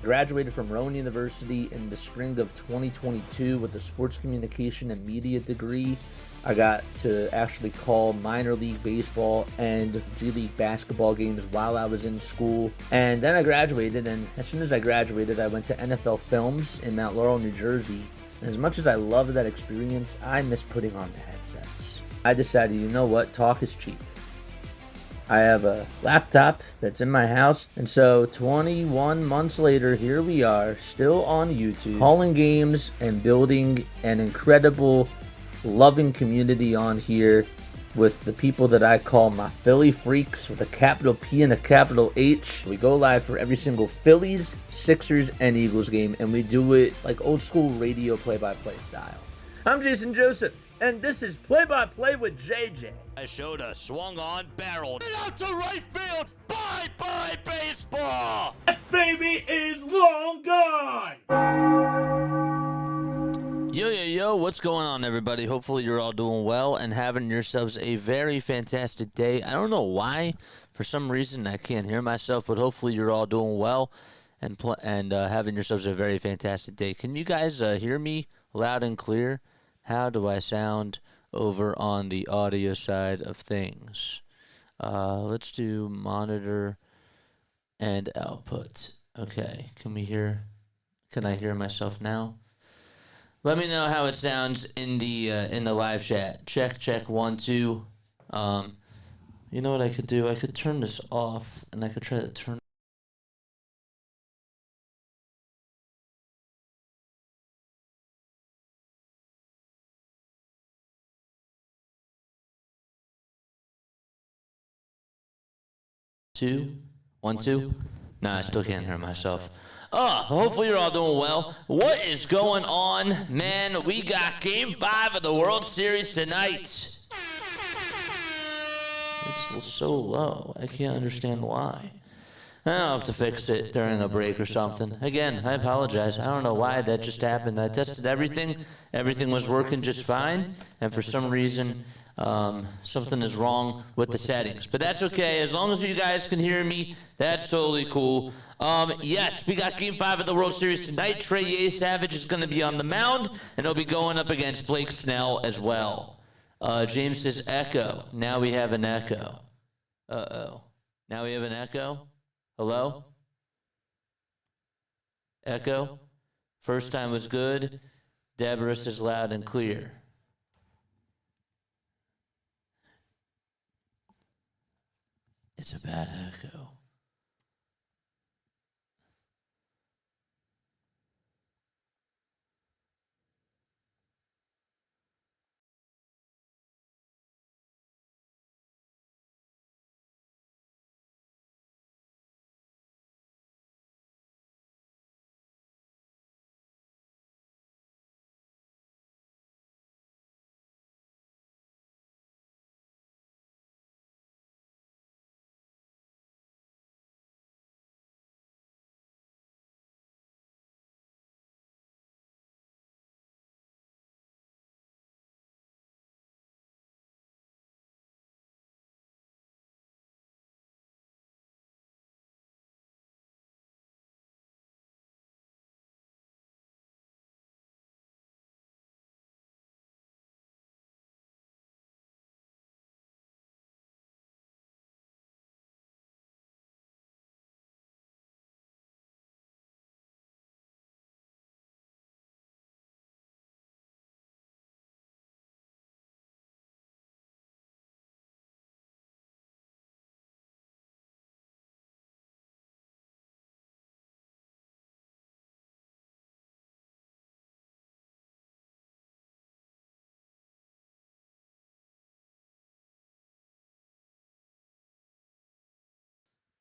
Graduated from Rowan University in the spring of 2022 with a sports communication and media degree. I got to actually call minor league baseball and G League basketball games while I was in school. And then I graduated, and as soon as I graduated, I went to NFL Films in Mount Laurel, New Jersey. And as much as I loved that experience, I miss putting on the headsets. I decided, you know what, talk is cheap. I have a laptop that's in my house, and so 21 months later, here we are, still on YouTube, calling games and building an incredible, loving community on here with the people that I call my Philly freaks with a capital P and a capital H. We go live for every single Phillies, Sixers, and Eagles game, and we do it like old school radio play-by-play style. I'm Jason Joseph, and this is Play-by-Play with JJ. Shoda swung on, barreled out to right field. Bye-bye baseball. That baby is long gone. Yo, what's going on, everybody? Hopefully you're all doing well and having yourselves a very fantastic day. I don't know why. For some reason, I can't hear myself, but hopefully you're all doing well and having yourselves a very fantastic day. Can you guys hear me loud and clear? How do I sound over on the audio side of things? Let's do monitor and output. Okay, can I hear myself now? Let me know how it sounds in the live chat. Check 1 2. You know what I could do? I could turn this off and I could try to turn 2 1 2. Nah, I still can't hear myself. Hopefully you're all doing well. What is going on, man? We got Game 5 of the World Series tonight. It's so low. I can't understand why. I'll have to fix it during a break or something. Again, I apologize. I don't know why that just happened. I tested everything. Everything was working just fine. And for some reason, something is wrong with the settings. But that's okay. As long as you guys can hear me, that's totally cool. Yes, we got Game 5 of the World Series tonight. Yesavage is going to be on the mound, and he'll be going up against Blake Snell as well. James says echo. Now we have an echo. Uh-oh. Now we have an echo? Hello? Echo? First time was good. Deborah says loud and clear. It's a bad echo.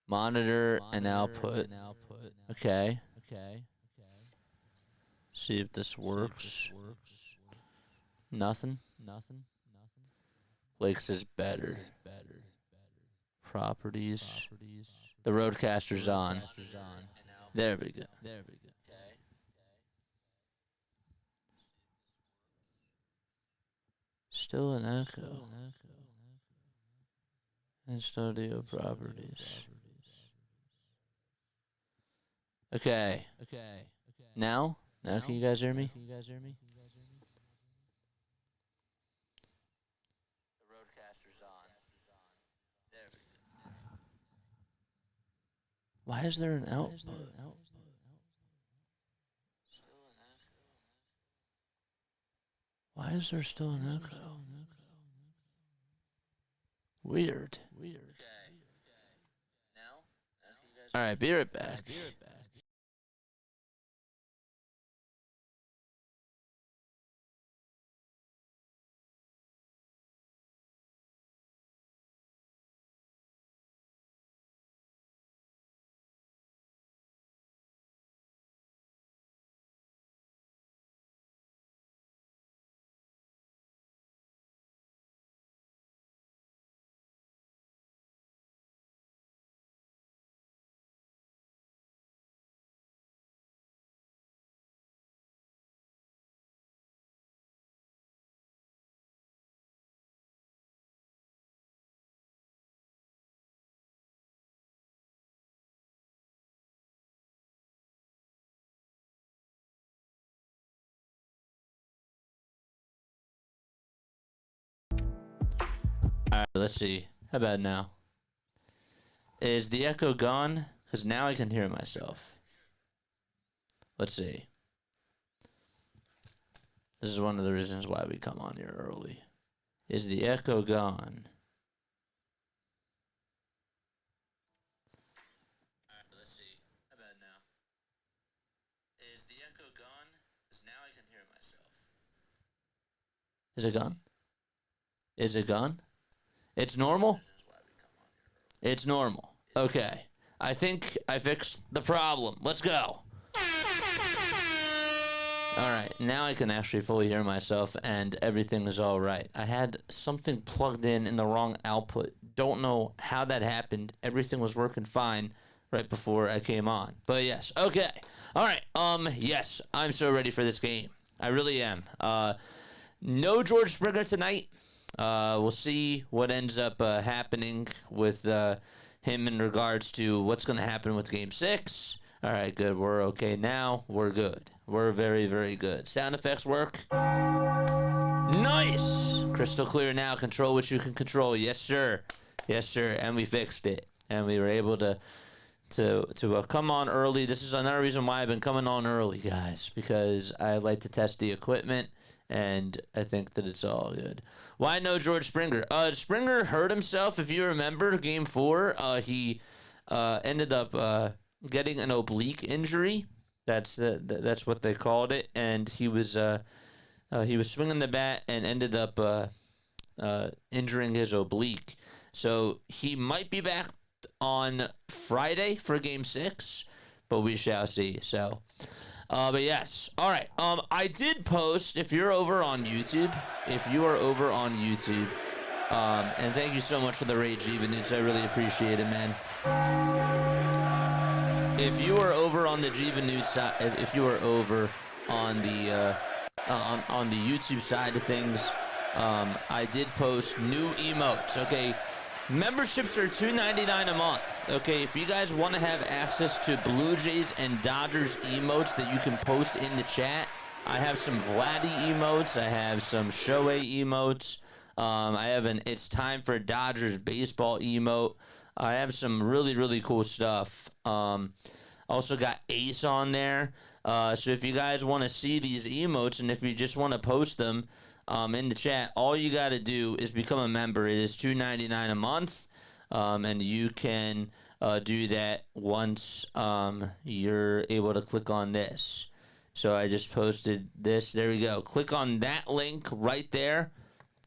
Monitor and output. Okay. See if this works. Nothing. Blake says better. Properties. The roadcaster's on. There we go. Still an echo. And studio properties. Okay. Now? Now can you guys hear me? The roadcaster's on. There we go. Why is there an output? Why is there still an echo? Weird. Okay. Now? All right, be right back. All right, let's see. How about now? Is the echo gone? Because now I can hear myself. Let's see. This is one of the reasons why we come on here early. Is the echo gone? All right, let's see. How about now? Is the echo gone? Because now I can hear myself. Is it gone? Is it gone? It's normal? It's normal. Okay. I think I fixed the problem. Let's go. Alright, now I can actually fully hear myself and everything is alright. I had something plugged in the wrong output. Don't know how that happened. Everything was working fine right before I came on. But yes, okay. Alright, yes, I'm so ready for this game. I really am. No George Springer tonight. We'll see what ends up happening with him in regards to what's going to happen with Game 6. All right, good. We're okay now. We're good. We're very, very good. Sound effects work. Nice. Crystal clear now. Control what you can control. Yes, sir. Yes, sir. And we fixed it. And we were able to come on early. This is another reason why I've been coming on early, guys, because I like to test the equipment. And I think that it's all good. Why no George Springer? Springer hurt himself, if you remember, Game 4. He ended up getting an oblique injury. That's what they called it. And he was swinging the bat and ended up injuring his oblique. So he might be back on Friday for Game 6, but we shall see. So. But yes. All right. I did post, if you're over on YouTube, and thank you so much for the rage Jeevanutes. I really appreciate it, man. If you are over on the Jeevanutes side, if you are over on the YouTube side of things, I did post new emotes. Okay. Memberships are $2.99 a month. Okay, if you guys want to have access to Blue Jays and Dodgers emotes that you can post in the chat, I have some Vladdy emotes. I have some Shohei emotes. I have an It's Time for Dodgers baseball emote. I have some really, really cool stuff. Also got Ace on there. So if you guys want to see these emotes and if you just want to post them, in the chat, all you got to do is become a member. It is $2.99 a month, and you can do that once you're able to click on this. So I just posted this. There we go. Click on that link right there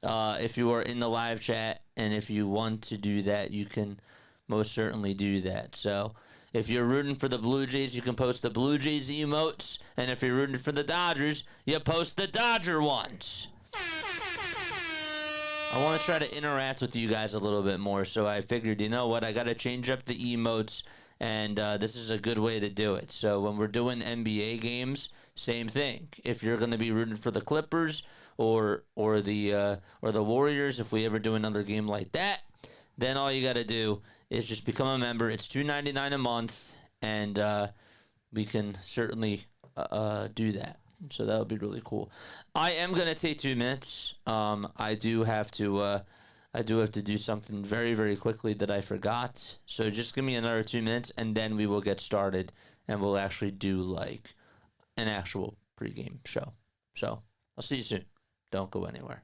if you are in the live chat, and if you want to do that, you can most certainly do that. So if you're rooting for the Blue Jays, you can post the Blue Jays emotes, and if you're rooting for the Dodgers, you post the Dodger ones. I want to try to interact with you guys a little bit more, so I figured, you know what, I got to change up the emotes, and this is a good way to do it. So when we're doing NBA games, same thing. If you're going to be rooting for the Clippers or the Warriors, if we ever do another game like that, then all you got to do is just become a member. It's $2.99 a month, and we can certainly do that. So that would be really cool. I am gonna take 2 minutes. I do have to. I do have to do something very, very quickly that I forgot. So just give me another 2 minutes, and then we will get started, and we'll actually do like an actual pregame show. So I'll see you soon. Don't go anywhere.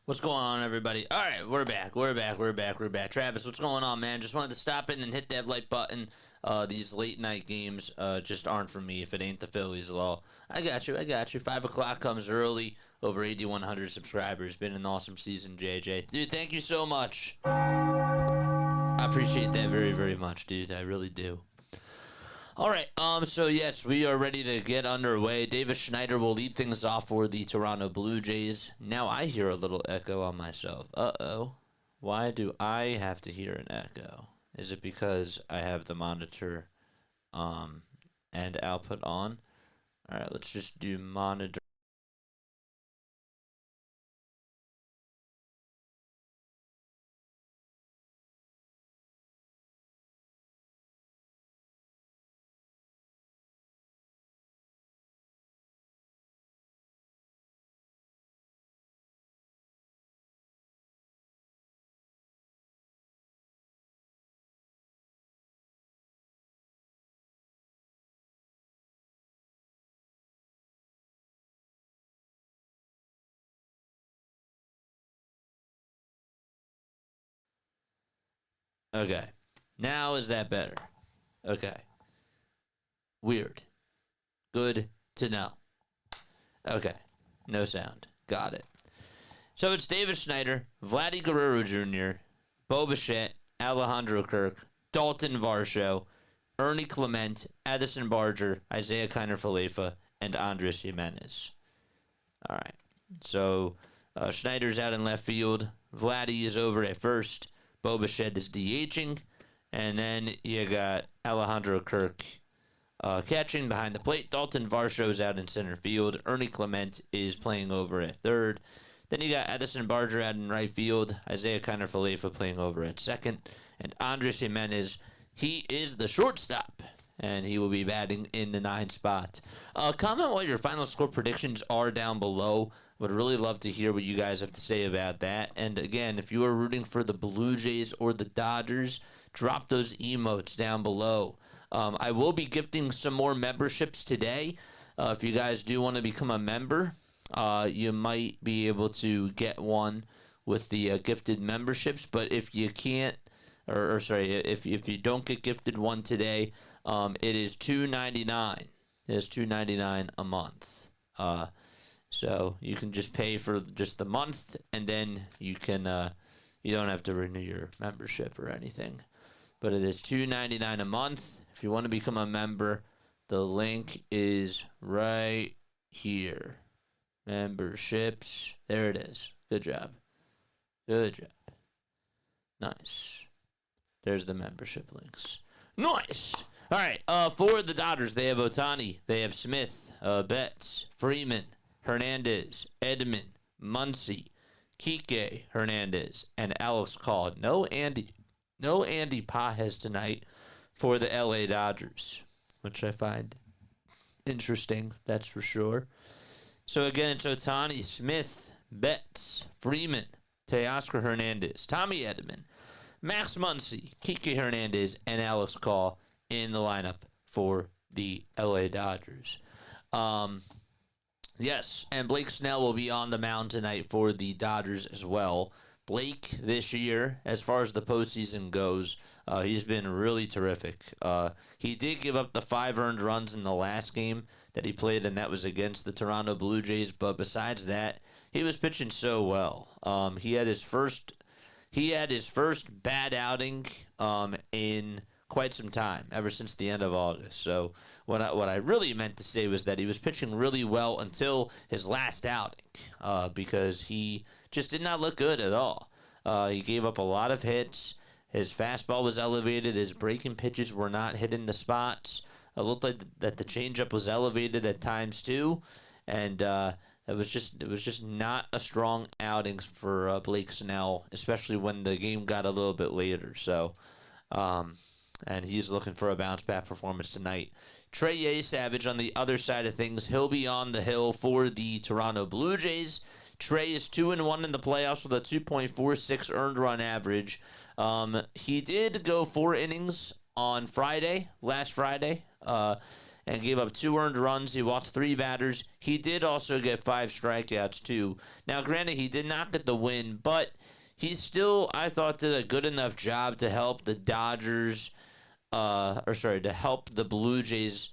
What's going on, everybody? All right, we're back. We're back. We're back. We're back. Travis, what's going on, man? Just wanted to stop in and hit that like button. These late night games just aren't for me if it ain't the Phillies at all. I got you. I got you. 5 o'clock comes early. Over 8,100 subscribers. Been an awesome season, JJ. Dude, thank you so much. I appreciate that very, very much, dude. I really do. All right. So yes, we are ready to get underway. Davis Schneider will lead things off for the Toronto Blue Jays. Now I hear a little echo on myself. Uh-oh. Why do I have to hear an echo? Is it because I have the monitor and output on? All right, let's just do monitor. Okay. Now is that better? Okay. Weird. Good to know. Okay. No sound. Got it. So it's David Schneider, Vladdy Guerrero Jr., Bo Bichette, Alejandro Kirk, Dalton Varsho, Ernie Clement, Addison Barger, Isaiah Kiner-Falefa, and Andres Jimenez. All right. So Schneider's out in left field. Vladdy is over at first. Bo Bichette is DHing. And then you got Alejandro Kirk catching behind the plate. Dalton Varsho's out in center field. Ernie Clement is playing over at third. Then you got Addison Barger out in right field. Isaiah Kiner-Falefa playing over at second. And Andres Jimenez, he is the shortstop. And he will be batting in the 9th spot. Comment what your final score predictions are down below. Would really love to hear what you guys have to say about that. And again, if you are rooting for the Blue Jays or the Dodgers, drop those emotes down below. I will be gifting some more memberships today. If you guys do want to become a member, you might be able to get one with the gifted memberships. But if you can't, if you don't get gifted one today, it is $2.99. It is $2.99 a month. So you can just pay for just the month, and then you can you don't have to renew your membership or anything. But it is $2.99 a month. If you want to become a member, the link is right here. Memberships. There it is. Good job. Good job. Nice. There's the membership links. Nice. All right. For the Dodgers, they have Ohtani. They have Smith, Betts, Freeman, Hernandez, Edman, Muncy, Kike Hernandez, and Alex Call. No Andy Pajes tonight for the LA Dodgers, which I find interesting, that's for sure. So again, it's Ohtani, Smith, Betts, Freeman, Teoscar Hernandez, Tommy Edman, Max Muncy, Kike Hernandez, and Alex Call in the lineup for the LA Dodgers. Yes, and Blake Snell will be on the mound tonight for the Dodgers as well. Blake this year, as far as the postseason goes, he's been really terrific. He did give up the 5 earned runs in the last game that he played, and that was against the Toronto Blue Jays. But besides that, he was pitching so well. He had his first bad outing in quite some time, ever since the end of August. So what I really meant to say was that he was pitching really well until his last outing, because he just did not look good at all. He gave up a lot of hits. His fastball was elevated. His breaking pitches were not hitting the spots. It looked like that the changeup was elevated at times too, and it was just not a strong outing for Blake Snell, especially when the game got a little bit later. So, and he's looking for a bounce back performance tonight. Trey Yesavage on the other side of things, he'll be on the hill for the Toronto Blue Jays. Trey is 2-1 in the playoffs with a 2.46 earned run average. He did go 4 innings on last Friday, and gave up 2 earned runs. He walked 3 batters. He did also get 5 strikeouts too. Now, granted, he did not get the win, but he still, I thought, did a good enough job to help the to help the Blue Jays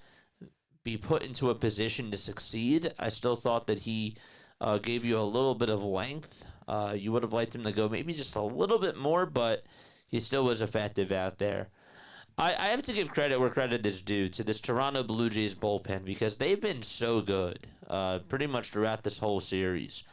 be put into a position to succeed. I still thought that he gave you a little bit of length. You would have liked him to go maybe just a little bit more, but he still was effective out there. I have to give credit where credit is due to this Toronto Blue Jays bullpen, because they've been so good pretty much throughout this whole series.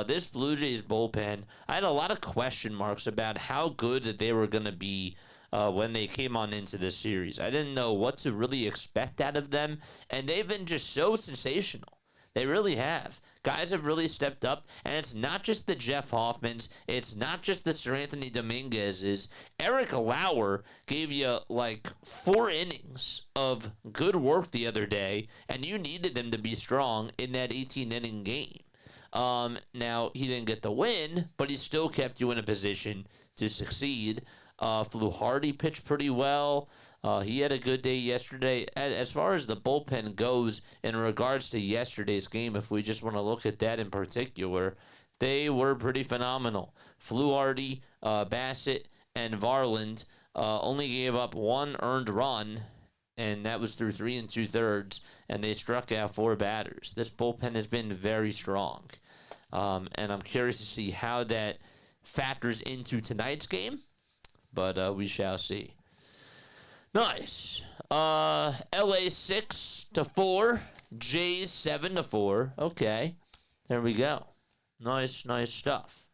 This Blue Jays bullpen, I had a lot of question marks about how good they were going to be when they came on into this series. I didn't know what to really expect out of them, and they've been just so sensational. They really have. Guys have really stepped up, and it's not just the Jeff Hoffmans. It's not just the Sir Anthony Dominguez's. Eric Lauer gave you like 4 innings of good work the other day, and you needed them to be strong in that 18-inning game. Now, he didn't get the win, but he still kept you in a position to succeed. Fluharty pitched pretty well. He had a good day yesterday. As far as the bullpen goes in regards to yesterday's game, if we just want to look at that in particular, they were pretty phenomenal. Fluharty, Bassett, and Varland only gave up 1 earned run, and that was through 3 2/3, and they struck out 4 batters. This bullpen has been very strong, and I'm curious to see how that factors into tonight's game, but we shall see. Nice. LA 6-4, Jays 7-4. Okay, there we go. Nice stuff.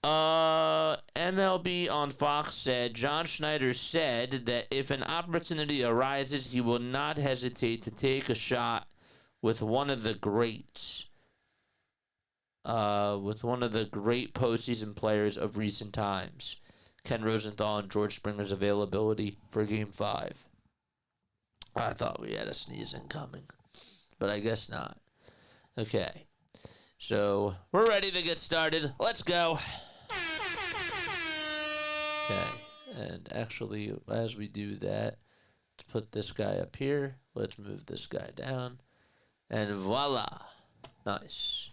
MLB on Fox said John Schneider said that if an opportunity arises, he will not hesitate to take a shot with one of the greats. With one of the great postseason players of recent times. Ken Rosenthal and George Springer's availability for Game 5. I thought we had a sneeze incoming, but I guess not. Okay, so we're ready to get started. Let's go. Okay, and actually, as we do that, let's put this guy up here. Let's move this guy down, and voila. Nice.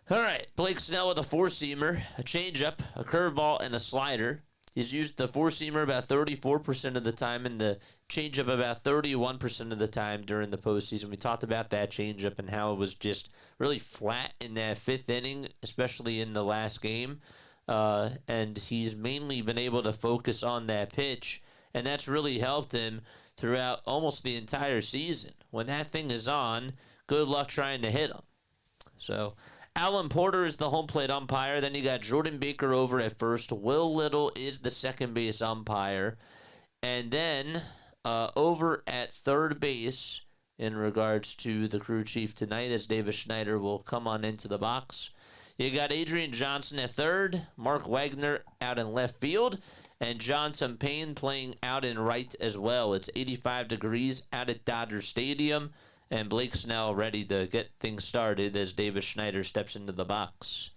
All right, Blake Snell with a 4-seamer, a changeup, a curveball, and a slider. He's used the 4-seamer about 34% of the time and the changeup about 31% of the time during the postseason. We talked about that changeup and how it was just really flat in that 5th inning, especially in the last game. And he's mainly been able to focus on that pitch, and that's really helped him throughout almost the entire season. When that thing is on, good luck trying to hit him. So Alan Porter is the home plate umpire. Then you got Jordan Baker over at first. Will Little is the second base umpire. And then over at third base, in regards to the crew chief tonight, as Davis Schneider will come on into the box, you got Adrian Johnson at third, Mark Wagner out in left field, and Johnson Payne playing out in right as well. It's 85 degrees out at Dodger Stadium, and Blake Snell ready to get things started as Davis Schneider steps into the box.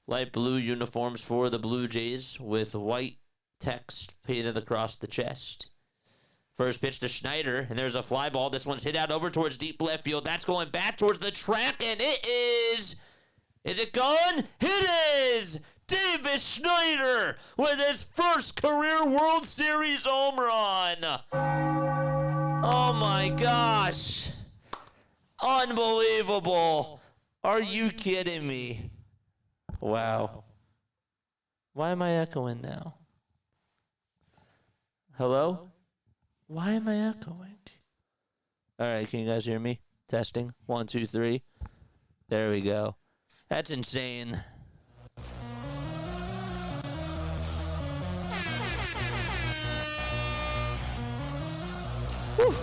Light blue uniforms for the Blue Jays with white text painted across the chest. First pitch to Schneider, and there's a fly ball. This one's hit out over towards deep left field. That's going back towards the track, and it is... Is it gone? It is! Davis Schneider with his first career World Series home run. Oh my gosh. Unbelievable. Are you kidding me? Wow. Why am I echoing now? Hello? Why am I echoing? All right, can you guys hear me? Testing. 1, 2, 3. There we go. That's insane. Whew.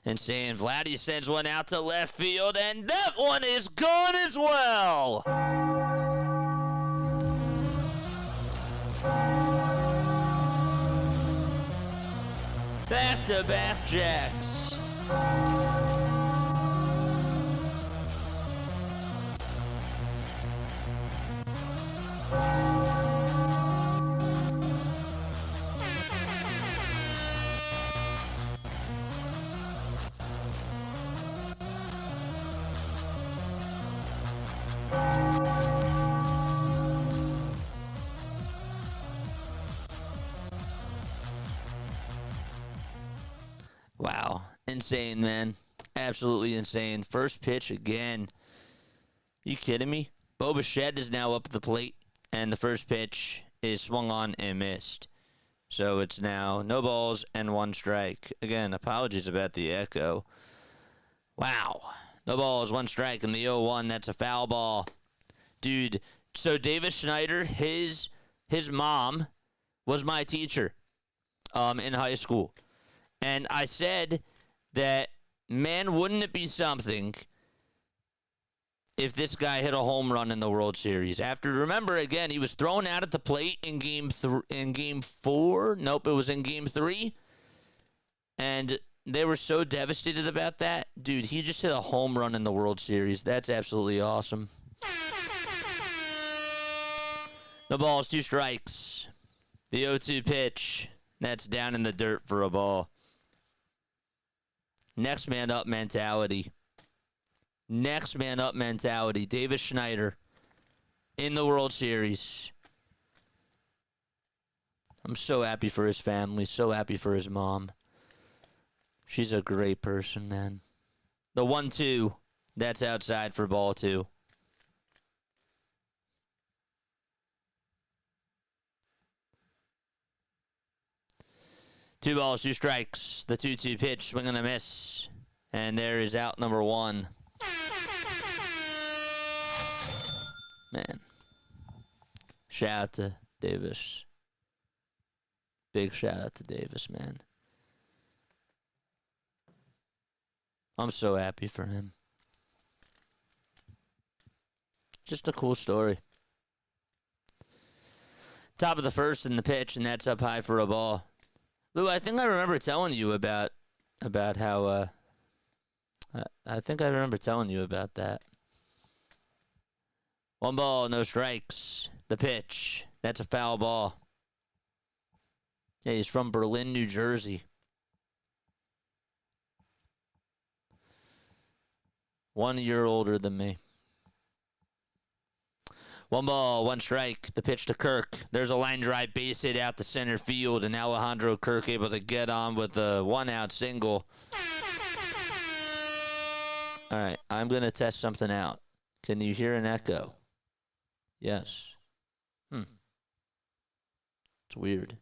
Insane. Vladdy sends one out to left field, and that one is gone as well. Back-to-back jacks. Wow. Insane, man. Absolutely insane. First pitch again. You kidding me? Bo Bichette is now up at the plate, and the first pitch is swung on and missed. So it's now no balls and 1 strike. Again, apologies about the echo. Wow. No balls, 1 strike, and the 0-1, that's a foul ball. Dude, so Davis Schneider, his mom was my teacher in high school. And I said that, man, wouldn't it be something if this guy hit a home run in the World Series? After, remember, again, he was thrown out at the plate in game 4. Nope, it was in game 3. And they were so devastated about that. Dude, he just hit a home run in the World Series. That's absolutely awesome. No balls, 2 strikes. The 0-2 pitch. That's down in the dirt for a ball. Next man up mentality. Next man up mentality. Davis Schneider in the World Series. I'm so happy for his family. So happy for his mom. She's a great person, man. The 1-2. That's outside for ball 2. Two balls, 2 strikes. The 2-2 pitch, swing and a miss. And there is out number 1. Man. Shout out to Davis. Big shout out to Davis, man. I'm so happy for him. Just a cool story. Top of the first in the pitch, and that's up high for a ball. Lou, I think I remember telling you about how I think I remember telling you about that. 1 ball, no strikes. The pitch. That's a foul ball. Yeah, he's from Berlin, New Jersey. 1 year older than me. 1 ball, 1 strike. The pitch to Kirk. There's a line drive base hit out to center field, and Alejandro Kirk able to get on with a 1-out single. All right, I'm going to test something out. Can you hear an echo? Yes. It's weird.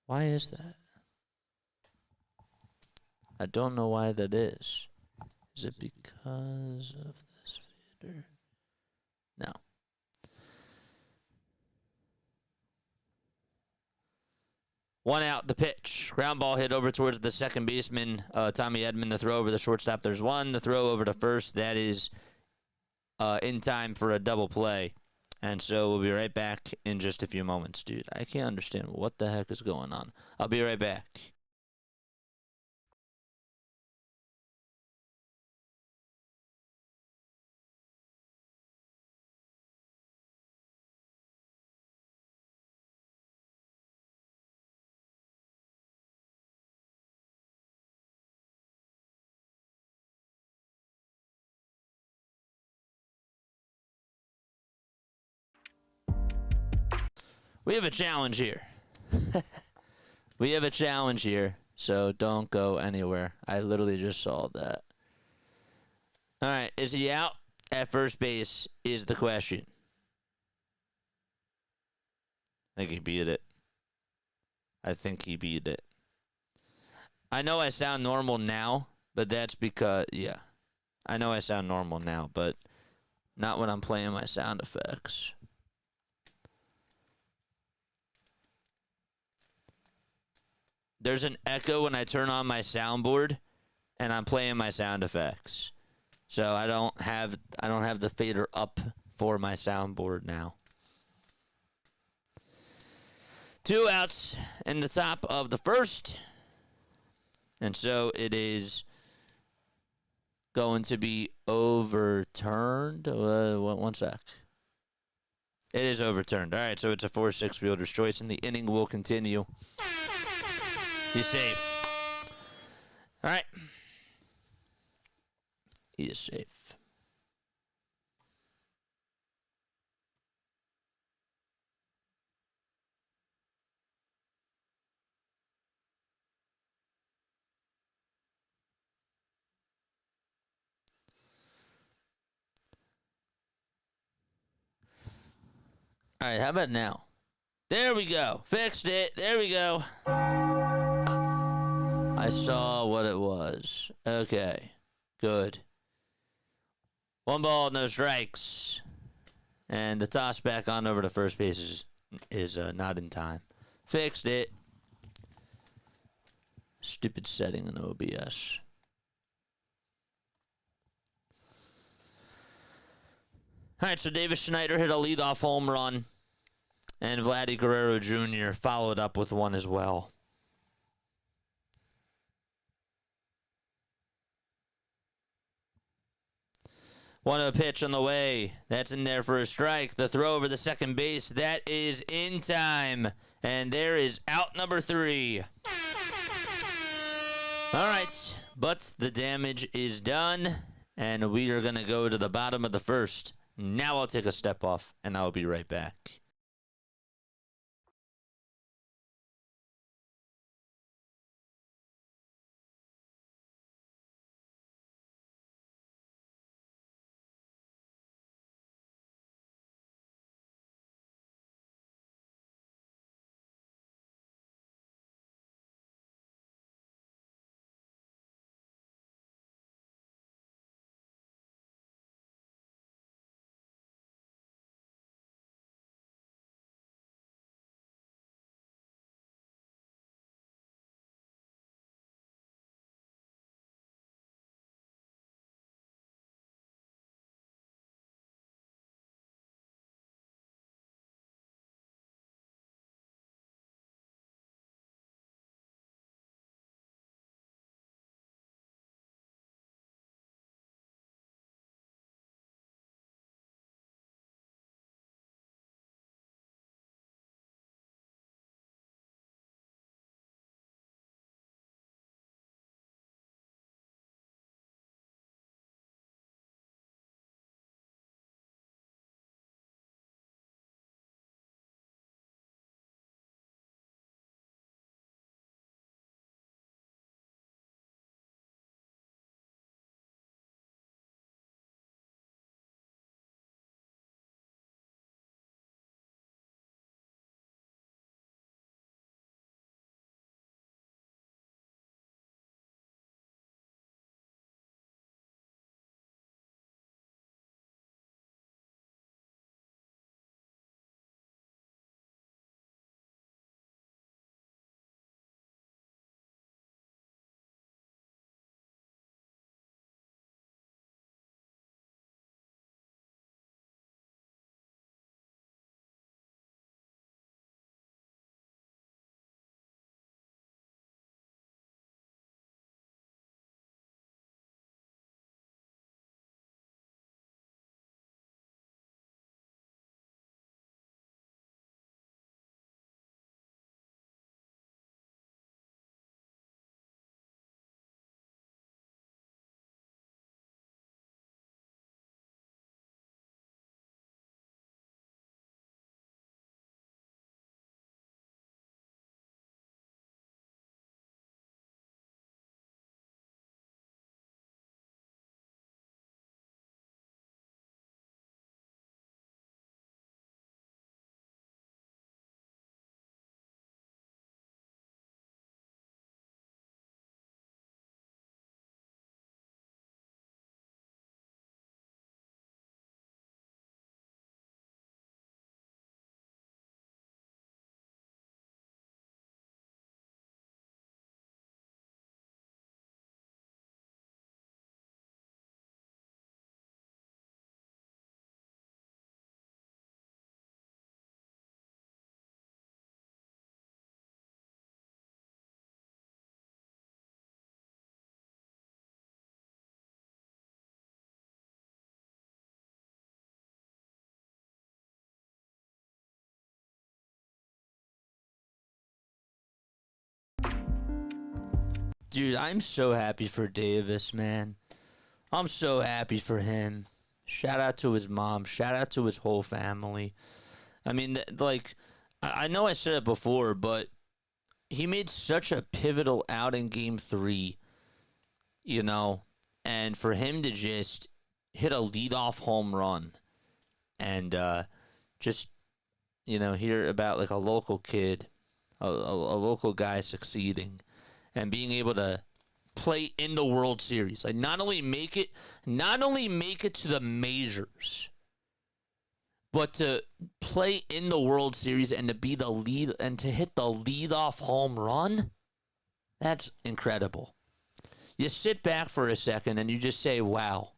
Why is that? I don't know why that is. Is it because of this fader? No. One out, the pitch. Ground ball hit over towards the second baseman, Tommy Edman. The throw over the shortstop. There's 1. The throw over to first. That is in time for a double play. And so we'll be right back in just a few moments, dude. I can't understand what the heck is going on. I'll be right back. We have a challenge here. We have a challenge here, so don't go anywhere. I literally just saw that. All right, is he out at first base is the question. I think he beat it. I think he beat it. I know I sound normal now, but that's because, yeah. I know I sound normal now, but not when I'm playing my sound effects. There's an echo when I turn on my soundboard and I'm playing my sound effects. So I don't have the fader up for my soundboard now. 2 outs in the top of the first. And so it is going to be overturned. 1 sec. It is overturned. All right, so it's a 4-6 fielder's choice, and the inning will continue. He's safe. All right. He is safe. All right, how about now? There we go. Fixed it. There we go. I saw what it was. Okay. Good. 1 ball, no strikes. And the toss back on over to first base is not in time. Fixed it. Stupid setting in OBS. All right, so Davis Schneider hit a leadoff home run. And Vladdy Guerrero Jr. followed up with 1 as well. 1-0 pitch on the way. That's in there for a strike. The throw over the second base. That is in time. And there is out number 3. All right, but the damage is done, and we are going to go to the bottom of the first. Now I'll take a step off, and I'll be right back. Dude, I'm so happy for Davis, man. I'm so happy for him. Shout out to his mom. Shout out to his whole family. I mean, I know I said it before, but he made such a pivotal out in game three, you know, and for him to just hit a leadoff home run and just, hear about like a local kid, a local guy succeeding and being able to play in the World Series. Like not only make it to the majors, but to play in the World Series and to be the lead and to hit the leadoff home run, that's incredible. You sit back for a second and you just say, wow,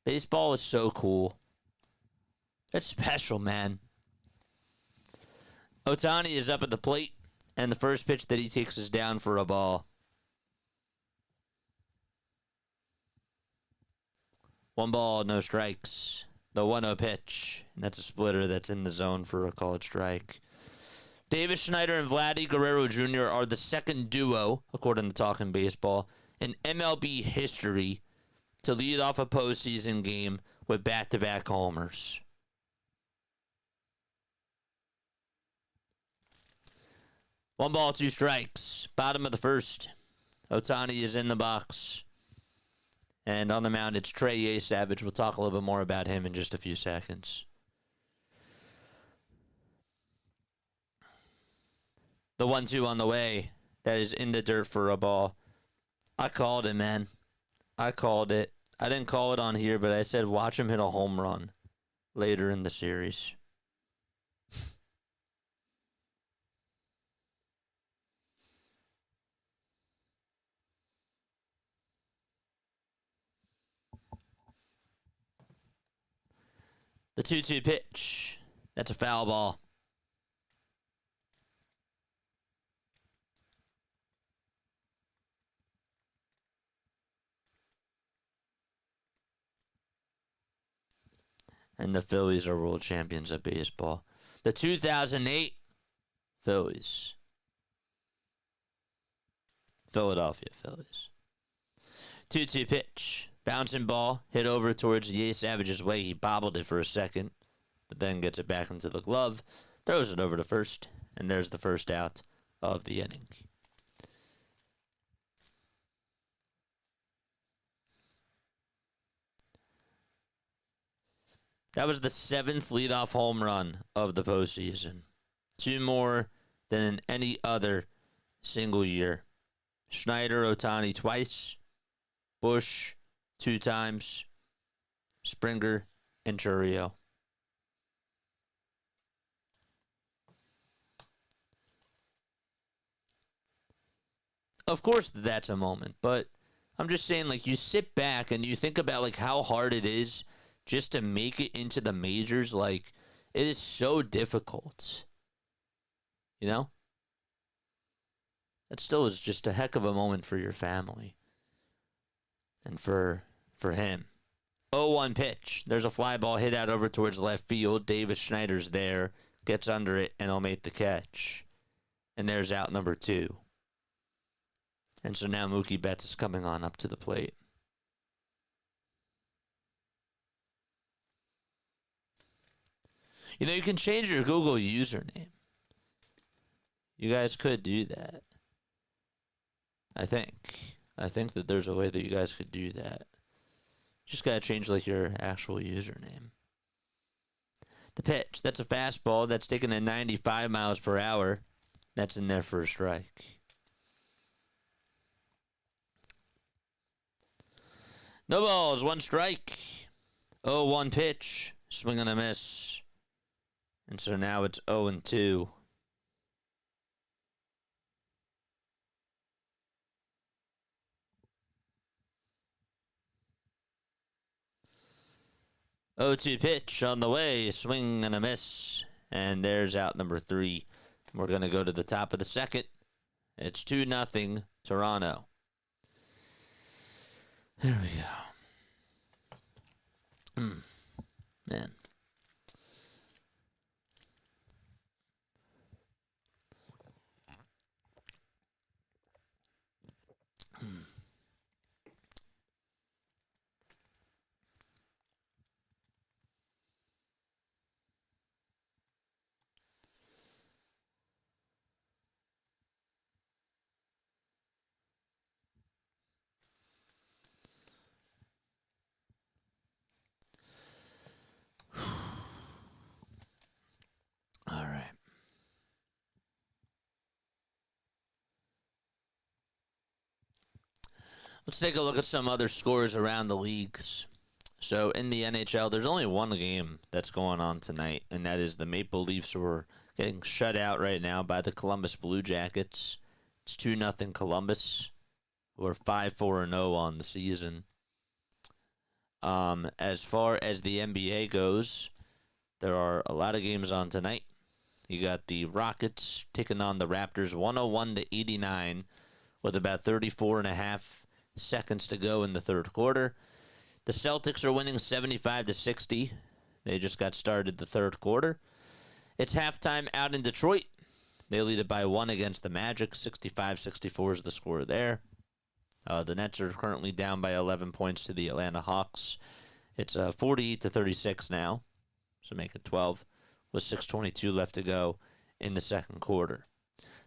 baseball is so cool. It's special, man. Ohtani is up at the plate, and the first pitch that he takes is down for a ball. 1 ball, no strikes. The 1-0 pitch. And that's a splitter that's in the zone for a called strike. Davis Schneider and Vladdy Guerrero Jr. are the second duo, according to Talking Baseball, in MLB history to lead off a postseason game with back-to-back homers. One ball, two strikes. Bottom of the first. Ohtani is in the box. And on the mound, it's Trey Yesavage. We'll talk a little bit more about him in just a few seconds. The 1-2 on the way. That is in the dirt for a ball. I called it, man. I called it. I didn't call it on here, but I said watch him hit a home run later in the series. The 2-2 pitch. That's a foul ball. And the Phillies are world champions of baseball. The 2008 Phillies. Philadelphia Phillies. 2-2 pitch. Bouncing ball, hit over towards Yesavage's way. He bobbled it for a second, but then gets it back into the glove, throws it over to first, and there's the first out of the inning. That was the 7th leadoff home run of the postseason. 2 more than in any other single year. Schneider, Ohtani twice. Bush 2 times. Springer and Churrio. Of course that's a moment, but I'm just saying, like, you sit back and you think about, like, how hard it is just to make it into the majors. Like, it is so difficult. You know? That still is just a heck of a moment for your family. And for him. 0-1 pitch. There's a fly ball hit out over towards left field. Davis Schneider's there. Gets under it, and he'll make the catch. And there's out number 2. And so now Mookie Betts is coming on up to the plate. You know, you can change your Google username. You guys could do that. I think that there's a way that you guys could do that. Just gotta change, like, your actual username. The pitch. That's a fastball. That's taken at 95 miles per hour. That's in there for a strike. No balls. 1 strike. 0-1 pitch. Swing and a miss. And so now it's 0-2. Oh-2 pitch on the way, swing and a miss, and there's out number 3. We're going to go to the top of the second. It's 2-0 Toronto. There we go. Man. All right. Let's take a look at some other scores around the leagues. So in the NHL, there's only one game that's going on tonight, and that is the Maple Leafs, who are getting shut out right now by the Columbus Blue Jackets. It's 2-0 Columbus, who are 5-4-0 on the season. As far as the NBA goes, there are a lot of games on tonight. You got the Rockets taking on the Raptors 101-89 with about 34.5 seconds to go in the third quarter. The Celtics are winning 75-60. They just got started the third quarter. It's halftime out in Detroit. They lead it by 1 against the Magic. 65-64 is the score there. The Nets are currently down by 11 points to the Atlanta Hawks. It's 48-36 now, so make it 12, with 6:22 left to go in the second quarter.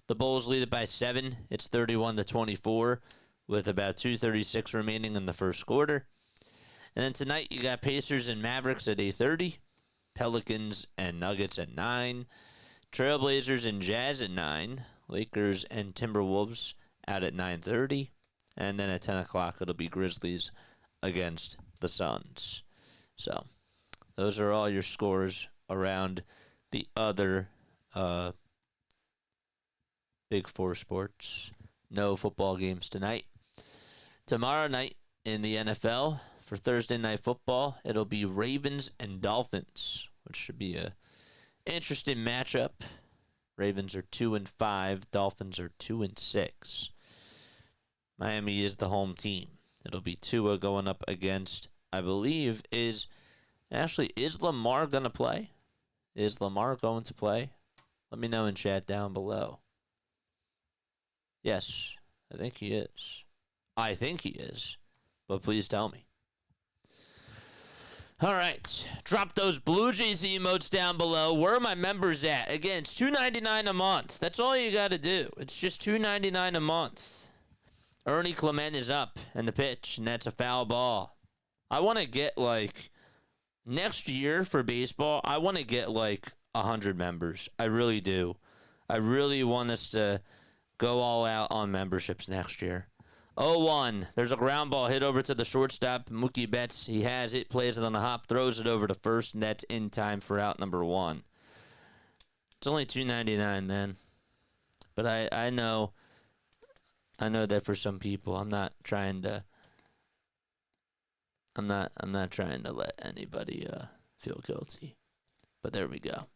The Bulls lead it by 7. It's 31-24, with about 2:36 remaining in the first quarter. And then tonight you got Pacers and Mavericks at 8:30, Pelicans and Nuggets at 9, Trailblazers and Jazz at 9, Lakers and Timberwolves out at 9:30. And then at 10 o'clock, it'll be Grizzlies against the Suns. So those are all your scores around the other Big Four sports. No football games tonight. Tomorrow night in the NFL, for Thursday Night Football, it'll be Ravens and Dolphins, which should be a interesting matchup. Ravens are 2-5. Dolphins are 2-6. Miami is the home team. It'll be Tua going up against, I believe, is Lamar going to play? Is Lamar going to play? Let me know in chat down below. Yes, I think he is. I think he is, but please tell me. All right, drop those Blue Jays emotes down below. Where are my members at? Again, it's $2.99 a month. That's all you got to do. It's just $2.99 a month. Ernie Clement is up and the pitch, and that's a foul ball. I want to get, next year for baseball, I want to get, 100 members. I really do. I really want us to go all out on memberships next year. 0-1. There's a ground ball hit over to the shortstop. Mookie Betts, he has it, plays it on a hop, throws it over to first, and that's in time for out number 1. It's only $2.99, man. But I know that for some people, I'm not trying to let anybody feel guilty. But there we go.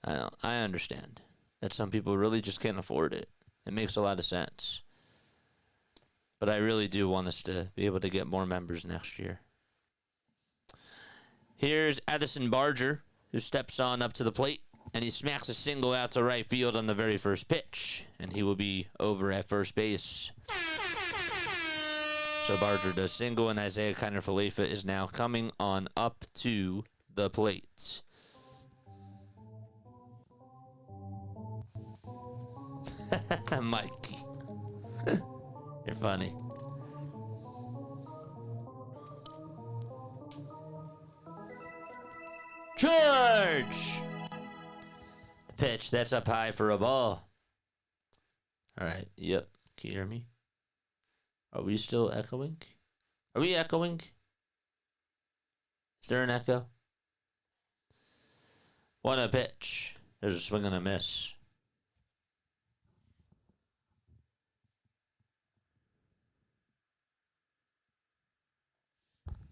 I understand that some people really just can't afford it. It makes a lot of sense. But I really do want us to be able to get more members next year. Here's Addison Barger, who steps on up to the plate, and he smacks a single out to right field on the very first pitch, and he will be over at first base. So Barger does single, and Isaiah Kiner-Falefa is now coming on up to the plate. Mikey. You're funny. Charge! The pitch, that's up high for a ball. All right, yep. Can you hear me? Are we still echoing? Are we echoing? Is there an echo? 1-0 pitch. There's a swing and a miss.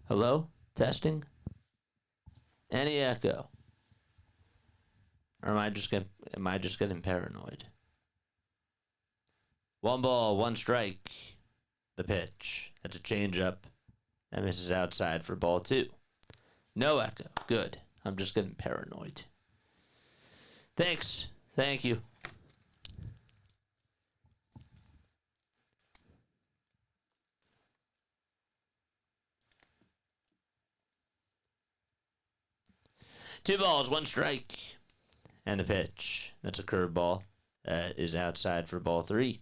Hello? Testing? Any echo? Or am I just getting paranoid? 1 ball, 1 strike. The pitch. That's a changeup. That misses outside for ball 2. No echo. Good. I'm just getting paranoid. Thanks. Thank you. Two balls, 1 strike. And the pitch. That's a curveball. That is outside for ball 3.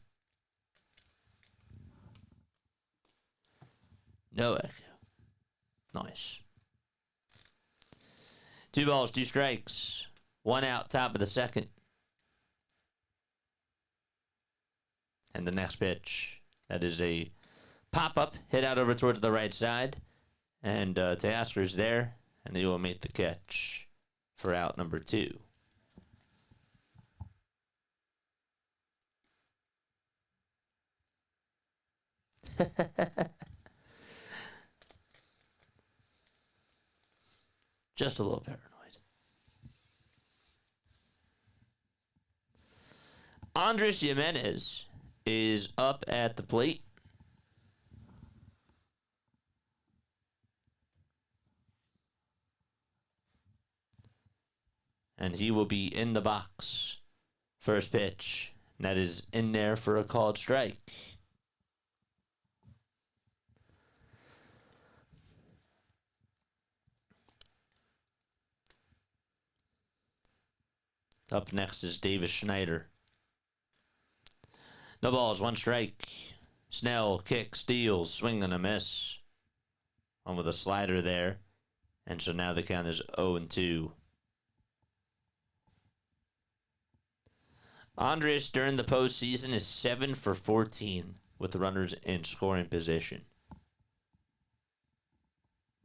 No echo. Nice. 2 balls, 2 strikes. 1 out, top of the second. And the next pitch. That is a pop-up, hit out over towards the right side. And Teoscar's there, and he will make the catch for out number 2. Just a little paranoid. Andres Jimenez is up at the plate. And he will be in the box First pitch. And that is in there for a called strike. Up next is Davis Schneider. No balls, one strike. Snell kicks, deals, swing and a miss. On with a slider there. And so now the count is 0-2. Andres during the postseason is 7 for 14 with the runners in scoring position.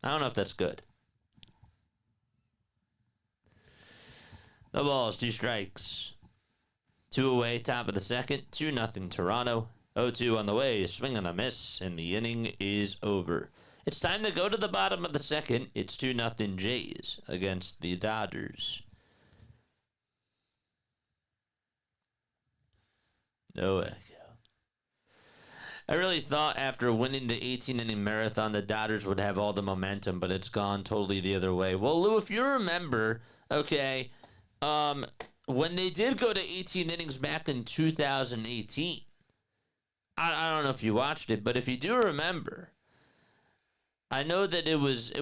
I don't know if that's good. No balls, 2 strikes. 2 away, top of the second. 2-0 Toronto. 0-2 on the way. Swing and a miss, and the inning is over. It's time to go to the bottom of the second. It's 2-0 Jays against the Dodgers. No echo. I really thought after winning the 18-inning marathon, the Dodgers would have all the momentum, but it's gone totally the other way. Well, Lou, if you remember, okay, when they did go to 18 innings back in 2018, I don't know if you watched it, but if you do remember, I know that it was,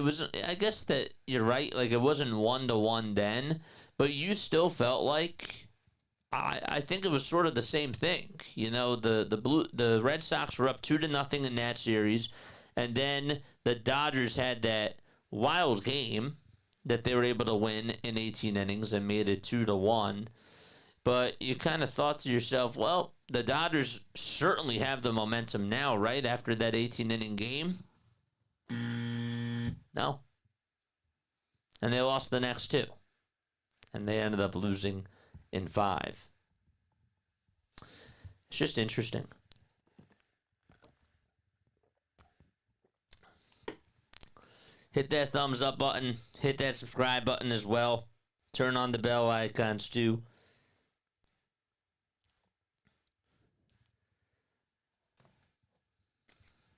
I guess that you're right, like it wasn't 1-1 then, but you still felt like, I think it was sort of the same thing. You know, the Red Sox were up 2-0 in that series, and then the Dodgers had that wild game that they were able to win in 18 innings and made it 2-1. But you kind of thought to yourself, well, the Dodgers certainly have the momentum now, right, after that 18-inning game? No. And they lost the next 2. And they ended up losing in 5. It's just interesting. Hit that thumbs up button. Hit that subscribe button as well. Turn on the bell icons too.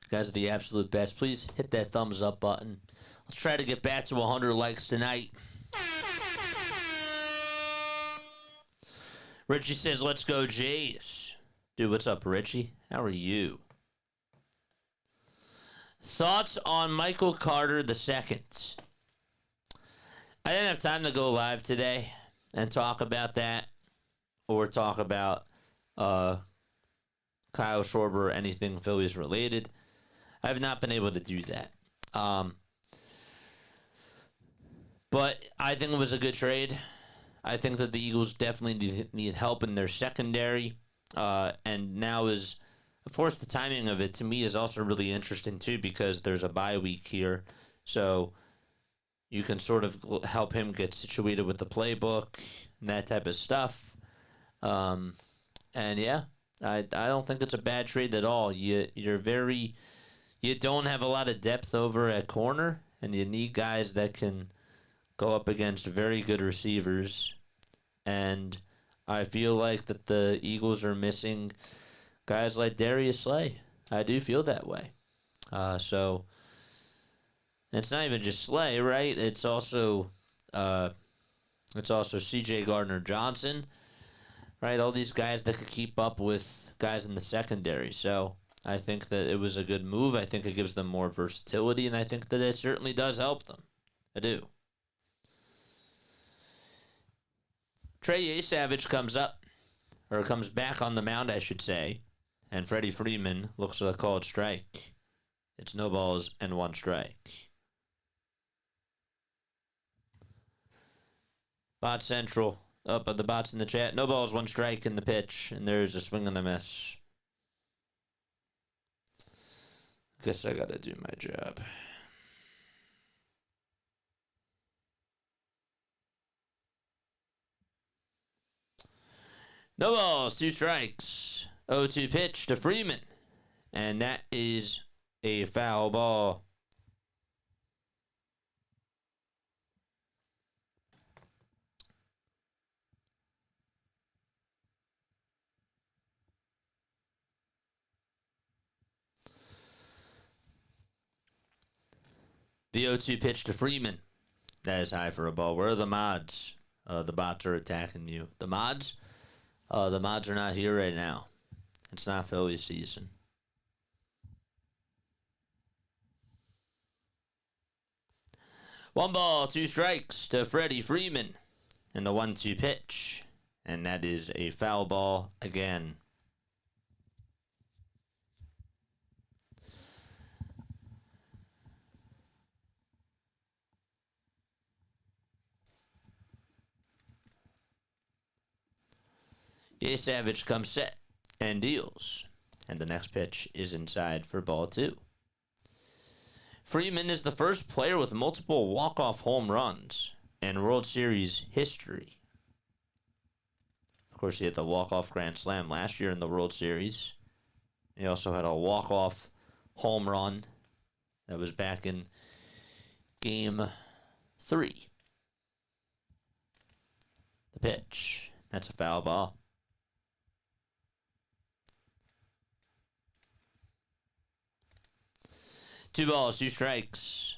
You guys are the absolute best. Please hit that thumbs up button. Let's try to get back to 100 likes tonight. Richie says, let's go Jays. Dude, what's up, Richie? How are you? Thoughts on Michael Carter II? I didn't have time to go live today and talk about that or talk about Kyle Schwarber or anything Phillies related. I have not been able to do that. But I think it was a good trade. I think that the Eagles definitely need help in their secondary. And now is, of course, the timing of it to me is also really interesting too because there's a bye week here. So you can sort of help him get situated with the playbook and that type of stuff. And yeah, I don't think it's a bad trade at all. You don't have a lot of depth over at corner, and you need guys that can go up against very good receivers, and I feel like that the Eagles are missing guys like Darius Slay. I do feel that way. So it's not even just Slay, right? It's also C.J. Gardner-Johnson, right? All these guys that could keep up with guys in the secondary. So I think that it was a good move. I think it gives them more versatility, and I think that it certainly does help them. I do. Trey Yesavage comes back on the mound, I should say, and Freddie Freeman looks like a called strike. It's no balls and 1 strike. Bot Central, up at the bots in the chat. No balls, 1 strike in the pitch, and there's a swing and a miss. Guess I gotta do my job. No balls, 2 strikes. 0-2 pitch to Freeman. And that is a foul ball. The 0-2 pitch to Freeman. That is high for a ball. Where are the mods? The bots are attacking you. The mods? The mods are not here right now. It's not Phillies season. One ball, two strikes to Freddie Freeman in the 1-2 pitch. And that is a foul ball again. Yesavage comes set and deals. And the next pitch is inside for ball 2. Freeman is the first player with multiple walk-off home runs in World Series history. Of course, he had the walk-off grand slam last year in the World Series. He also had a walk-off home run that was back in Game 3. The pitch. That's a foul ball. Two balls, two strikes.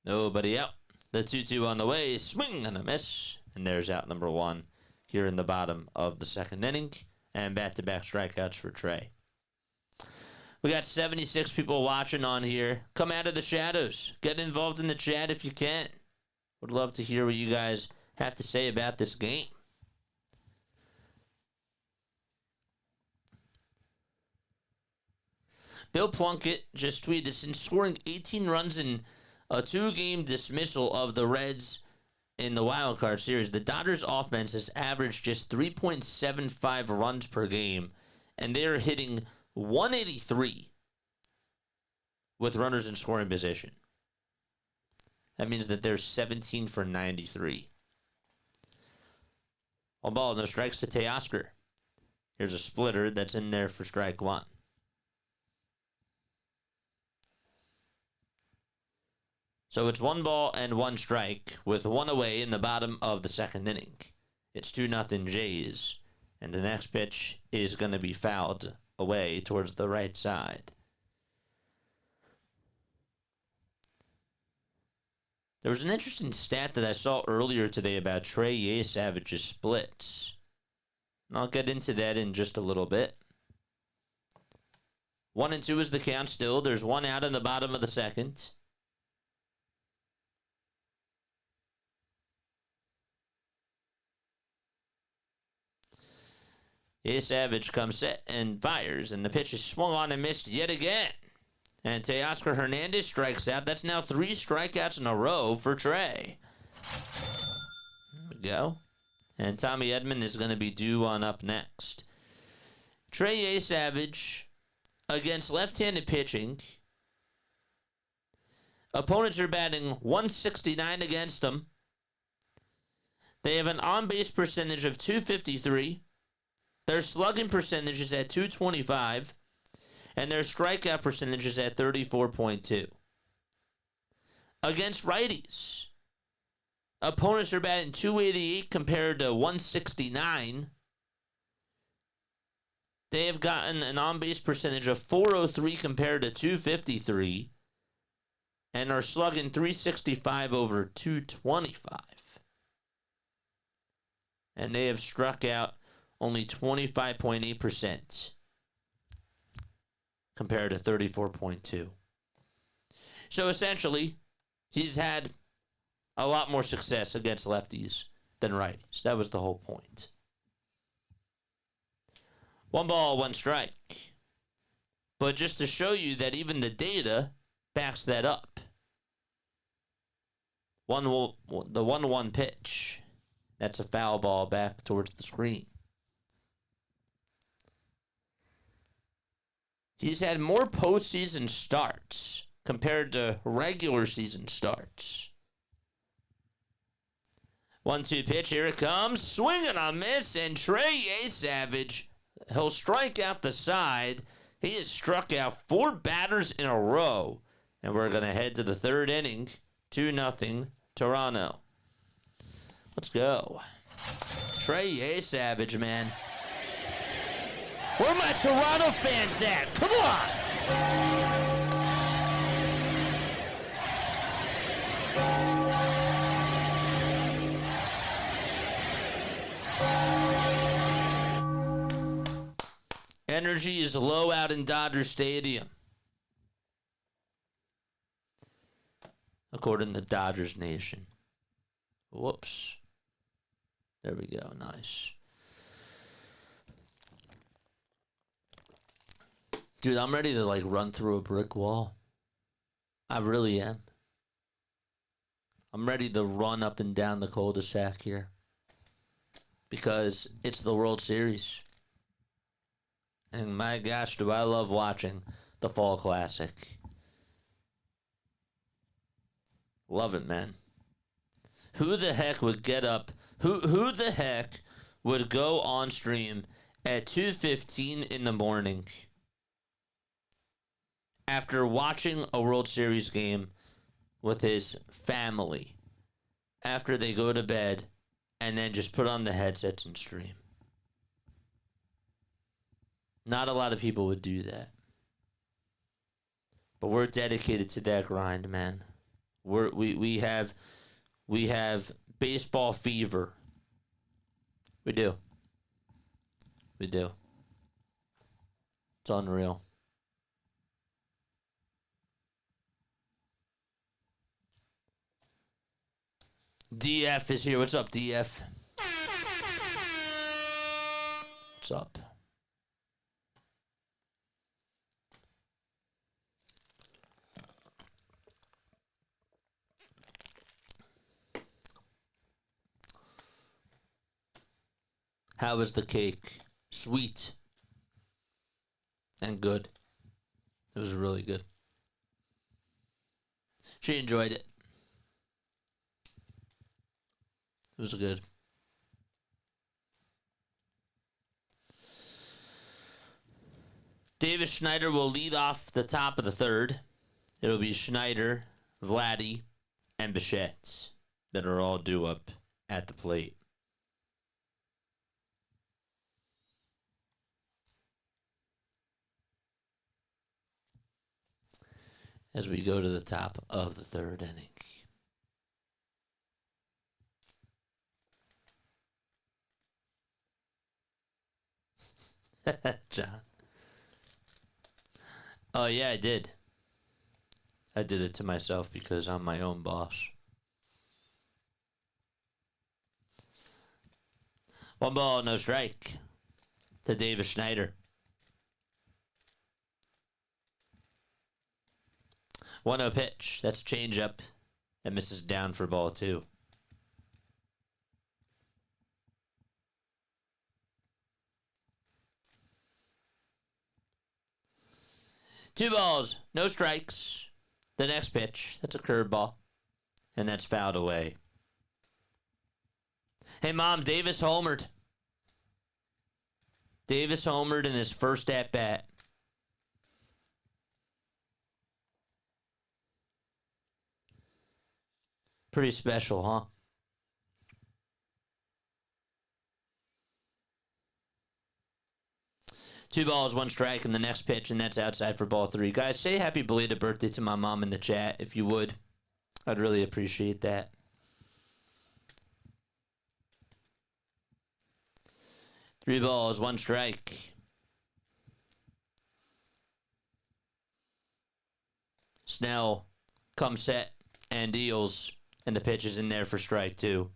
Nobody out. The 2-2 on the way. Swing and a miss. And there's out number 1 here in the bottom of the second inning. And back-to-back strikeouts for Trey. We got 76 people watching on here. Come out of the shadows. Get involved in the chat if you can. Would love to hear what you guys have to say about this game. Bill Plunkett just tweeted, since scoring 18 runs in a 2-game dismissal of the Reds in the Wild Card Series, the Dodgers offense has averaged just 3.75 runs per game, and they're hitting 183 with runners in scoring position. That means that they're 17 for 93. One ball, no strikes to Teoscar. Here's a splitter that's in there for strike 1. So it's 1 ball and 1 strike with 1 away in the bottom of the second inning. It's 2-0 Jays. And the next pitch is going to be fouled away towards the right side. There was an interesting stat that I saw earlier today about Trey Yesavage's splits. And I'll get into that in just a little bit. 1-2 is the count still. There's 1 out in the bottom of the second. Yesavage comes set and fires, and the pitch is swung on and missed yet again. And Teoscar Hernandez strikes out. That's now 3 strikeouts in a row for Trey. There we go. And Tommy Edman is going to be due on up next. Trey Yesavage against left-handed pitching. Opponents are batting 169 against him. They have an on-base percentage of .253. Their slugging percentage is at .225, and their strikeout percentage is at 34.2. Against righties, opponents are batting .288 compared to 169. They have gotten an on-base percentage of .403 compared to .253, and are slugging .365 over .225. And they have struck out only 25.8% compared to 34.2. So essentially, he's had a lot more success against lefties than righties. That was the whole point. 1 ball, 1 strike. But just to show you that even the data backs that up. The 1-1 pitch. That's a foul ball back towards the screen. He's had more postseason starts compared to regular season starts. 1-2 pitch, here it comes. Swing and a miss, and Trey Yesavage, he'll strike out the side. He has struck out 4 batters in a row. And we're going to head to the 3rd inning. 2-0 Toronto. Let's go. Trey Yesavage, man. Where my Toronto fans at? Come on! Energy is low out in Dodger Stadium, according to Dodgers Nation. Whoops. There we go. Nice. Dude, I'm ready to like run through a brick wall. I really am. I'm ready to run up and down the cul-de-sac here. Because it's the World Series. And my gosh, do I love watching the Fall Classic. Love it, man. Who the heck would get up? Who the heck would go on stream at 2:15 in the morning after watching a World Series game with his family after they go to bed and then just put on the headsets and stream? Not a lot of people would do that. But we're dedicated to that grind, man. We have baseball fever. We do. We do. It's unreal. DF is here. What's up, DF? What's up? How was the cake? Sweet and good. It was really good. She enjoyed it. It was good. Davis Schneider will lead off the top of the third. It'll be Schneider, Vladdy, and Bichette that are all due up at the plate. As we go to the top of the third inning. John. Oh, yeah, I did. I did it to myself because I'm my own boss. 1 ball, no strike to Davis Schneider. 1-0 pitch. That's a changeup. That misses down for ball 2. Two balls, no strikes. The next pitch, that's a curveball. And that's fouled away. Hey, Mom, Davis homered. Davis homered in his first at-bat. Pretty special, huh? Two balls, one strike, and the next pitch, and that's outside for ball 3. Guys, say happy belated birthday to my mom in the chat, if you would. I'd really appreciate that. Three balls, one strike. Snell comes set and deals. And the pitch is in there for strike 2.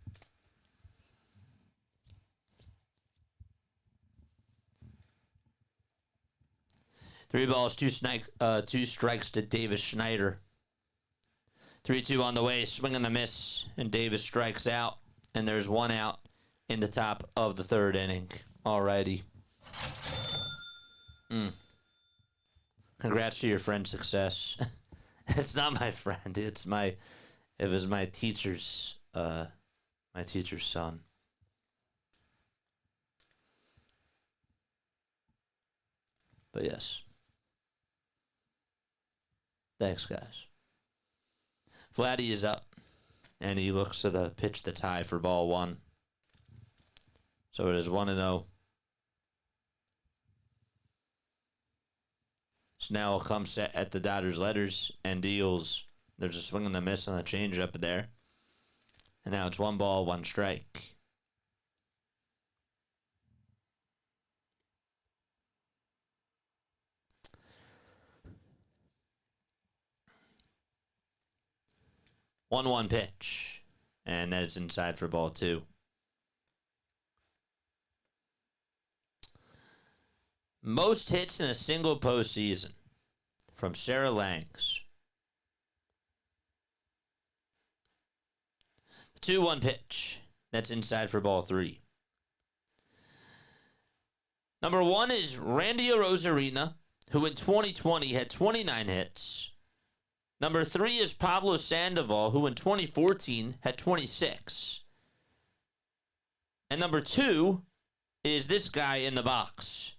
Three balls, two strikes to Davis Schneider. 3-2 on the way, swing and a miss, and Davis strikes out. And there's 1 out in the top of the third inning. Alrighty. Congrats to your friend's success. It's not my friend. It was my teacher's son. But yes. Thanks, guys. Vladdy is up, and he looks at the pitch that's high for ball 1. So it is 1-0. Snell comes set at the Dodgers letters and deals. There's a swing and a miss on the changeup there. And now it's 1 ball, 1 strike. 1-1 pitch. And that's inside for ball 2. Most hits in a single postseason from Sarah Langs. 2-1 pitch. That's inside for ball 3. Number 1 is Randy Arozarena, who in 2020 had 29 hits. Number 3 is Pablo Sandoval, who in 2014 had 26. And number 2 is this guy in the box,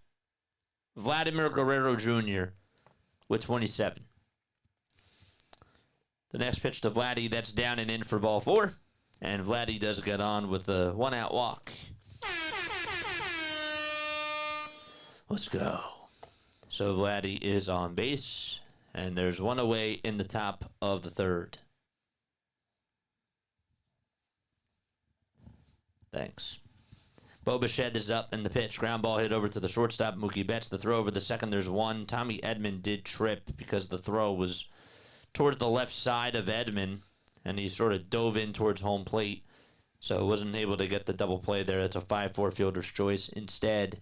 Vladimir Guerrero Jr. with 27. The next pitch to Vladdy, that's down and in for ball 4. And Vladdy does get on with a 1-out walk. Let's go. So Vladdy is on base, and there's one away in the top of the 3rd. Thanks. Bo Bichette is up in the pitch. Ground ball hit over to the shortstop. Mookie Betts the throw over the second. There's 1. Tommy Edman did trip because the throw was towards the left side of Edman, and he sort of dove in towards home plate, so wasn't able to get the double play there. It's a 5-4 fielder's choice. Instead,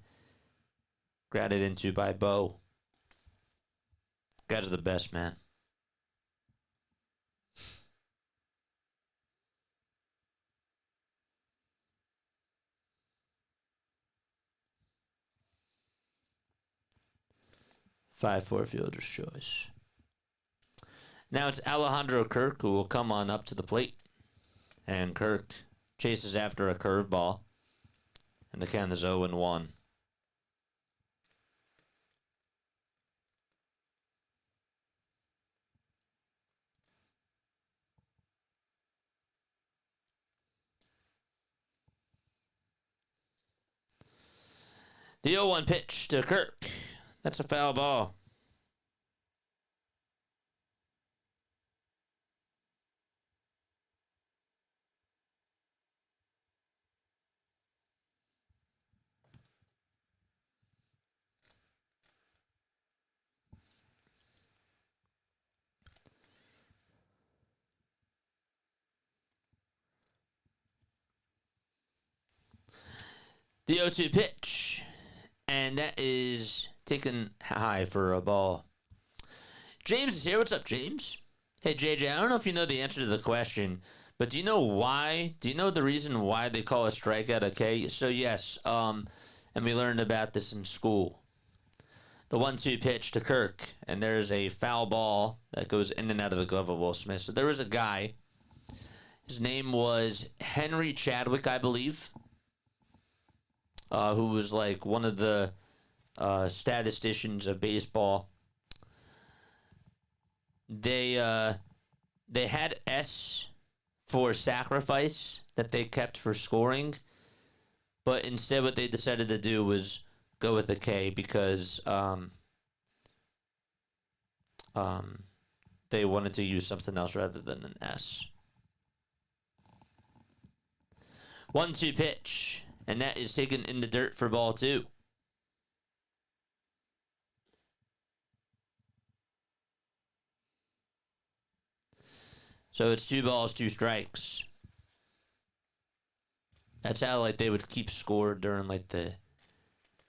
grounded into by Bo. Guys are the best, man. Five-four fielder's choice. Now it's Alejandro Kirk who will come on up to the plate. And Kirk chases after a curveball. And the count is 0-1. The 0-1 pitch to Kirk. That's a foul ball. The 0-2 pitch. And that is taken high for a ball. James is here. What's up, James? Hey, JJ, I don't know if you know the answer to the question, but do you know why? Do you know the reason why they call a strikeout a K? So, yes, and we learned about this in school. The 1-2 pitch to Kirk, and there's a foul ball that goes in and out of the glove of Will Smith. So there was a guy. His name was Henry Chadwick, I believe. Who was like one of the statisticians of baseball. They had S for sacrifice that they kept for scoring, but instead what they decided to do was go with a K because they wanted to use something else rather than an S. 1-2 pitch. And that is taken in the dirt for ball 2. So it's 2 balls, 2 strikes. That's how like they would keep score during like the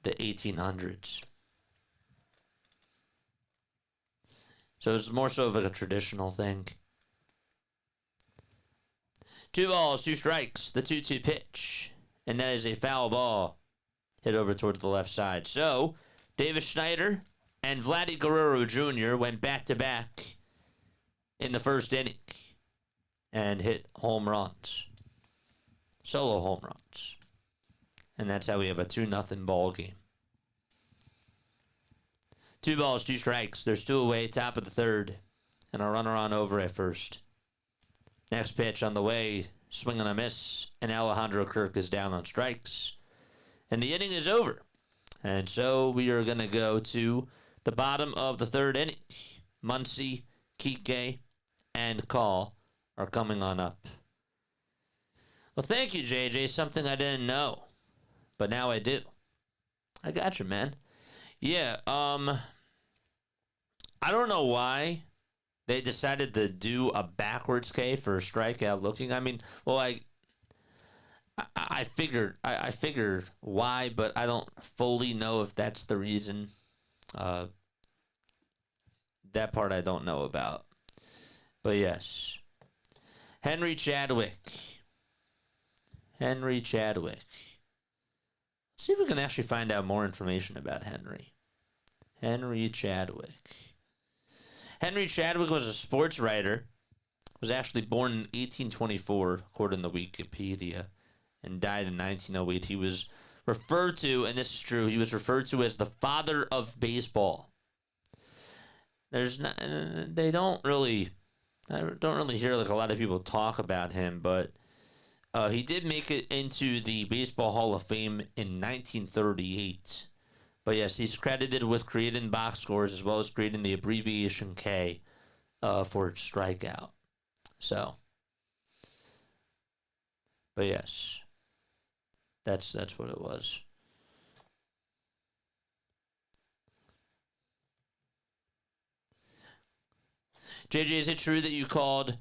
1800s. So it's more so of like a traditional thing. 2 balls, 2 strikes. The 2-2 pitch. And that is a foul ball hit over towards the left side. So, Davis Schneider and Vladdy Guerrero Jr. went back-to-back in the first inning and hit home runs. Solo home runs. And that's how we have a 2-0 ball game. 2 balls, 2 strikes. There's 2 away, top of the 3rd. And a runner on over at first. Next pitch on the way. Swing and a miss, and Alejandro Kirk is down on strikes. And the inning is over. And so we are going to go to the bottom of the 3rd inning. Muncy, Kike, and Call are coming on up. Well, thank you, JJ. Something I didn't know. But now I do. I got you, man. Yeah, I don't know why they decided to do a backwards K for strikeout looking. I mean, well, I figure why, but I don't fully know if that's the reason. That part I don't know about. But yes. Henry Chadwick. Let's see if we can actually find out more information about Henry. Henry Chadwick. Henry Chadwick was a sports writer. Was actually born in 1824, according to Wikipedia, and died in 1908. He was referred to, and this is true, he was referred to as the father of baseball. There's not, they don't really, I don't really hear like a lot of people talk about him, but he did make it into the Baseball Hall of Fame in 1938. But yes, he's credited with creating box scores as well as creating the abbreviation K for strikeout. So, but yes, that's what it was. JJ, is it true that you called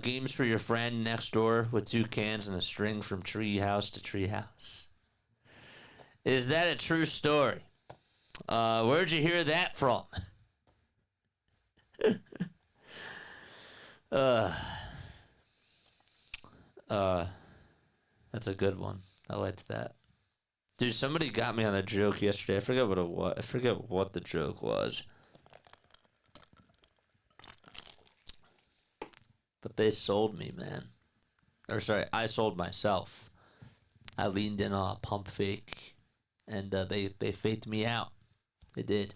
games for your friend next door with 2 cans and a string from tree house to tree house? Is that a true story? Where'd you hear that from? That's a good one. I liked that. Dude, somebody got me on a joke yesterday. I forget what it was. I forget what the joke was. But they sold me, man. Or sorry, I sold myself. I leaned in on a pump fake, and they faked me out. They did.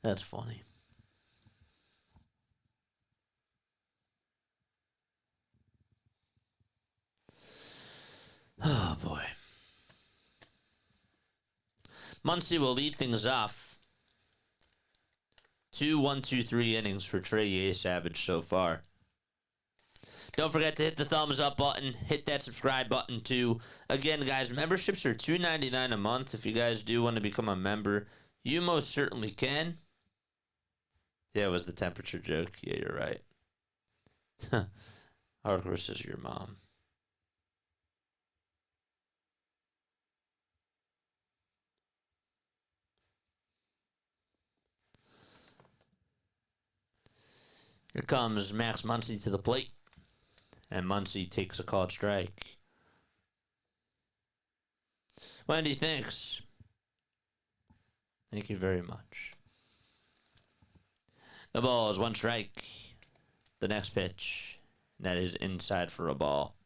That's funny. Oh boy. Muncy will lead things off. 2-1-2-3 innings for Trey Yesavage so far. Don't forget to hit the thumbs up button. Hit that subscribe button too. Again, guys, memberships are $2.99 a month. If you guys do want to become a member, you most certainly can. Yeah, it was the temperature joke. Yeah, you're right. Hardcore says your mom. Here comes Max Muncy to the plate. And Muncy takes a called strike. Wendy, thanks. Thank you very much. The ball is 1 strike. The next pitch. And that is inside for a ball.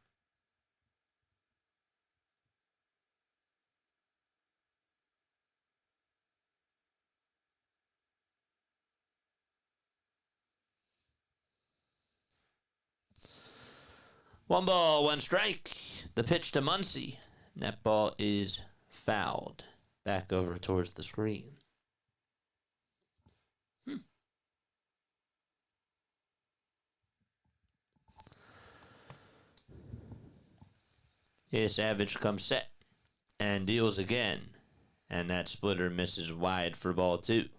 One ball, 1 strike. The pitch to Muncy. And that ball is fouled. Back over towards the screen. Savage comes set and deals again. And that splitter misses wide for ball 2.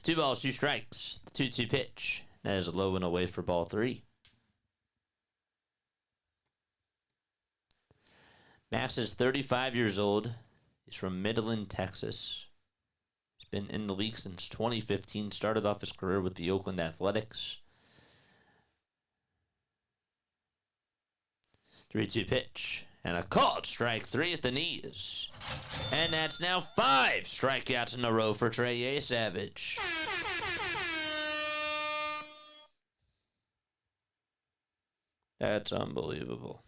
Two balls, 2 strikes. The 2-2 pitch. That is low and away for ball 3. Max is 35 years old. He's from Midland, Texas. He's been in the league since 2015. Started off his career with the Oakland Athletics. 3-2 pitch. And a called strike 3 at the knees. And that's now 5 strikeouts in a row for Trey Yesavage. That's unbelievable.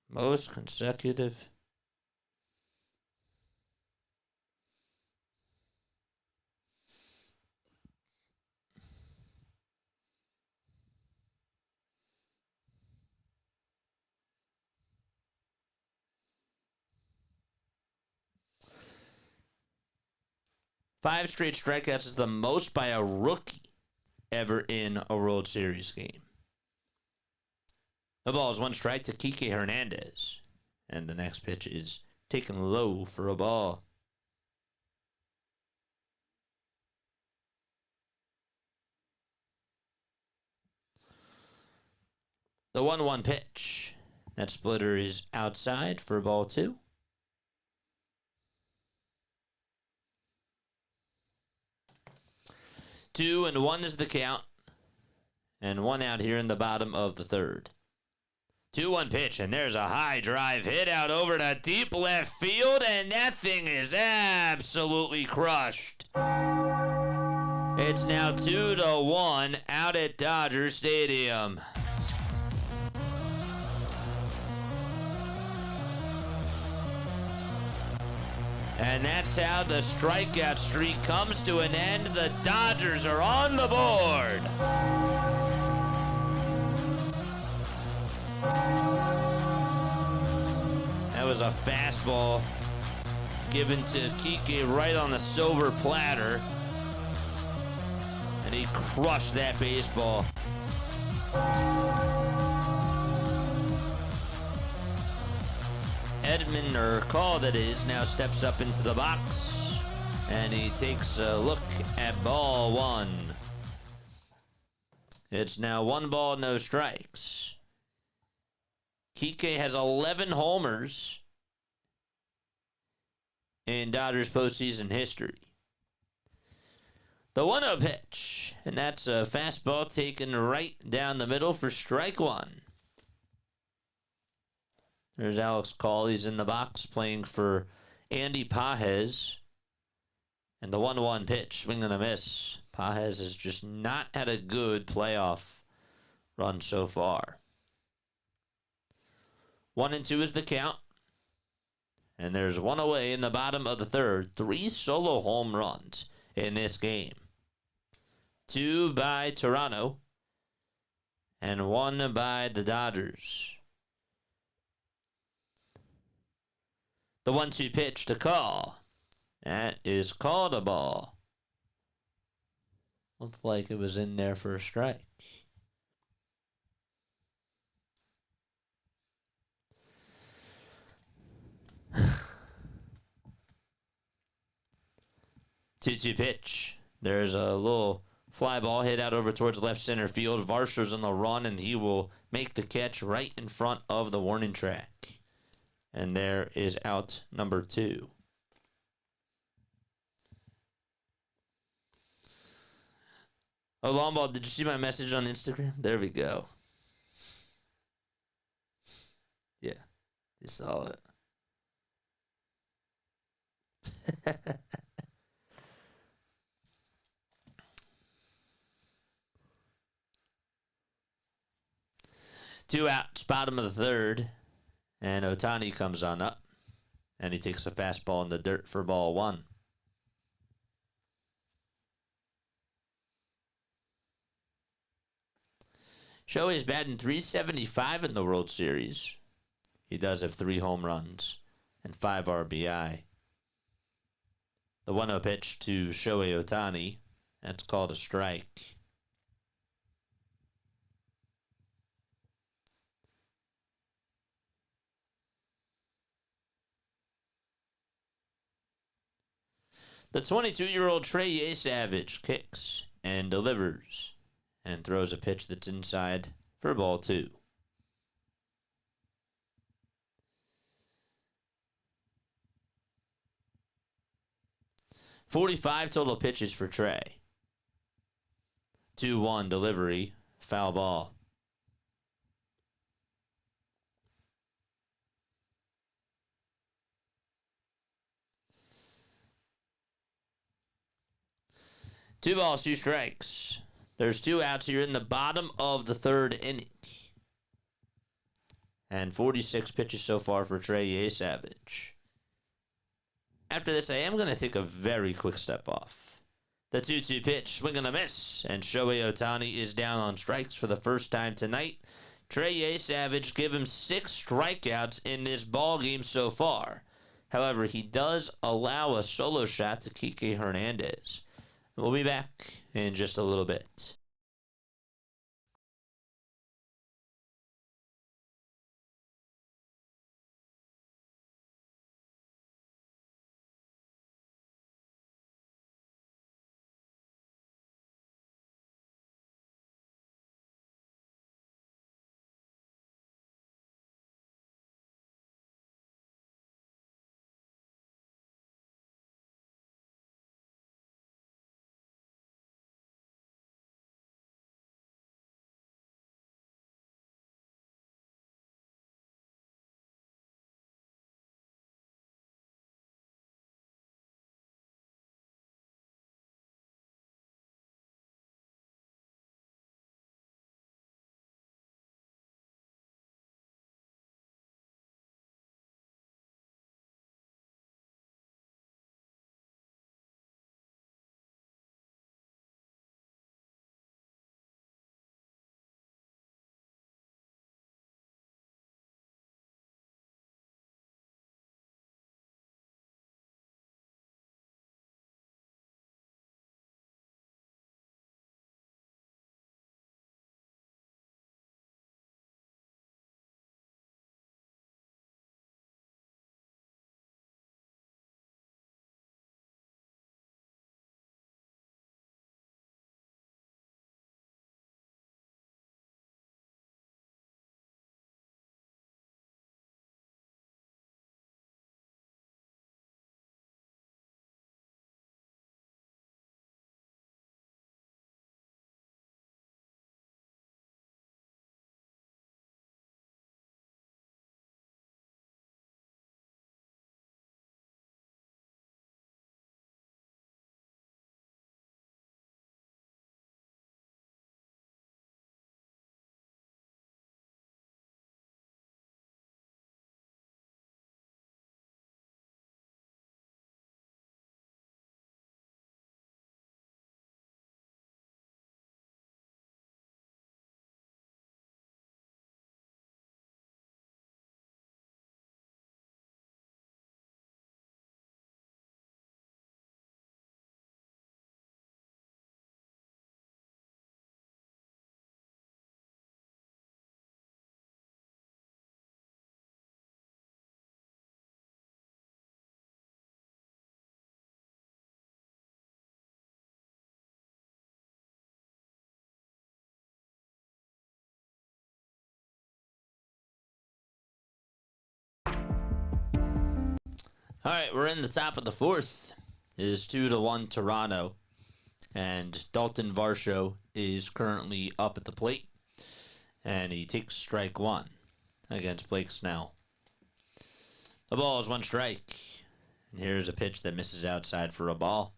Most consecutive. Five straight strikeouts is the most by a rookie ever in a World Series game. The ball is 1 strike to Kike Hernandez. And the next pitch is taken low for a ball. The 1-1 pitch. That splitter is outside for ball 2. Two and one is the count. And 1 out here in the bottom of the 3rd. 2-1 pitch, and there's a high drive hit out over to deep left field, and that thing is absolutely crushed. It's now 2-1 out at Dodger Stadium. And that's how the strikeout streak comes to an end. The Dodgers are on the board. That was a fastball given to Kike right on the silver platter. And he crushed that baseball. Edmund, or Call that is, now steps up into the box. And he takes a look at ball 1. It's now 1 ball, no strikes. Kike has 11 homers in Dodgers postseason history. The 1-0 pitch, and that's a fastball taken right down the middle for strike 1. There's Alex Call. He's in the box playing for Andy Pages. And the 1-1 pitch, swing and a miss. Pages has just not had a good playoff run so far. 1-2 is the count. And there's 1 away in the bottom of the 3rd. 3 solo home runs in this game. 2 by Toronto. And 1 by the Dodgers. The 1-2 pitch to Call. That is called a ball. Looked like it was in there for a strike. Two-two pitch. There's a little fly ball hit out over towards left center field. Varsher's on the run, and he will make the catch right in front of the warning track. And there is out number 2. Oh, long ball, did you see my message on Instagram? There we go. Yeah, you saw it. 2 outs, bottom of the 3rd. And Ohtani comes on up. And he takes a fastball in the dirt for ball 1. Shohei is batting .375 in the World Series. He does have 3 home runs and 5 RBI. The 1-0 pitch to Shohei Ohtani. That's called a strike. The 22-year-old yesavage kicks and delivers and throws a pitch that's inside for ball 2. .45 total pitches for Trey. 2-1 delivery, foul ball. Two balls, 2 strikes. There's 2 outs here in the bottom of the 3rd inning. And 46 pitches so far for Trey yesavage. After this, I am going to take a very quick step off. The 2-2 pitch, swing and a miss. And Shohei Ohtani is down on strikes for the first time tonight. Trey yesavage give him 6 strikeouts in this ball game so far. However, he does allow a solo shot to Kike Hernandez. We'll be back in just a little bit. All right, we're in the top of the fourth. It is 2-1 Toronto, and Dalton Varsho is currently up at the plate, and he takes strike one against Blake Snell. The ball is one strike, and here's a pitch that misses outside for a ball.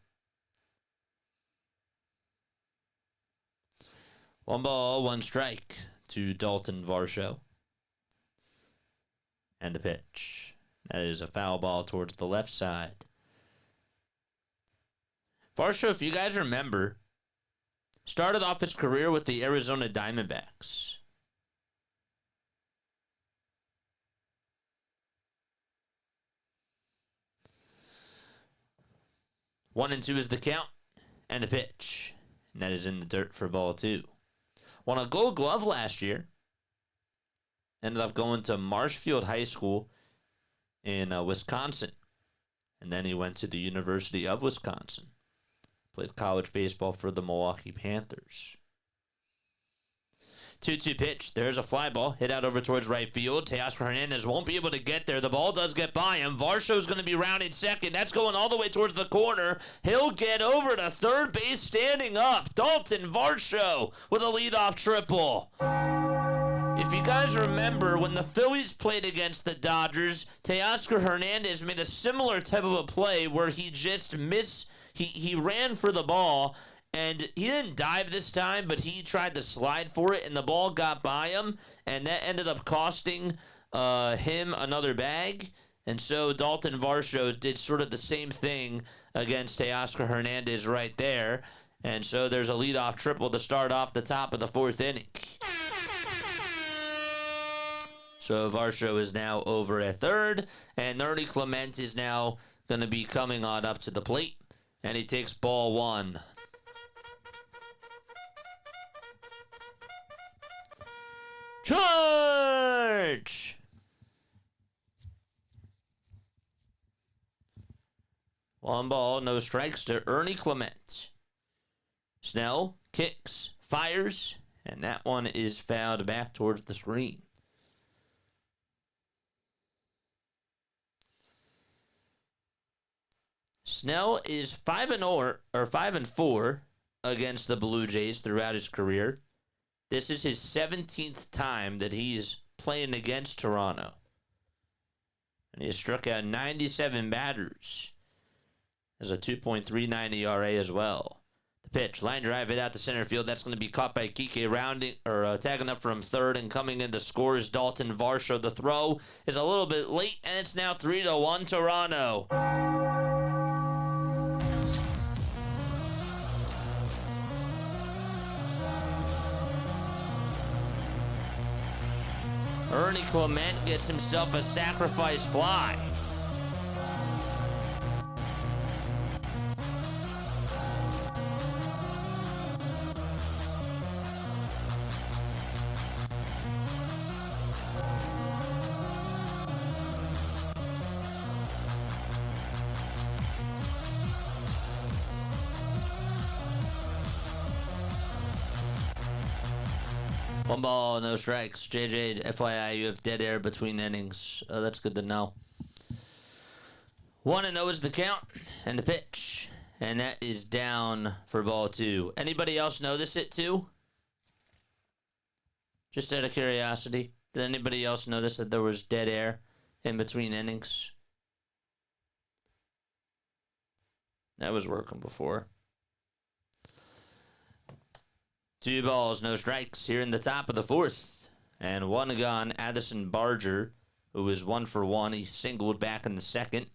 1 strike to Dalton Varsho, and the pitch. That is a foul ball towards the left side. Varsho, if you guys remember, started off his career with the Arizona Diamondbacks. One and two is the count, and the pitch. And that is in the dirt for ball two. Won a Gold Glove last year. Ended up going to Marshfield High School in Wisconsin. And then he went to the University of Wisconsin. Played college baseball for the Milwaukee Panthers. 2-2 pitch. There's a fly ball. Hit out over towards right field. Teoscar Hernandez won't be able to get there. The ball does get by him. Varsho's going to be rounding second. That's going all the way towards the corner. He'll get over to third base standing up. Dalton Varsho with a leadoff triple. If you guys remember, when the Phillies played against the Dodgers, Teoscar Hernandez made a similar type of a play where he just he ran for the ball, and he didn't dive this time, but he tried to slide for it, and the ball got by him, and that ended up costing him another bag. And so Dalton Varsho did sort of the same thing against Teoscar Hernandez right there. And so there's a leadoff triple to start off the top of the fourth inning. So Varsho is over at third, and Ernie Clement is now going to be coming on up to the plate, and he takes ball one. Charge! One ball, no strikes to Ernie Clement. Snell kicks, fires, and that one is fouled back towards the screen. Snell is 5-4 against the Blue Jays throughout his career. This is his 17th time that he is playing against Toronto. And he has struck out 97 batters. Has a 2.39 ERA as well. The pitch, line drive, hit out to center field. That's going to be caught by Kike, tagging up from third, and coming in to score is Dalton Varsho. The throw is a little bit late, and it's now 3-1 Toronto. Ernie Clement gets himself a sacrifice fly. One ball, no strikes. JJ, FYI, you have dead air between innings. That's good to know. 1-0 is the count and the pitch. And that is down for ball two. Anybody else notice it too? Just out of curiosity. Did anybody else notice that there was dead air in between innings? That was working before. 2 balls, no strikes here in the top of the fourth. And one gone, Addison Barger, who is 1 for 1. He singled back in the second.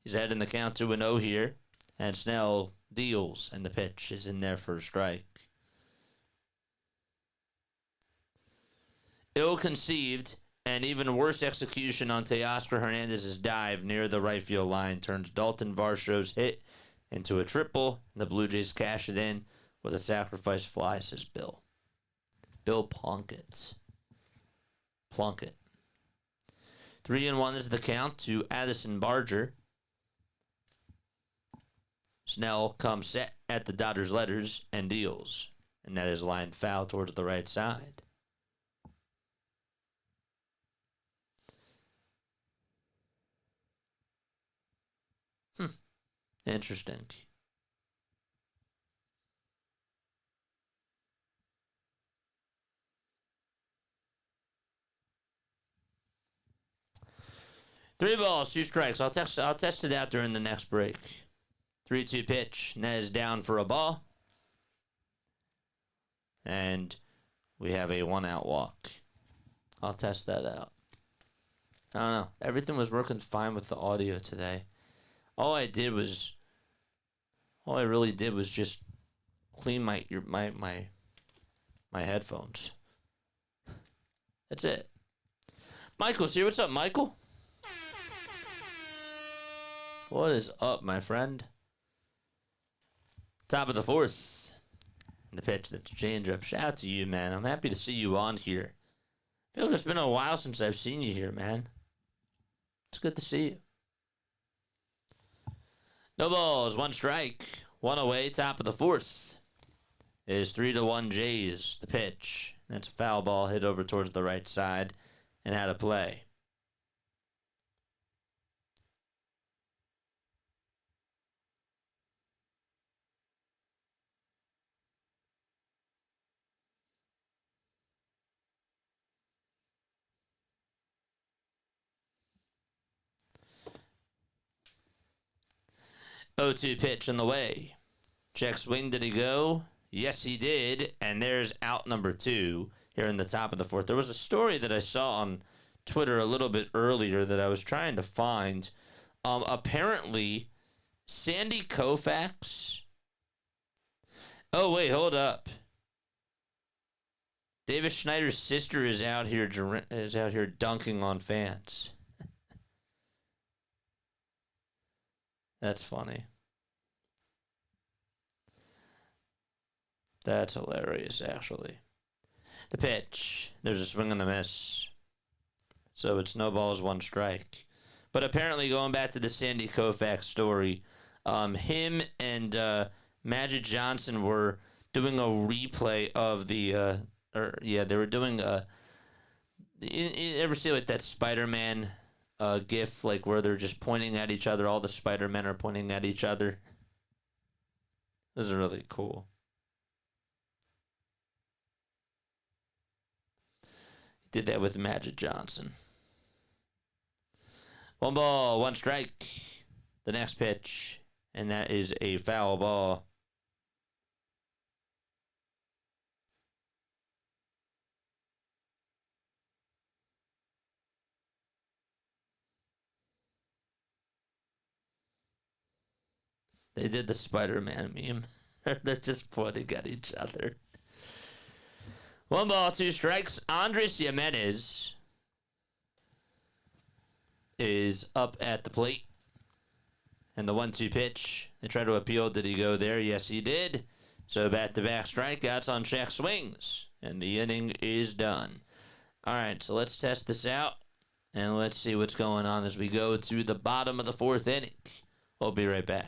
He's heading the count 2-0 here. And Snell deals, and the pitch is in there for a strike. Ill-conceived and even worse execution on Teoscar Hernandez's dive near the right field line turns Dalton Varsho's hit into a triple. The Blue Jays cash it in with a sacrifice fly, says Bill. Bill Plunkett. 3-1 is the count to Addison Barger. Snell comes set at the Dodgers' letters and deals. And that is lined foul towards the right side. Interesting. Three balls, two strikes. I'll test it out during the next break. 3-2 pitch. That is down for a ball. And we have a 1-out walk. I'll test that out. I don't know. Everything was working fine with the audio today. All I really did was just clean my headphones. That's it. Michael's here. What's up, Michael? What is up, my friend? Top of the fourth. The pitch, that's a changeup. Shout out to you, man. I'm happy to see you on here. I feel like it's been a while since I've seen you here, man. It's good to see you. No balls, one strike. One away, top of the fourth. It is 3-1 Jays. The pitch. That's a foul ball hit over towards the right side and out of play. Oh, 2 pitch in the way. Check swing, did he go? Yes, he did. And there's out number 2 here in the top of the fourth. There was a story that I saw on Twitter a little bit earlier that I was trying to find. Apparently, Sandy Koufax. Oh, wait, hold up. Davis Schneider's sister is out here dunking on fans. That's funny. That's hilarious, actually. The pitch. There's a swing and a miss. So it's no balls, one strike. But apparently, going back to the Sandy Koufax story, him and Magic Johnson were doing a replay of the, they were doing you ever see like that Spider-Man gif, like where they're just pointing at each other, all the Spider-Men are pointing at each other? This is really cool. He did that with Magic Johnson. 1 ball, 1 strike. The next pitch, and that is a foul ball. They did the Spider-Man meme. They're just pointing at each other. 1 ball, 2 strikes. Andres Jimenez is up at the plate. And the 1-2 pitch. They try to appeal. Did he go there? Yes, he did. So back-to-back strikeouts on check swings. And the inning is done. All right, so let's test this out. And let's see what's going on as we go to the bottom of the 4th inning. We'll be right back.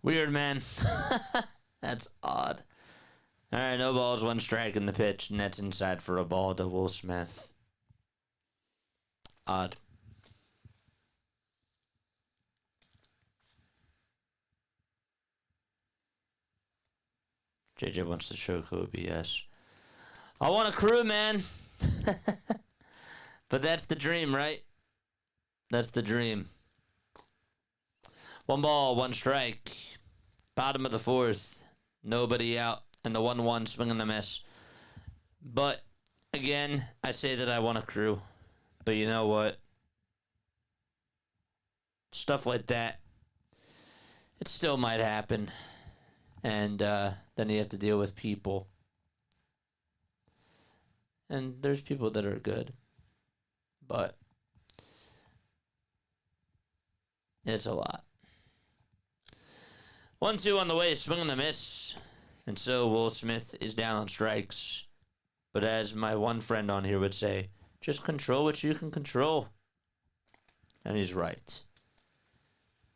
Weird, man. That's odd. All right, no balls, 1 strike in the pitch, and that's inside for a ball to Will Smith. Odd. JJ wants to show Kobe, yes. I want a crew, man. But that's the dream, right? That's the dream. 1 ball, 1 strike. Bottom of the 4th. Nobody out. And the 1-1 swing and a miss. But, again, I say that I want a crew. But you know what? Stuff like that, it still might happen. And then you have to deal with people. And there's people that are good. But it's a lot. 1-2 on the way, swing and a miss. And so Will Smith is down on strikes. But as my one friend on here would say, just control what you can control. And he's right.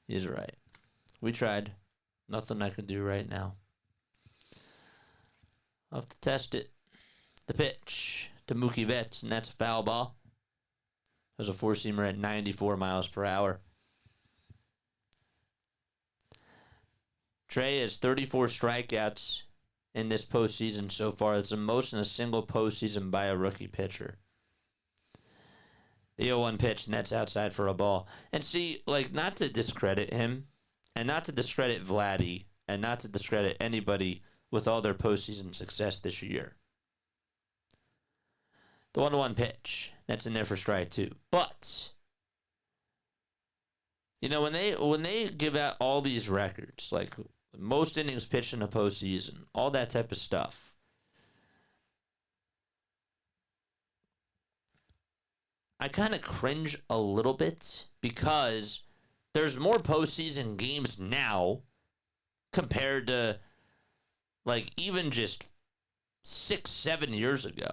He's right. We tried. Nothing I can do right now. I'll have to test it. The pitch to Mookie Betts, and that's a foul ball. There's a 4-seamer at 94 miles per hour. Trey has 34 strikeouts in this postseason so far. It's the most in a single postseason by a rookie pitcher. The 0-1 pitch, and that's outside for a ball. And see, like, not to discredit him, and not to discredit Vladdy, and not to discredit anybody with all their postseason success this year. The 1-1 pitch, that's in there for strike 2. But, you know, when they give out all these records, like most innings pitched in a postseason, all that type of stuff, I kind of cringe a little bit because there's more postseason games now compared to, like, even just 6-7 years ago.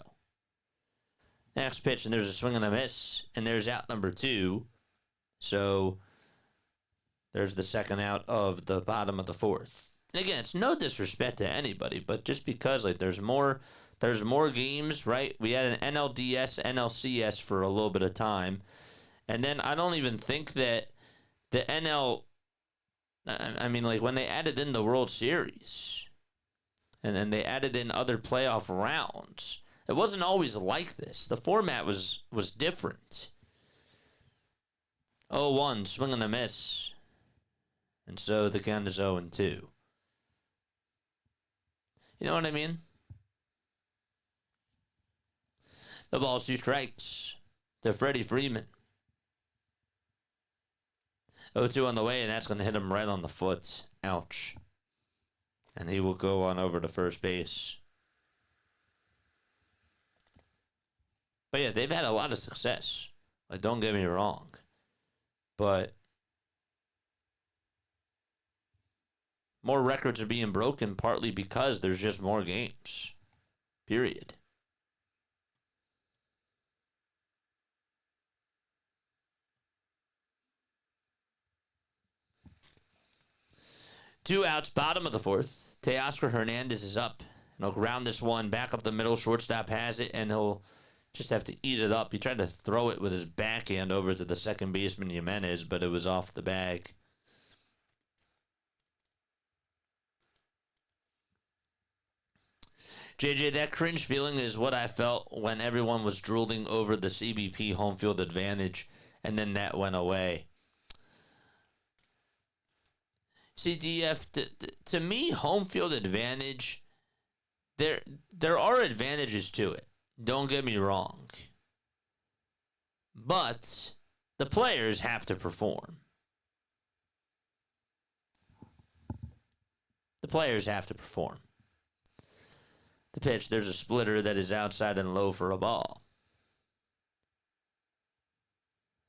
Next pitch, and there's a swing and a miss, and there's out number 2. So there's the second out of the bottom of the 4th. And again, it's no disrespect to anybody, but just because, like, there's more games, right? We had an NLDS, NLCS for a little bit of time. And then I don't even think that the I mean, like, when they added in the World Series and then they added in other playoff rounds, it wasn't always like this. The format was different. 0-1, swing and a miss. And so the count is 0-2. You know what I mean? The ball's 2 strikes to Freddie Freeman. 0-2 on the way, and that's going to hit him right on the foot. Ouch. And he will go on over to first base. But yeah, they've had a lot of success. Like, don't get me wrong. But more records are being broken partly because there's just more games. Period. Two outs, bottom of the 4th. Teoscar Hernandez is up. And he'll ground this one back up the middle. Shortstop has it, and he'll just have to eat it up. He tried to throw it with his backhand over to the second baseman, Jimenez, but it was off the bag. JJ, that cringe feeling is what I felt when everyone was drooling over the CBP home field advantage, and then that went away. CDF, to me, home field advantage, there are advantages to it. Don't get me wrong. But the players have to perform. The players have to perform. The pitch, there's a splitter that is outside and low for a ball.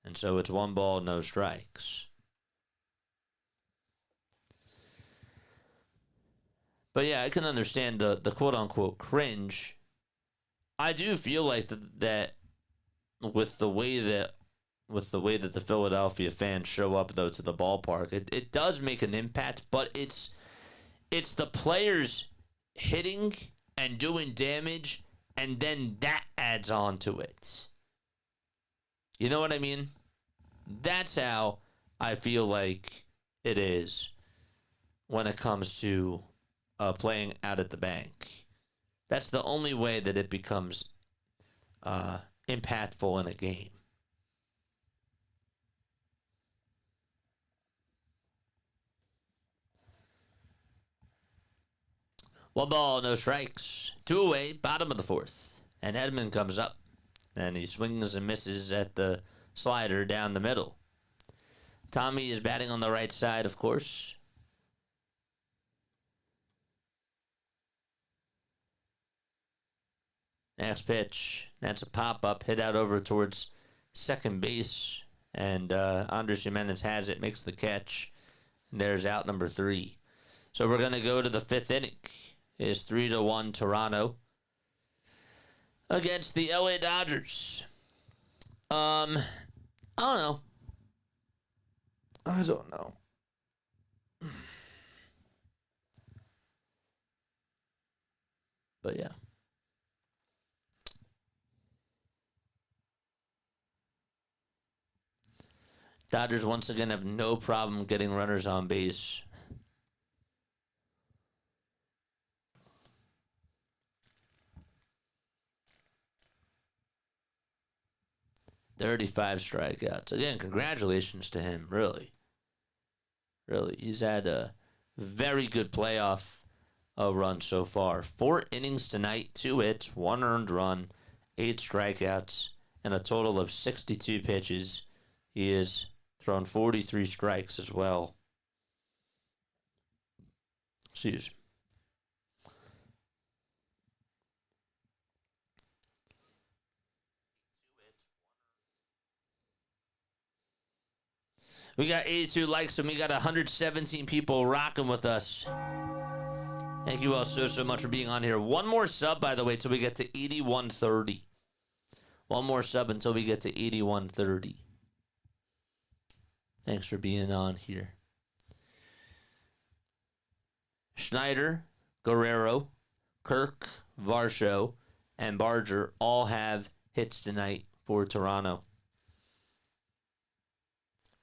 And so it's 1 ball, no strikes. But yeah, I can understand the quote-unquote cringe. I do feel like that with the way that with the way that the Philadelphia fans show up though to the ballpark. It does make an impact, but it's the players hitting and doing damage, and then that adds on to it. You know what I mean? That's how I feel like it is when it comes to playing out at the bank. That's the only way that it becomes impactful in a game. One ball, no strikes. Two away, bottom of the fourth. And Edman comes up. And he swings and misses at the slider down the middle. Tommy is batting on the right side, of course. Next pitch. That's a pop-up. Hit out over towards second base. And Andres Jimenez has it, makes the catch. And there's out number 3. So we're going to go to the 5th inning. It's 3-1 Toronto against the LA Dodgers. I don't know. But yeah. Dodgers once again have no problem getting runners on base. "35 strikeouts." Again, congratulations to him, really. Really. He's had a very good playoff run so far. 4 innings tonight, 2 hits, 1 earned run, 8 strikeouts, and a total of 62 pitches. He has thrown 43 strikes as well. Excuse me. We got 82 likes and we got 117 people rocking with us. Thank you all so much for being on here. One more sub, by the way, till we get to 8130. One more sub until we get to 8130. Thanks for being on here. Schneider, Guerrero, Kirk, Varsho, and Barger all have hits tonight for Toronto.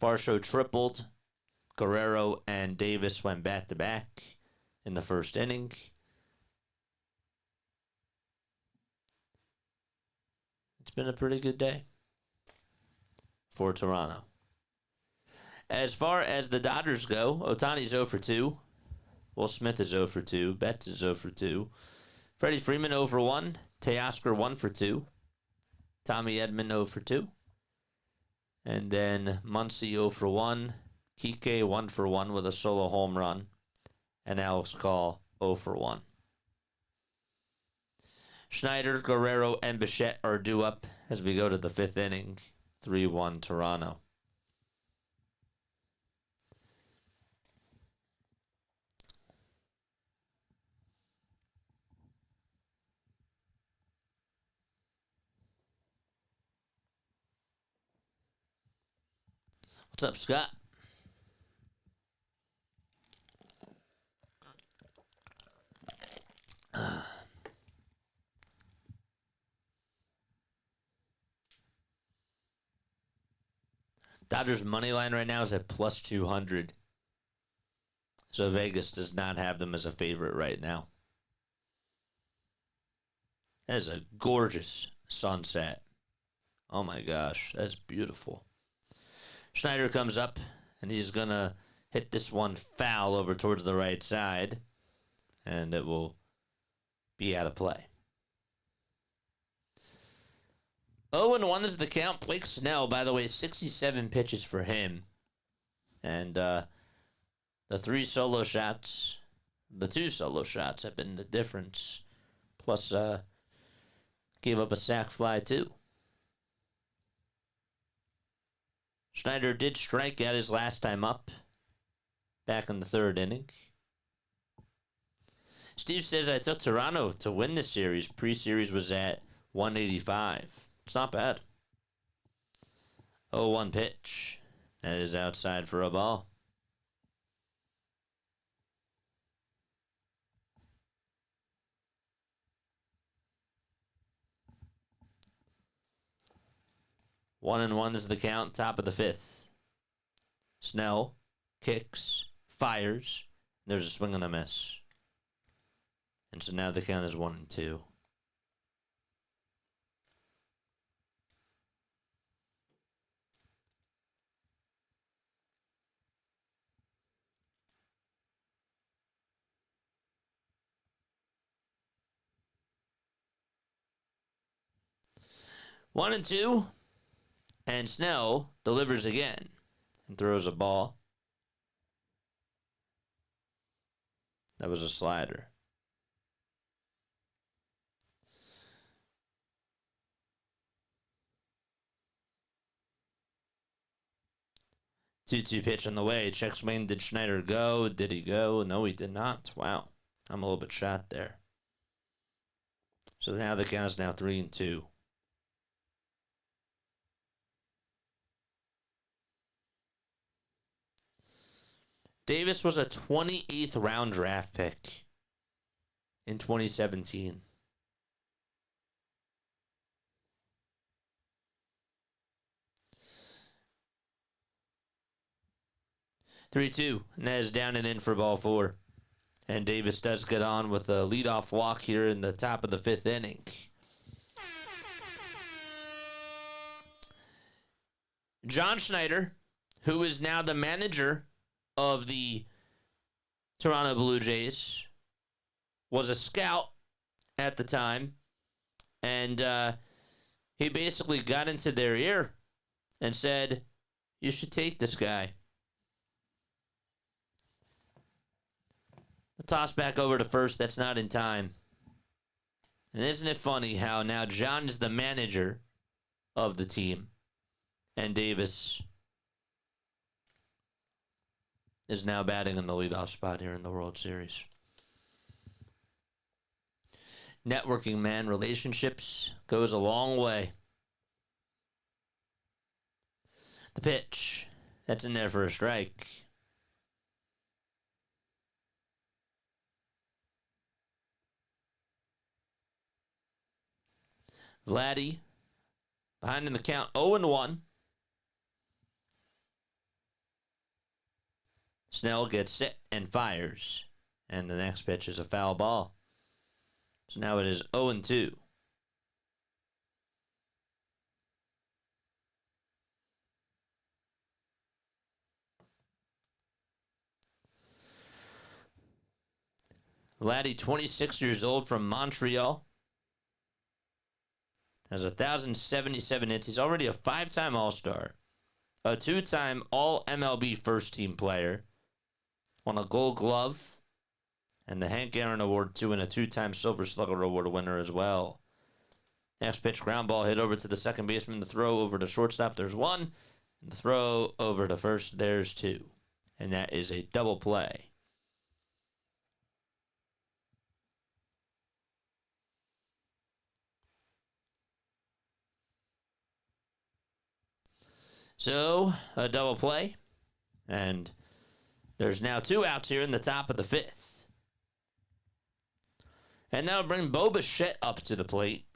Varsho tripled. Guerrero and Davis went back-to-back in the first inning. It's been a pretty good day for Toronto. As far as the Dodgers go, Ohtani's 0 for 2. Will Smith is 0 for 2. Betts is 0 for 2. Freddie Freeman 0 for 1. Teoscar 1 for 2. Tommy Edman 0 for 2. And then Muncy 0 for 1. Kike 1 for 1 with a solo home run. And Alex Call 0 for 1. Schneider, Guerrero, and Bichette are due up as we go to the 5th inning. 3-1 Toronto. What's up, Scott? Dodgers money line right now is at plus 200. So Vegas does not have them as a favorite right now. That is a gorgeous sunset. Oh my gosh, that's beautiful. Schneider comes up, and he's going to hit this one foul over towards the right side, and it will be out of play. 0-1 is the count. Blake Snell, by the way, 67 pitches for him. And the 2 solo shots have been the difference. Plus, gave up a sac fly, too. Schneider did strike out his last time up, back in the 3rd inning. Steve says, I took Toronto to win this series. Pre-series was at 185. It's not bad. 0-1 pitch. That is outside for a ball. One and one is the count, top of the fifth. Snell kicks, fires. There's a swing and a miss. And so now the count is 1-2. One and two. And Snell delivers again and throws a ball. That was a slider. 2-2 pitch on the way. Check swing. Did Schneider go? Did he go? No, he did not. Wow. I'm a little bit shot there. So now the count is now 3-2. Davis was a 28th round draft pick in 2017. 3-2, and that is down and in for ball four. And Davis does get on with a leadoff walk here in the top of the fifth inning. John Schneider, who is now the manager of the Toronto Blue Jays, was a scout at the time, and he basically got into their ear and said, "You should take this guy." The toss back over to first, that's not in time. And isn't it funny how now John is the manager of the team, and Davis is now batting in the leadoff spot here in the World Series. Networking, man, relationships goes a long way. The pitch, that's in there for a strike. Vladdy behind in the count, 0-1. Snell gets set and fires. And the next pitch is a foul ball. So now it is 0-2. Vladdy, 26 years old, from Montreal. Has 1,077 hits. He's already a 5-time All-Star, a 2-time All-MLB first-team player, won a Gold Glove, and the Hank Aaron Award, too, and a 2-time Silver Slugger Award winner as well. Next pitch, ground ball hit over to the second baseman. The throw over to shortstop, there's one. And the throw over to first, there's two. And that is a double play. So, a double play. And there's now 2 outs here in the top of the fifth. And that'll bring Bichette up to the plate.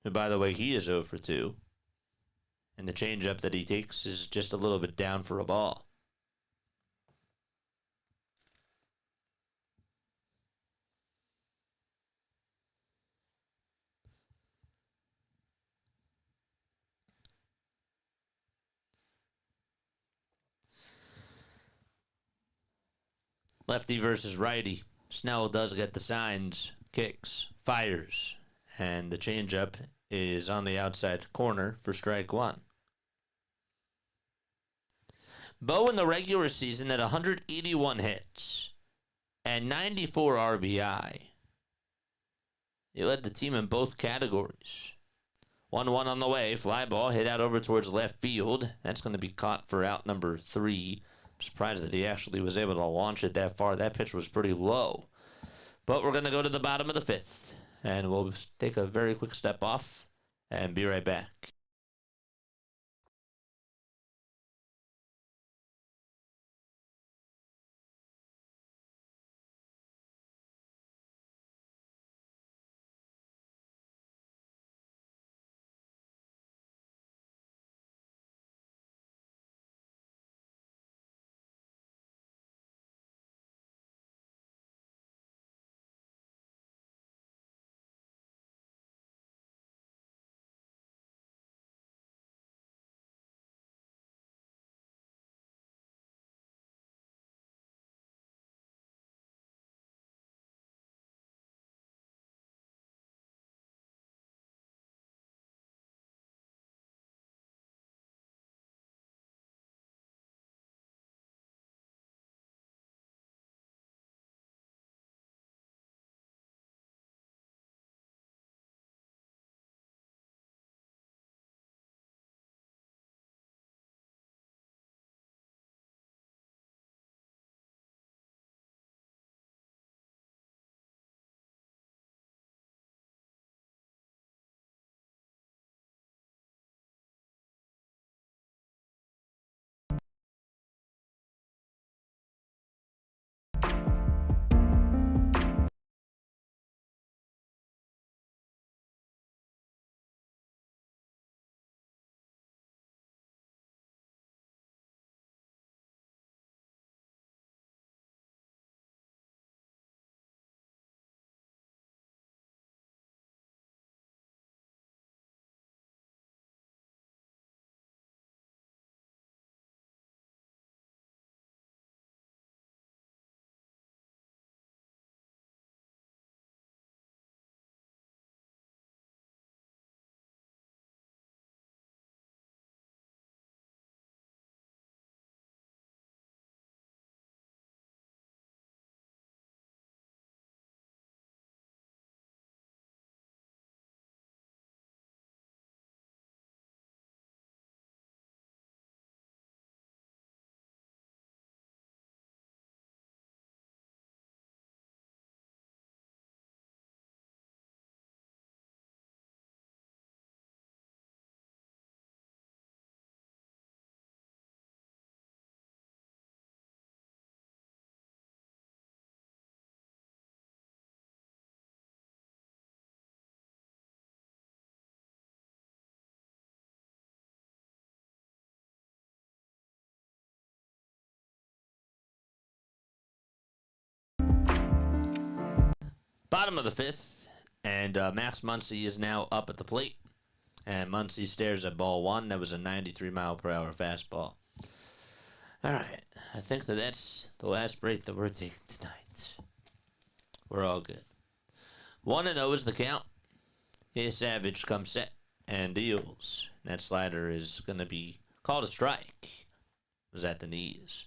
Who, by the way, he is 0 for 2. And the changeup that he takes is just a little bit down for a ball. Lefty versus righty. Snell does get the signs, kicks, fires, and the changeup is on the outside corner for strike one. Bo in the regular season had 181 hits and 94 RBI. He led the team in both categories. 1-1 on the way. Fly ball hit out over towards left field. That's going to be caught for out number 3. I'm surprised that he actually was able to launch it that far. That pitch was pretty low. But we're going to go to the bottom of the fifth, and we'll take a very quick step off and be right back. Bottom of the fifth, and Max Muncy is now up at the plate. And Muncy stares at ball one. That was a 93-mile-per-hour fastball. All right, I think that's the last break that we're taking tonight. We're all good. 1-0 is the count. Yesavage comes set and deals. That slider is going to be called a strike. It was at the knees.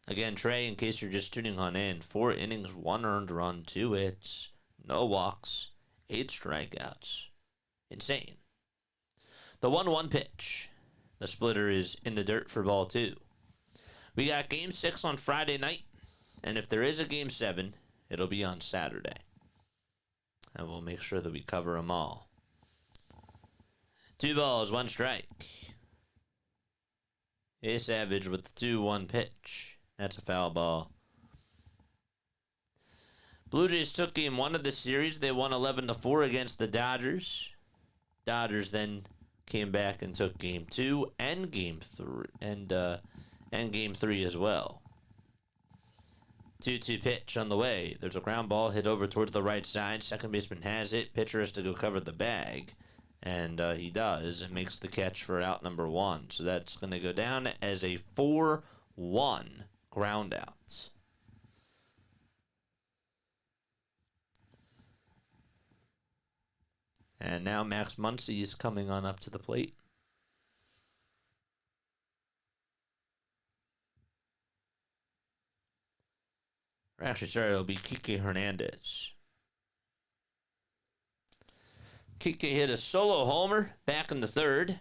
Again, Trey, in case you're just tuning on in, 4 innings, 1 earned run, 2 hits, no walks, 8 strikeouts. Insane. The 1-1 pitch. The splitter is in the dirt for ball 2. We got Game 6 on Friday night, and if there is a Game 7, it'll be on Saturday. And we'll make sure that we cover them all. 2 balls, 1 strike. Yesavage with the 2-1 pitch. That's a foul ball. Blue Jays took Game 1 of the series. They won 11-4 against the Dodgers. Dodgers then came back and took Game 2 and Game 3 and Game 3 as well. 2-2 pitch on the way. There's a ground ball hit over towards the right side. Second baseman has it. Pitcher has to go cover the bag. And he does and makes the catch for out number 1. So that's going to go down as a 4-1 ground out. And now Max Muncy is coming on up to the plate. Or actually, sorry, it'll be Kike Hernandez. Kike hit a solo homer back in the third.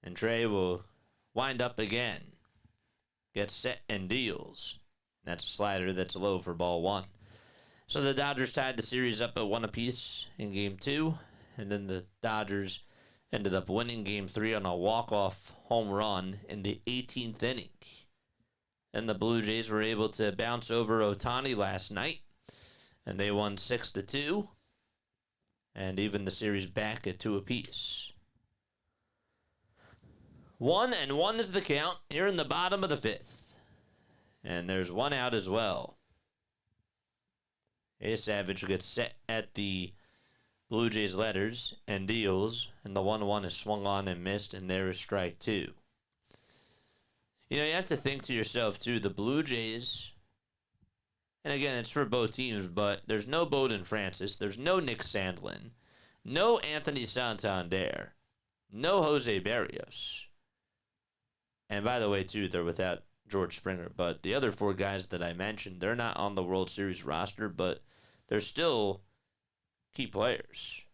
And Trey will wind up again. Gets set and deals. That's a slider that's low for ball 1. So the Dodgers tied the series up at 1 apiece in Game 2. And then the Dodgers ended up winning Game 3 on a walk-off home run in the 18th inning. And the Blue Jays were able to bounce over Ohtani last night. And they won 6-2. And even the series back at 2 apiece. 1-1 is the count here in the bottom of the 5th. And there's 1 out as well. Yesavage gets set at the Blue Jays letters and deals, and the 1-1 is swung on and missed, and there is strike 2. You know, you have to think to yourself, too, the Blue Jays, and again, it's for both teams, but there's no Bowden Francis, there's no Nick Sandlin, no Anthony Santander, no Jose Barrios. And by the way, too, they're without George Springer, but the other 4 guys that I mentioned, they're not on the World Series roster, but they're still key players.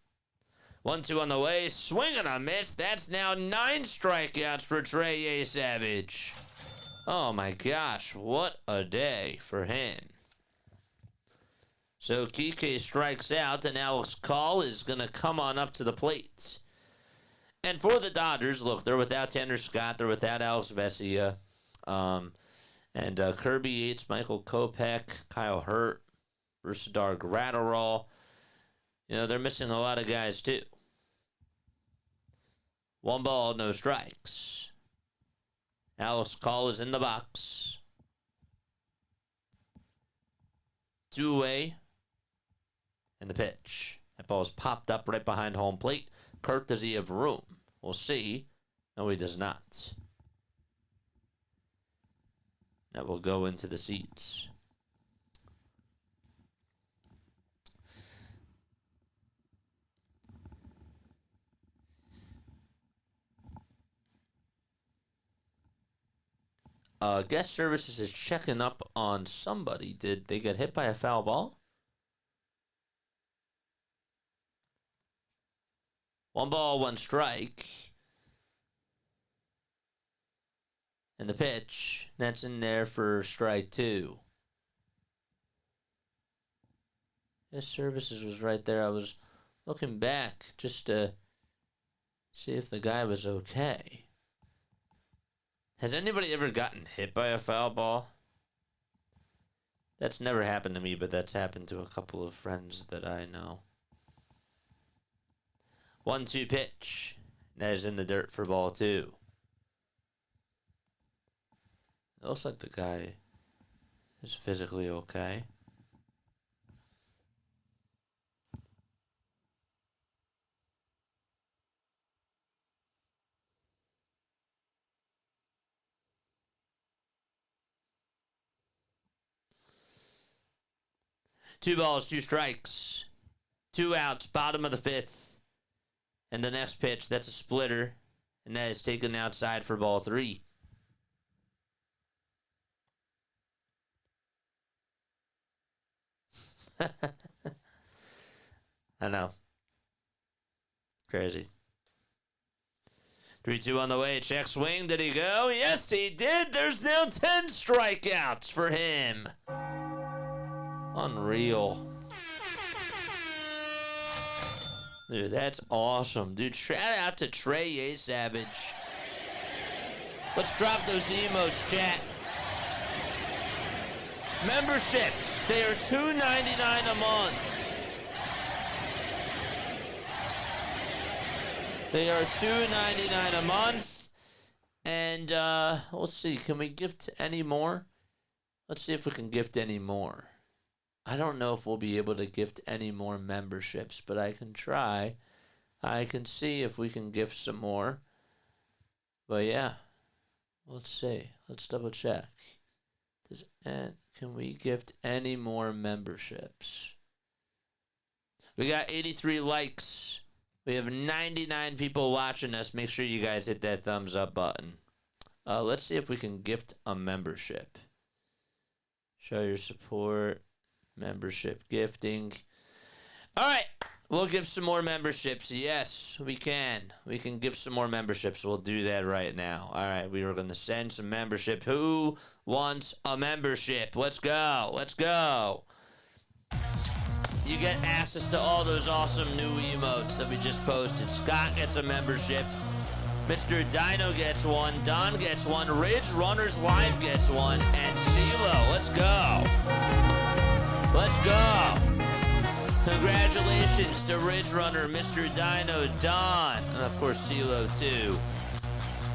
1-2 on the way, swing and a miss. That's now 9 strikeouts for Trey Yesavage. Oh my gosh, what a day for him. So Kike strikes out, and Alex Call is going to come on up to the plate. And for the Dodgers, look, they're without Tanner Scott, they're without Alex Vesia. And Kirby Yates, Michael Kopech, Kyle Hurt, Brusadar Gratterall. You know, they're missing a lot of guys too. 1 ball, no strikes. Alex Call is in the box. 2 away. And the pitch. That ball is popped up right behind home plate. Kurt, does he have room? We'll see. No, he does not. That will go into the seats. Guest services is checking up on somebody. Did they get hit by a foul ball? 1 ball, 1 strike. And the pitch, that's in there for strike 2. Guest services was right there. I was looking back just to see if the guy was okay. Has anybody ever gotten hit by a foul ball? That's never happened to me, but that's happened to a couple of friends that I know. 1-2 pitch. That is in the dirt for ball 2. It looks like the guy is physically okay. Two balls, two strikes. 2 outs, bottom of the 5th. And the next pitch, that's a splitter. And that is taken outside for ball 3. I know. Crazy. 3-2 on the way. Check swing. Did he go? Yes, he did. There's now 10 strikeouts for him. Unreal. Dude, that's awesome. Dude, shout out to Trey yesavage. Let's drop those emotes, chat. Memberships, they are $2.99 a month. They are $2.99 a month. And let's see, can we gift any more? Let's see if we can gift any more. I don't know if we'll be able to gift any more memberships, but I can try. I can see if we can gift some more. But yeah, let's see. Let's double check. Can we gift any more memberships? We got 83 likes. We have 99 people watching us. Make sure you guys hit that thumbs up button. Let's see if we can gift a membership. Show your support. Membership gifting. All right. We'll give some more memberships. Yes, we can. We can give some more memberships. We'll do that right now. All right. We are going to send some membership. Who wants a membership? Let's go. Let's go. You get access to all those awesome new emotes that we just posted. Scott gets a membership. Mr. Dino gets one. Don gets one. Ridge Runners Live gets one. And CeeLo. Let's go. Let's go. Congratulations to Ridge Runner, Mr. Dino, Don, and of course CeeLo too,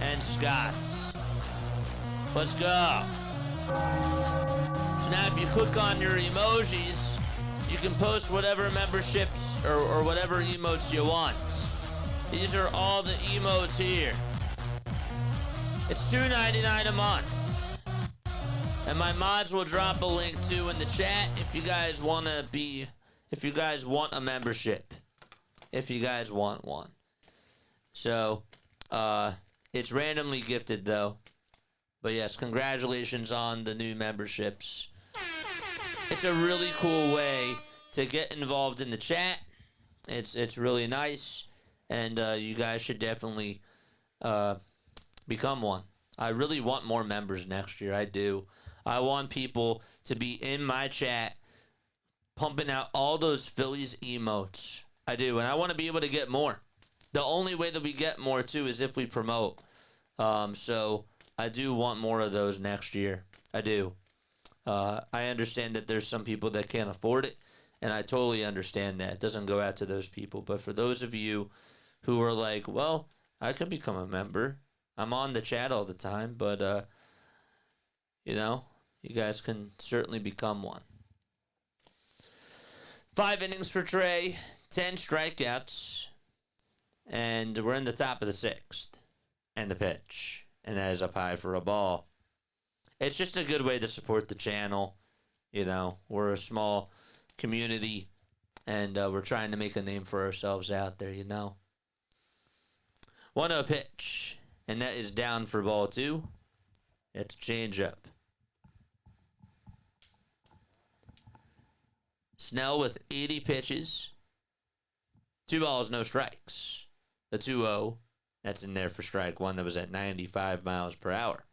and Scott's. Let's go. So now if you click on your emojis, you can post whatever memberships or whatever emotes you want. These are all the emotes here. It's $2.99 a month. And my mods will drop a link too in the chat if you guys want a membership. If you guys want one. So, it's randomly gifted though. But yes, congratulations on the new memberships. It's a really cool way to get involved in the chat. It's really nice. And you guys should definitely become one. I really want more members next year. I do. I want people to be in my chat pumping out all those Phillies emotes. I do. And I want to be able to get more. The only way that we get more, too, is if we promote. So I do want more of those next year. I do. I understand that there's some people that can't afford it. And I totally understand that. It doesn't go out to those people. But for those of you who are like, well, I can become a member. I'm on the chat all the time. But, you know, you guys can certainly become one. 5 innings for Trey, 10 strikeouts, and we're in the top of the 6th. And the pitch. And that is up high for a ball. It's just a good way to support the channel. You know, we're a small community, and we're trying to make a name for ourselves out there, you know. 1-0 pitch, and that is down for ball 2. It's a changeup. Snell with 80 pitches. 2 balls, no strikes. The 2-0, that's in there for strike 1 that was at 95 miles per hour.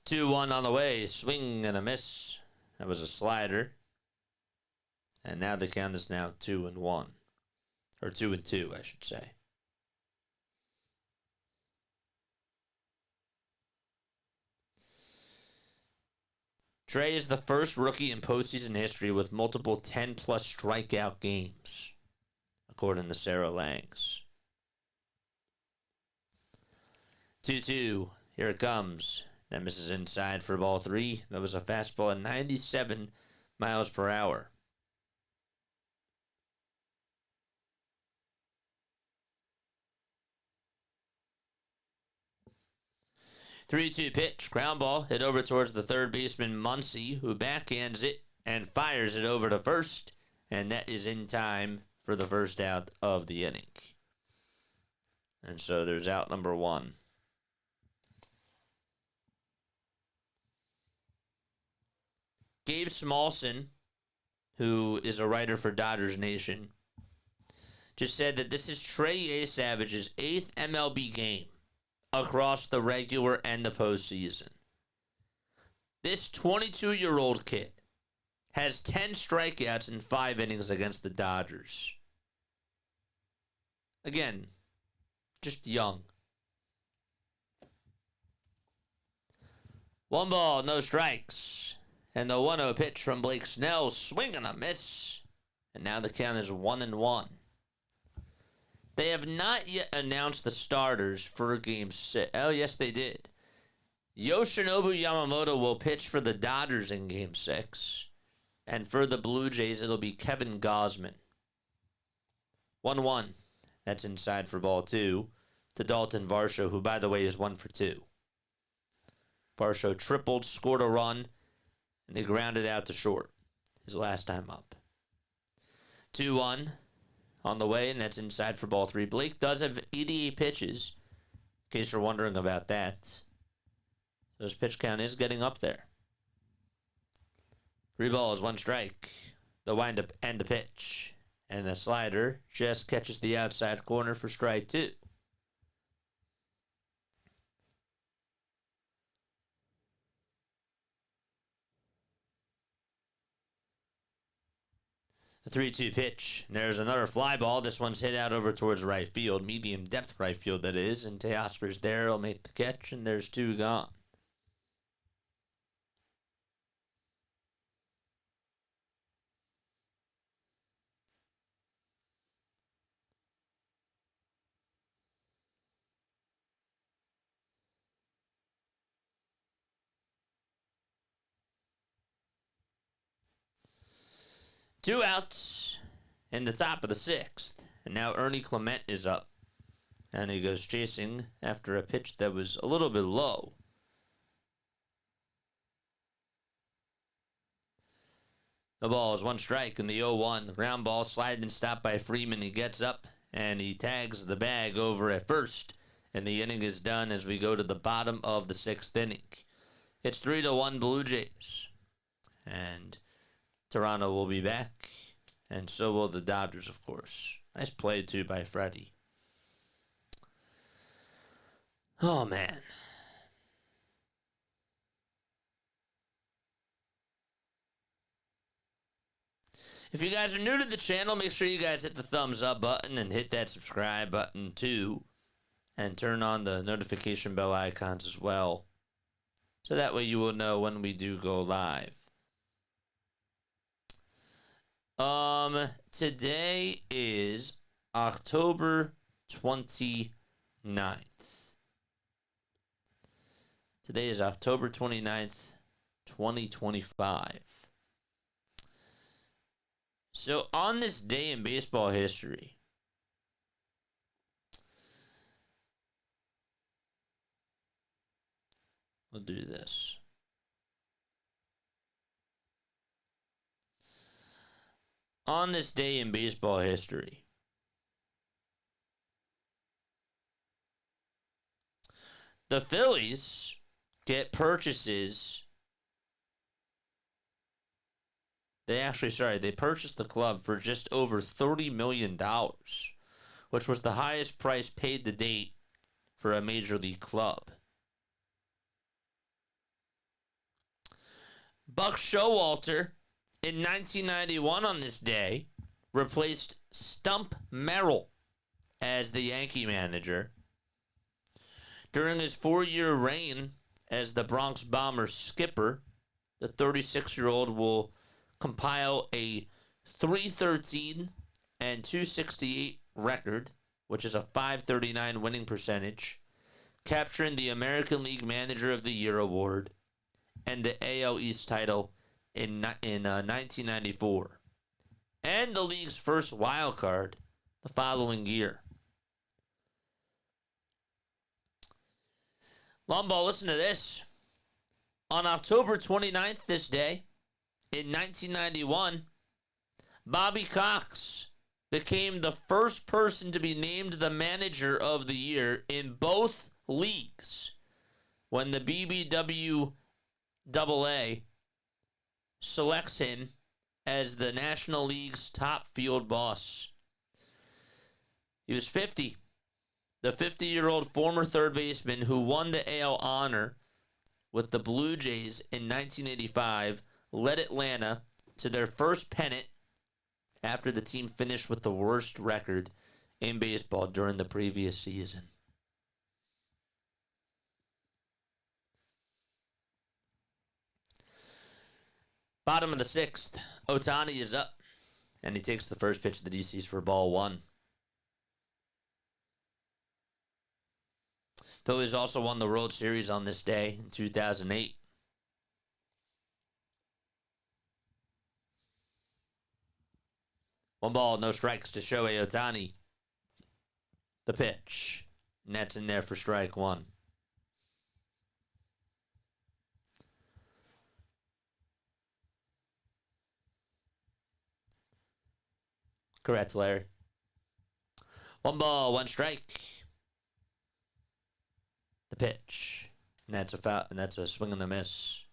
Two one on the way. Swing and a miss. That was a slider. And now the count is now 2-1. Or 2-2, I should say. Trey is the first rookie in postseason history with multiple 10-plus strikeout games, according to Sarah Langs. 2-2. Here it comes. That misses inside for ball 3. That was a fastball at 97 miles per hour. Three-two pitch, ground ball, hit over towards the third baseman Muncy, who backhands it and fires it over to first, and that is in time for the first out of the inning. And so there's out number 1. Gabe Smolson, who is a writer for Dodgers Nation, just said that this is Trey Yesavage's 8th MLB game across the regular and the postseason. This 22-year-old kid has 10 strikeouts in 5 innings against the Dodgers. Again, just young. 1 ball, no strikes. And the 1-0 pitch from Blake Snell, swing and a miss. And now the count is 1-1. They have not yet announced the starters for Game 6. Oh, yes, they did. Yoshinobu Yamamoto will pitch for the Dodgers in Game 6. And for the Blue Jays, it'll be Kevin Gausman. 1-1. That's inside for ball 2 to Dalton Varsho, who, by the way, is 1 for 2. Varsho tripled, scored a run, and he grounded out to short his last time up. 2-1 on the way, and that's inside for ball 3. Blake does have 88 pitches, in case you're wondering about that. So his pitch count is getting up there. 3 balls, 1 strike. The windup and the pitch. And the slider just catches the outside corner for strike 2. The 3-2 pitch. And there's another fly ball. This one's hit out over towards right field. Medium depth right field, that is. And Teoscar's there. He'll make the catch. And there's 2 gone. Two outs in the top of the 6th. And now Ernie Clement is up. And he goes chasing after a pitch that was a little bit low. The ball is 1 strike in the 0-1. The ground ball sliding and stopped by Freeman. He gets up and he tags the bag over at first. And the inning is done as we go to the bottom of the 6th inning. It's 3-1 Blue Jays. And Toronto will be back, and so will the Dodgers, of course. Nice play, too, by Freddie. Oh, man. If you guys are new to the channel, make sure you guys hit the thumbs up button and hit that subscribe button, too. And turn on the notification bell icons as well. So that way you will know when we do go live. Today is October 29th. Today is October 29th, 2025. So on this day in baseball history, we'll do this. On this day in baseball history, the Phillies get purchases. They purchased the club for just over $30 million, which was the highest price paid to date for a major league club. Buck Showalter, in 1991 on this day, replaced Stump Merrill as the Yankee manager. During his 4-year reign as the Bronx Bombers skipper, the 36-year-old will compile a 313 and 268 record, which is a 539 winning percentage, capturing the American League Manager of the Year award and the AL East title in 1994, and the league's first wild card the following year. Long ball, listen to this. On October 29th, this day, in 1991, Bobby Cox became the first person to be named the Manager of the Year in both leagues when the BBWAA selects him as the National League's top field boss. He was 50. The 50-year-old former third baseman who won the AL honor with the Blue Jays in 1985 led Atlanta to their first pennant after the team finished with the worst record in baseball during the previous season. Bottom of the sixth, Ohtani is up, and he takes the first pitch of the DCs for ball one. Phillies also won the World Series on this day in 2008. One ball, no strikes to Shohei Ohtani. The pitch. And that's in there for strike one. Correct, Larry. One ball, one strike. The pitch. And that's a foul, and that's a swing and a miss.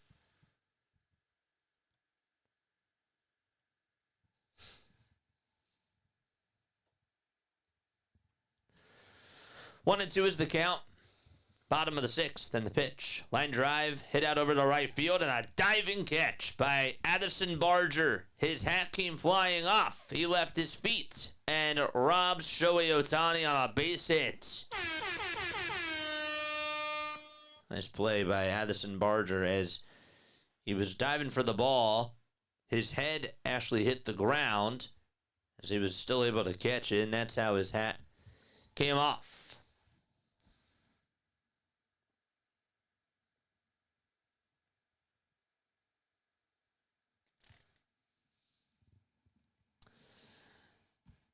One and two is the count. Bottom of the sixth, and the pitch. Line drive, hit out over the right field, and a diving catch by Addison Barger. His hat came flying off. He left his feet and robs Shohei Ohtani on a base hit. Nice play by Addison Barger as he was diving for the ball. His head actually hit the ground as he was still able to catch it, and that's how his hat came off.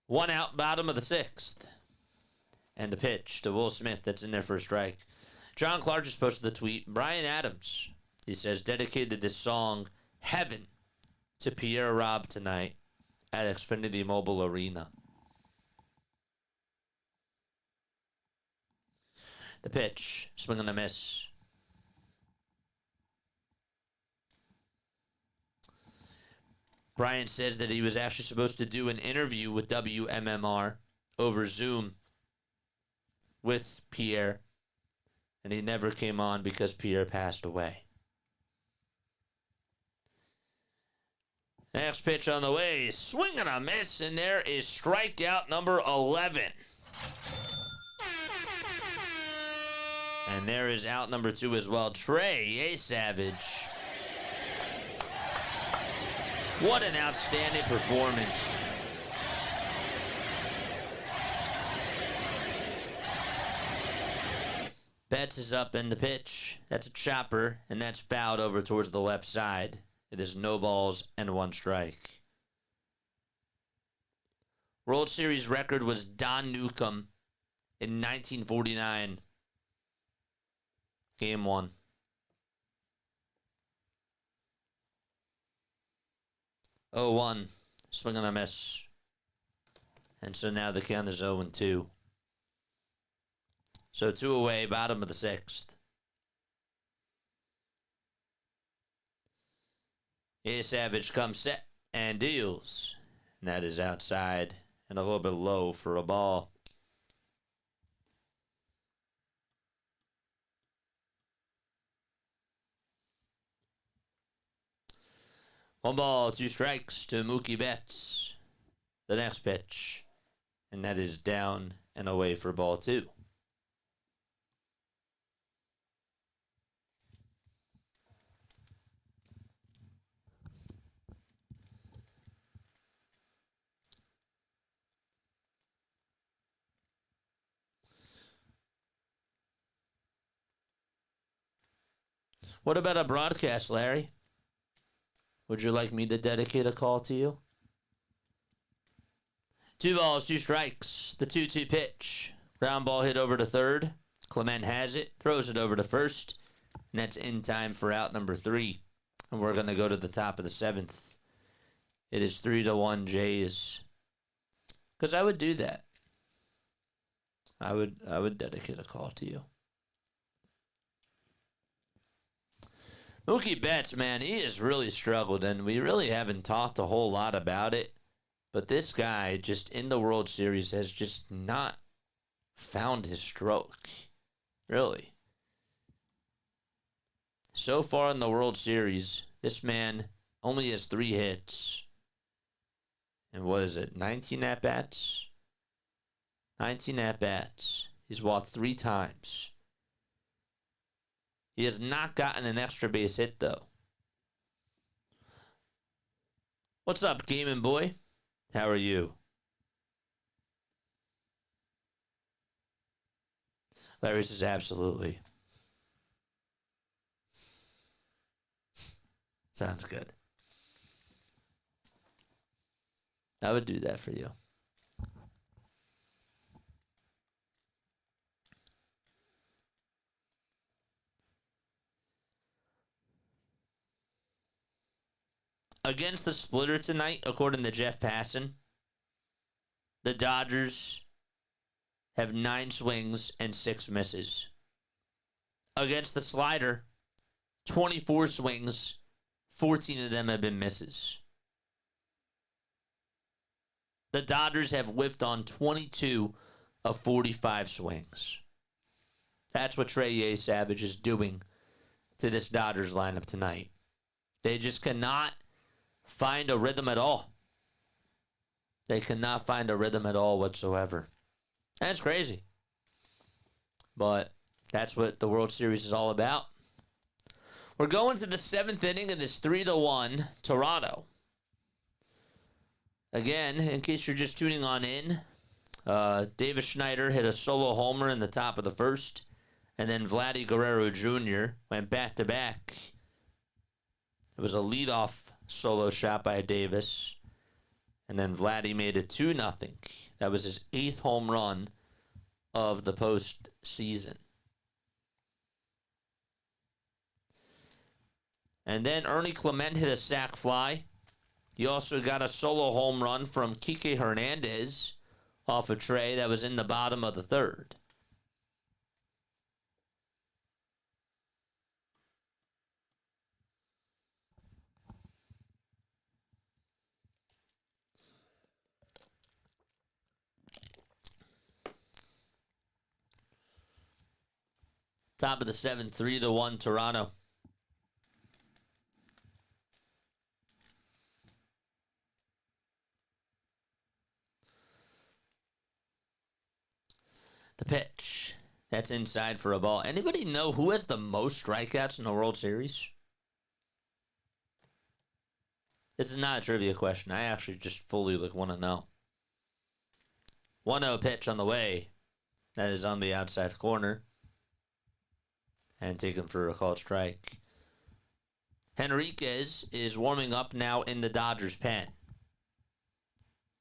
One out, bottom of the sixth. And the pitch to Will Smith, that's in there for a strike. John Clark just posted the tweet. Brian Adams, he says, dedicated this song, Heaven, to Pierre Robb tonight at Xfinity Mobile Arena. The pitch, swing and a miss. Brian says that he was actually supposed to do an interview with WMMR over Zoom with Pierre, and he never came on because Pierre passed away. Next pitch on the way, swing and a miss, and there is strikeout number 11. And there is out number 2 as well. Trey Yesavage. What an outstanding performance. Betts is up in the pitch. That's a chopper, and that's fouled over towards the left side. It is no balls and 1 strike. World Series record was Don Newcomb in 1949. Game 1. 0-1. Swing and a miss. And so now the count is 0-2. So 2 away, bottom of the 6th. Savage comes set and deals. And that is outside and a little bit low for a ball. One ball, 2 strikes to Mookie Betts. The next pitch. And that is down and away for ball 2. What about a broadcast, Larry? Would you like me to dedicate a call to you? 2 balls, 2 strikes. The 2-2 pitch. Ground ball hit over to third. Clement has it, throws it over to first, and that's in time for out number 3. And we're going to go to the top of the 7th. It is 3-1 Jays. Because I would do that. I would dedicate a call to you. Mookie Betts, man, he has really struggled, and we really haven't talked a whole lot about it. But this guy, just in the World Series, has just not found his stroke. Really. So far in the World Series, this man only has 3 hits. And what is it, 19 at-bats? 19 at-bats. He's walked 3 times. He has not gotten an extra base hit, though. What's up, Gaming Boy? How are you? Larry says absolutely. Sounds good. I would do that for you. Against the splitter tonight, according to Jeff Passan, the Dodgers have 9 swings and 6 misses. Against the slider, 24 swings, 14 of them have been misses. The Dodgers have whiffed on 22 of 45 swings. That's what yesavage is doing to this Dodgers lineup tonight. They just cannot find a rhythm at all. They cannot find a rhythm at all whatsoever. That's crazy. But that's what the World Series is all about. We're going to the 7th inning of this 3-1 Toronto. Again, in case you're just tuning on in, Davis Schneider hit a solo homer in the top of the first, and then Vladdy Guerrero Jr. went back-to-back. It was a leadoff solo shot by Davis, and then Vladdy made it 2-0. That was his 8th home run of the postseason. And then Ernie Clement hit a sac fly. You also got a solo home run from Kike Hernandez off a tray that was in the bottom of the 3rd. Top of the 7th, 3-1 Toronto. The pitch. That's inside for a ball. Anybody know who has the most strikeouts in the World Series? This is not a trivia question. I actually just fully want to know. 1-0 pitch on the way. That is on the outside corner. And taken for a called strike. Henriquez is warming up now in the Dodgers' pen.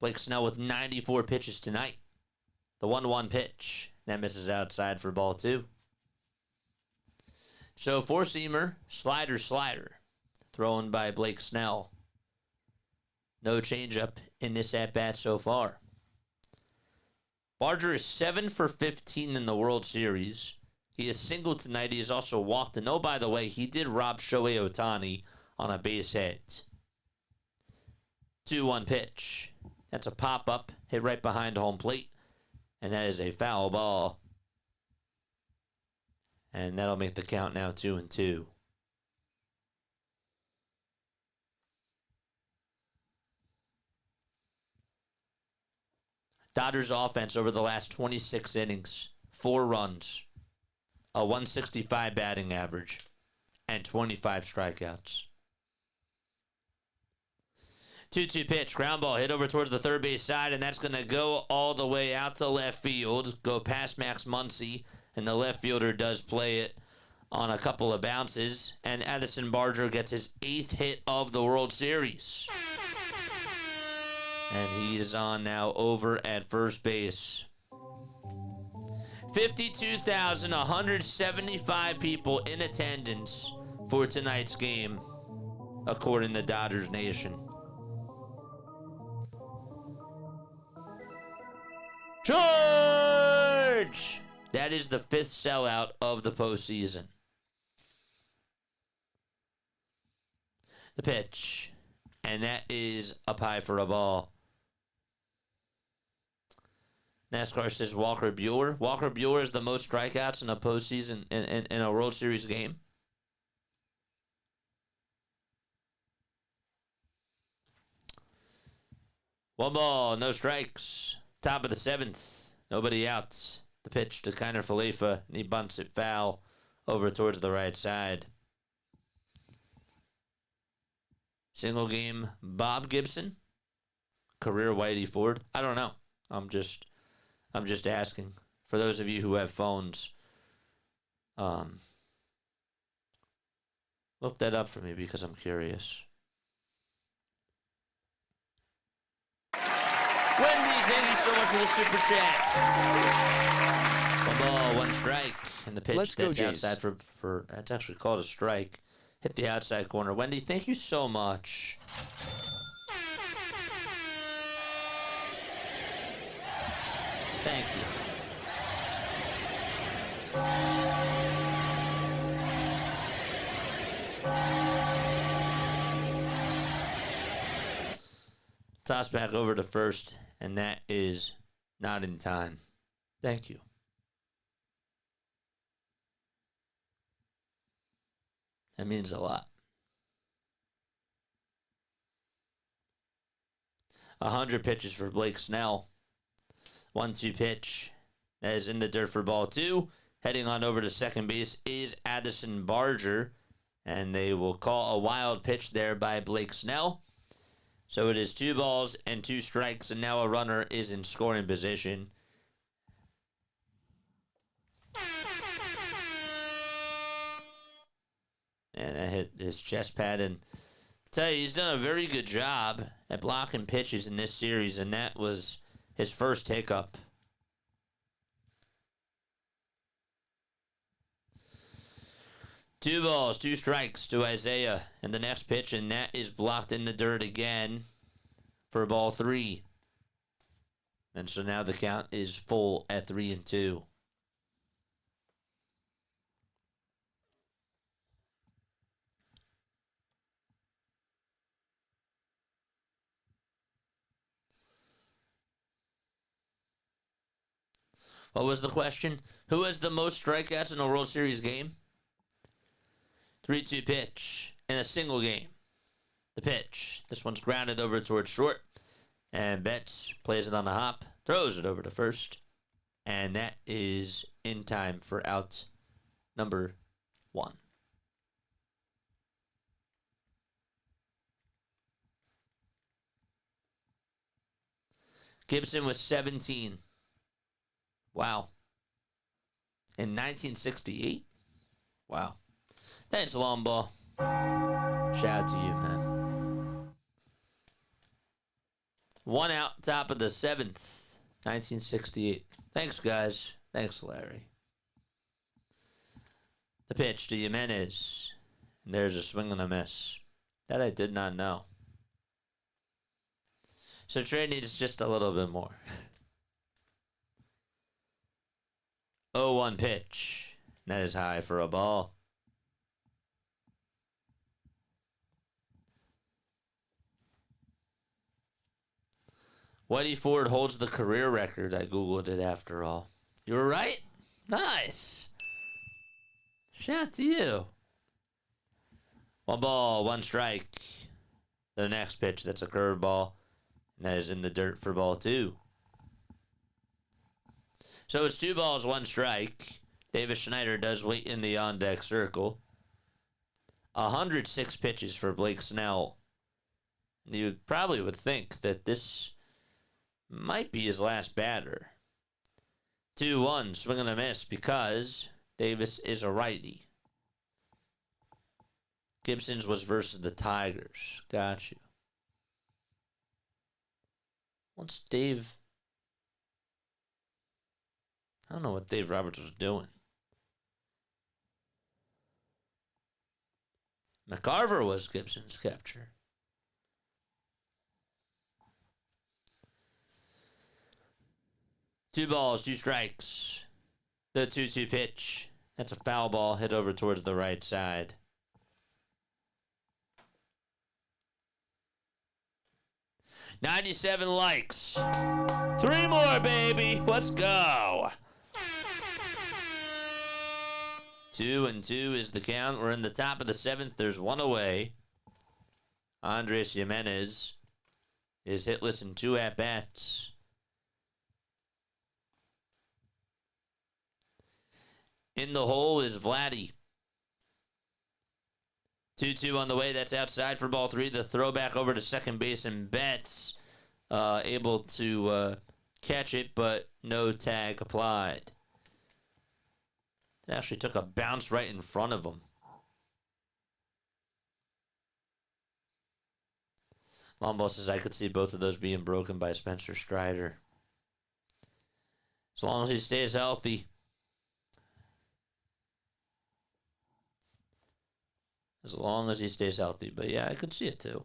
Blake Snell with 94 pitches tonight. The 1-1 pitch. That misses outside for ball 2. So, 4-seamer, slider. Thrown by Blake Snell. No changeup in this at-bat so far. Barger is 7 for 15 in the World Series. He is singled tonight. He has also walked. And oh, by the way, he did rob Shohei Ohtani on a base hit. 2-1 pitch. That's a pop-up. Hit right behind home plate. And that is a foul ball. And that'll make the count now 2-2. Dodgers offense over the last 26 innings. 4 runs. A 165 batting average. And 25 strikeouts. 2-2 pitch, ground ball hit over towards the third base side, and that's going to go all the way out to left field, go past Max Muncy, and the left fielder does play it on a couple of bounces, and Addison Barger gets his 8th hit of the World Series. And he is on now over at first base. 52,175 people in attendance for tonight's game, according to Dodgers Nation. George! That is the 5th sellout of the postseason. The pitch. And that is up high for a ball. NASCAR says Walker Buehler. Walker Buehler is the most strikeouts in a postseason in a World Series game. One ball, no strikes. Top of the 7th. Nobody outs. The pitch to Kiner Falefa, and he bunts it foul over towards the right side. Single game, Bob Gibson. Career Whitey Ford. I don't know. I'm just asking. For those of you who have phones, look that up for me because I'm curious. Wendy, thank you so much for the super chat. One ball, one strike, and the pitch that's outside for that's actually called a strike. Hit the outside corner. Wendy, thank you so much. Thank you. Toss back over to first, and that is not in time. Thank you. That means a lot. 100 pitches for Blake Snell. 1-2 pitch. That is in the dirt for ball 2. Heading on over to second base is Addison Barger. And they will call a wild pitch there by Blake Snell. So it is 2 balls and 2 strikes, and now a runner is in scoring position. And that hit his chest pad. And I tell you, he's done a very good job at blocking pitches in this series, and that was his first hiccup. Two balls, 2 strikes to Isaiah. And the next pitch, and that is blocked in the dirt again for ball 3. And so now the count is full at 3-2. What was the question? Who has the most strikeouts in a World Series game? 3-2 pitch in a single game. The pitch. This one's grounded over towards short. And Betts plays it on the hop. Throws it over to first. And that is in time for out number 1. Gibson was 17. Wow. In 1968? Wow. Thanks, long ball. Shout out to you, man. 1 out, top of the 7th. 1968. Thanks, guys. Thanks, Larry. The pitch to Jimenez. And there's a swing and a miss. That I did not know. So Trey needs just a little bit more. 0-1 pitch. That is high for a ball. Whitey Ford holds the career record. I Googled it after all. You were right? Nice. Shout out to you. 1 ball, 1 strike. The next pitch, that's a curveball. And that is in the dirt for ball 2. So it's 2 balls, 1 strike. Davis Schneider does wait in the on-deck circle. 106 pitches for Blake Snell. You probably would think that this might be his last batter. 2-1, swing and a miss because Davis is a righty. Gibson's was versus the Tigers. Got you. What's Dave? I don't know what Dave Roberts was doing. McCarver was Gibson's catcher. Two balls, two strikes. The 2-2 pitch. That's a foul ball hit over towards the right side. $97 likes. 3 more, baby. Let's go. 2-2 is the count. We're in the top of the 7th. There's one away. Andres Jimenez is hitless in 2 at-bats. In the hole is Vladdy. 2-2 on the way. That's outside for ball 3. The throwback over to second base, and Betts able to catch it, but no tag applied. It actually took a bounce right in front of him. Lombo says I could see both of those being broken by Spencer Strider. As long as he stays healthy. As long as he stays healthy. But yeah, I could see it too.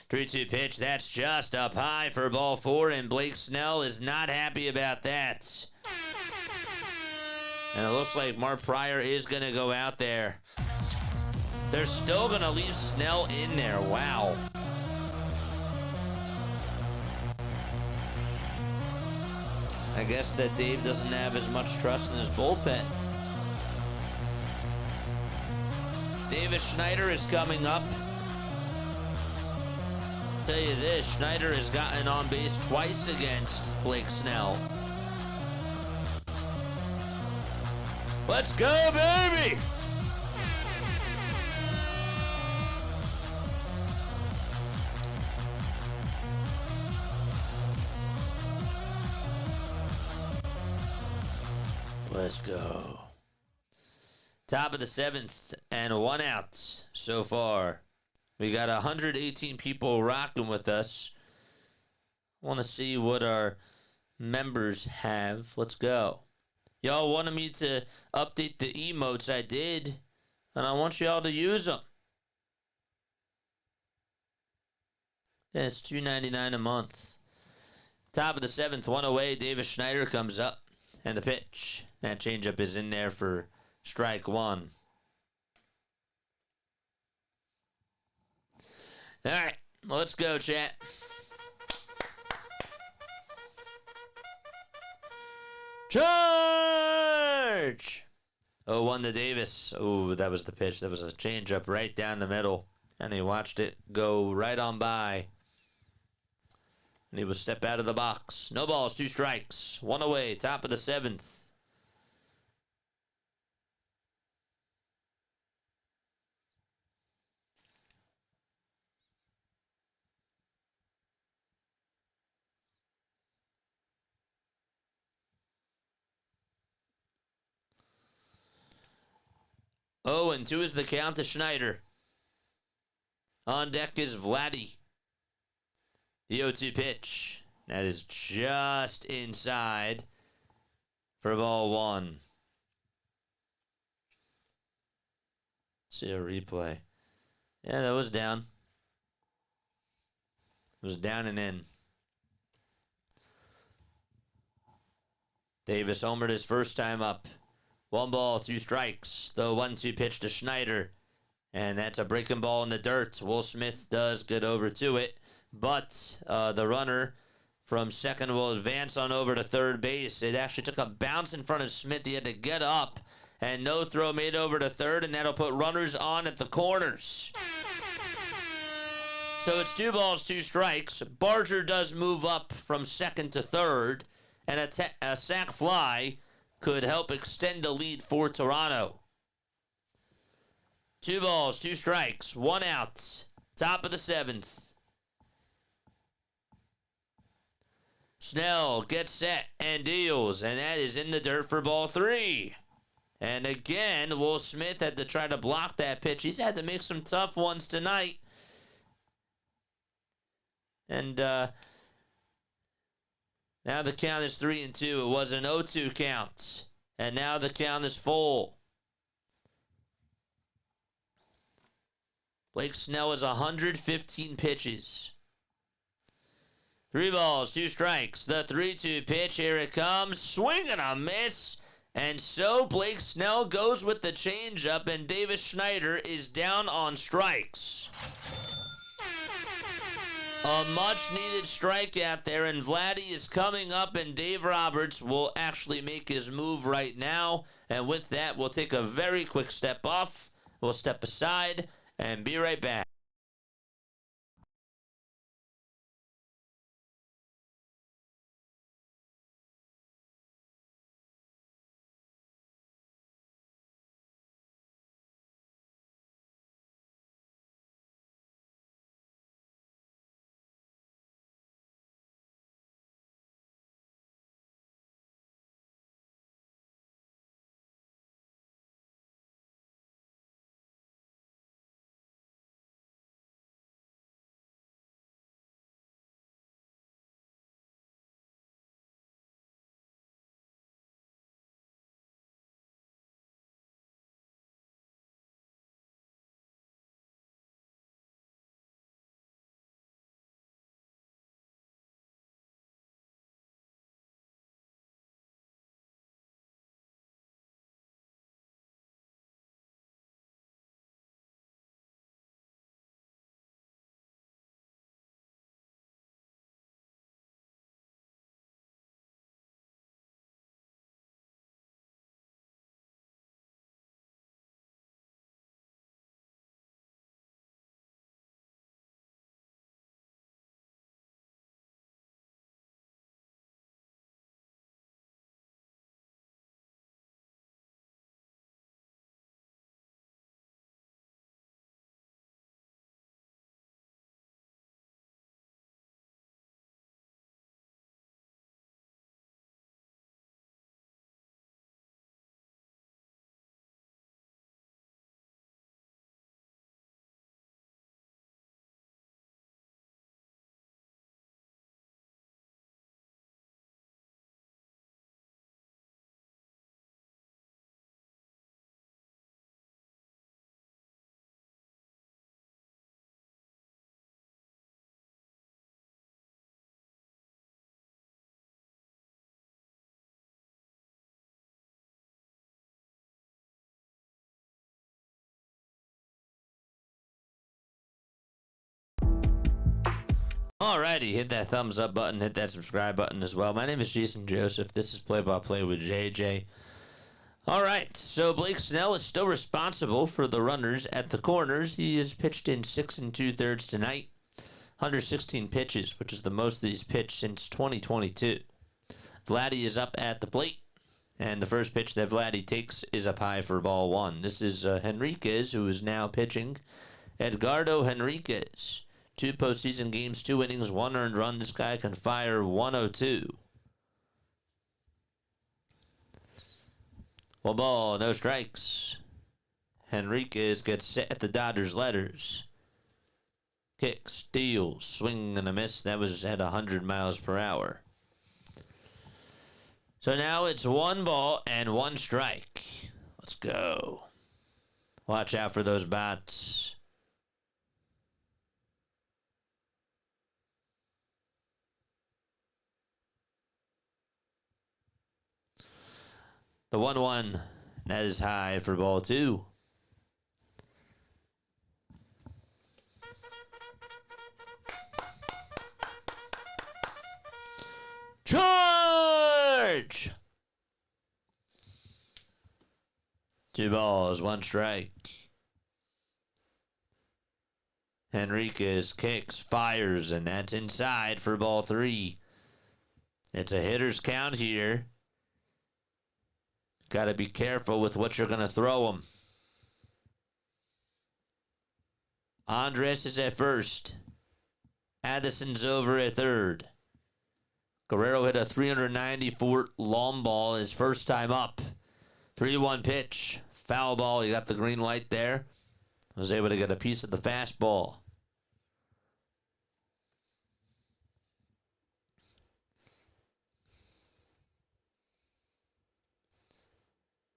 3-2 pitch. That's just up high for ball 4, and Blake Snell is not happy about that. And it looks like Mark Pryor is going to go out there. They're still going to leave Snell in there. Wow. I guess that Dave doesn't have as much trust in his bullpen. Davis Schneider is coming up. Tell you this, Schneider has gotten on base twice against Blake Snell. Let's go, baby! Let's go. Top of the 7th and 1 out so far. We got 118 people rocking with us. Want to see what our members have. Let's go. Y'all wanted me to update the emotes. I did. And I want y'all to use them. Yeah, it's $2.99 a month. Top of the 7th, 1 away. Davis Schneider comes up. And the pitch. That changeup is in there for strike 1. All right, let's go, chat. Charge! 0-1 to Davis. Oh, that was the pitch. That was a changeup right down the middle. And he watched it go right on by. And he would step out of the box. No balls, 2 strikes. 1 away, top of the 7th. Oh, and 2 is the count to Schneider. On deck is Vladdy. The 0-2 pitch. That is just inside for ball 1. See a replay. Yeah, that was down. It was down and in. Davis homered his first time up. 1 ball, 2 strikes. The 1-2 pitch to Schneider. And that's a breaking ball in the dirt. Will Smith does get over to it. But the runner from second will advance on over to third base. It actually took a bounce in front of Smith. He had to get up. And no throw made over to third. And that'll put runners on at the corners. So it's 2 balls, 2 strikes. Barger does move up from second to third. And a sac fly could help extend the lead for Toronto. 2 balls, 2 strikes, 1 out. Top of the 7th. Snell gets set and deals, and that is in the dirt for ball 3. And again, Will Smith had to try to block that pitch. He's had to make some tough ones tonight. And now the count is 3-2. It was an 0-2 count. And now the count is full. Blake Snell is 115 pitches. 3 balls, 2 strikes. The 3-2 pitch. Here it comes. Swing and a miss. And so Blake Snell goes with the changeup, and Davis Schneider is down on strikes. A much-needed strikeout there, and Vladdy is coming up, and Dave Roberts will actually make his move right now. And with that, we'll take a very quick step off. We'll step aside and be right back. Alrighty, hit that thumbs up button, hit that subscribe button as well. My name is Jason Joseph. This is Play by Play with JJ. Alright, so Blake Snell is still responsible for the runners at the corners. He has pitched in 6 2/3 tonight. 116 pitches, which is the most that he's pitched since 2022. Vladdy is up at the plate. And the first pitch that Vladdy takes is up high for ball 1. This is Henriquez, who is now pitching. Edgardo Henriquez. 2 postseason games, 2 innings, 1 earned run. This guy can fire 102. 1 ball, no strikes. Henriquez gets set at the Dodgers letters. Kicks, deals, swing and a miss. That was at 100 miles per hour. So now it's 1 ball and 1 strike. Let's go. Watch out for those bats. The 1-1, that is high for ball 2. Charge! 2 balls, 1 strike. Henriquez kicks, fires, and that's inside for ball 3. It's a hitter's count here. Got to be careful with what you're going to throw him. Andres is at first. Addison's over at third. Guerrero hit a 394 long ball his first time up. 3-1 pitch. Foul ball. He got the green light there. Was able to get a piece of the fastball.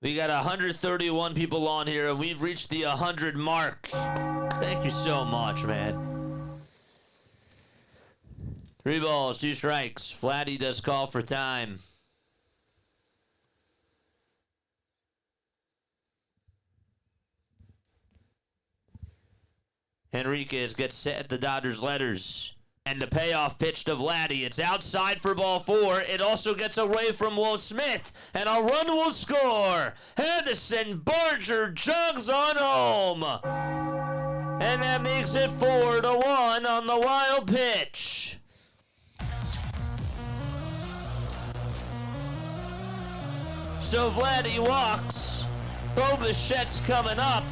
We got 131 people on here, and we've reached the 100 mark. Thank you so much, man. 3 balls, 2 strikes. Vladdy does call for time. Henriquez gets set at the Dodgers' letters. And the payoff pitch to Vladdy. It's outside for ball 4. It also gets away from Will Smith. And a run will score. Addison Barger jogs on home. And that makes it 4-1 on the wild pitch. So Vladdy walks. Bo Bichette's coming up.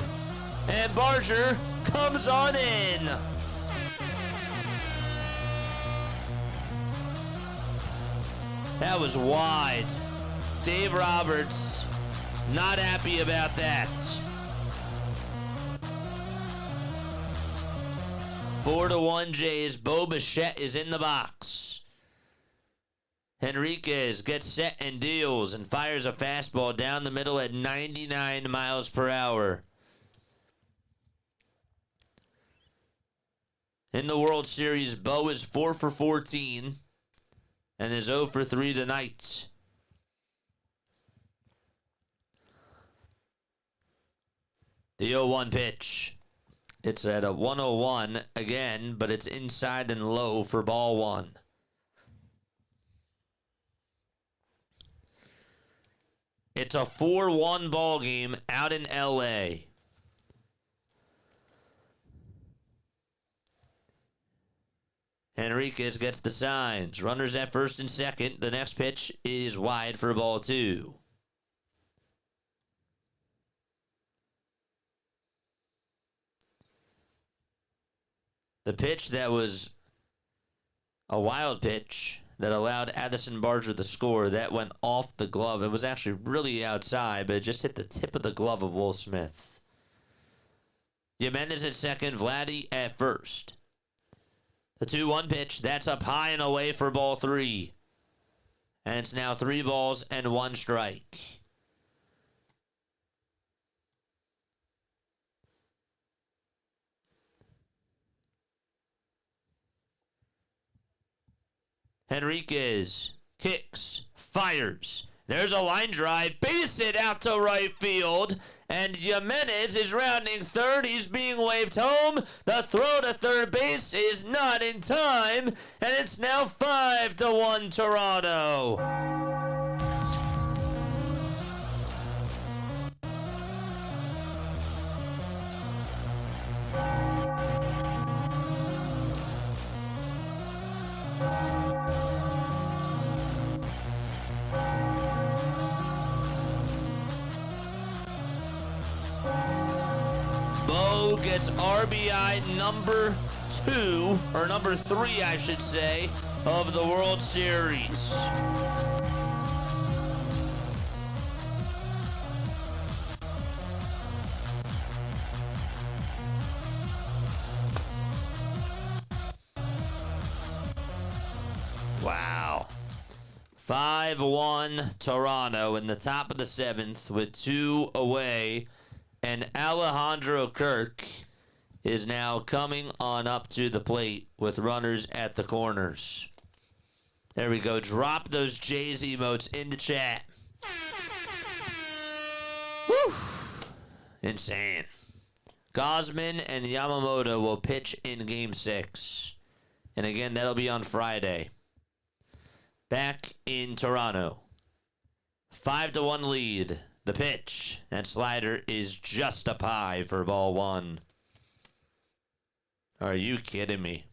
And Barger comes on in. That was wide. Dave Roberts not happy about that. 4-1 Jays. Bo Bichette is in the box. Henriquez gets set and deals and fires a fastball down the middle at 99 miles per hour. In the World Series, Bo is 4 for 14 and is 0 for 3 tonight. The 0-1 pitch. It's at a 101 again, but it's inside and low for ball 1. It's a 4-1 ball game out in LA. Henriquez gets the signs. Runners at first and second. The next pitch is wide for ball 2. The pitch that was a wild pitch that allowed Addison Barger the score, that went off the glove. It was actually really outside, but it just hit the tip of the glove of Will Smith. Jimenez at second, Vladdy at first. The 2-1 pitch, that's up high and away for ball 3. And it's now 3 balls and 1 strike. Henriquez kicks, fires. There's a line drive, base hit out to right field. And Jimenez is rounding third. He's being waved home. The throw to third base is not in time. And it's now 5-1 Toronto. Bo gets RBI number 2, or number 3, I should say, of the World Series. Wow. 5-1 Toronto in the top of the 7th with 2 away. And Alejandro Kirk is now coming on up to the plate with runners at the corners. There we go. Drop those Jays emotes in the chat. Woo! Insane. Gosman and Yamamoto will pitch in Game 6. And again, that'll be on Friday. Back in Toronto. 5-1 lead. The pitch. That slider is just up high for ball 1. Are you kidding me?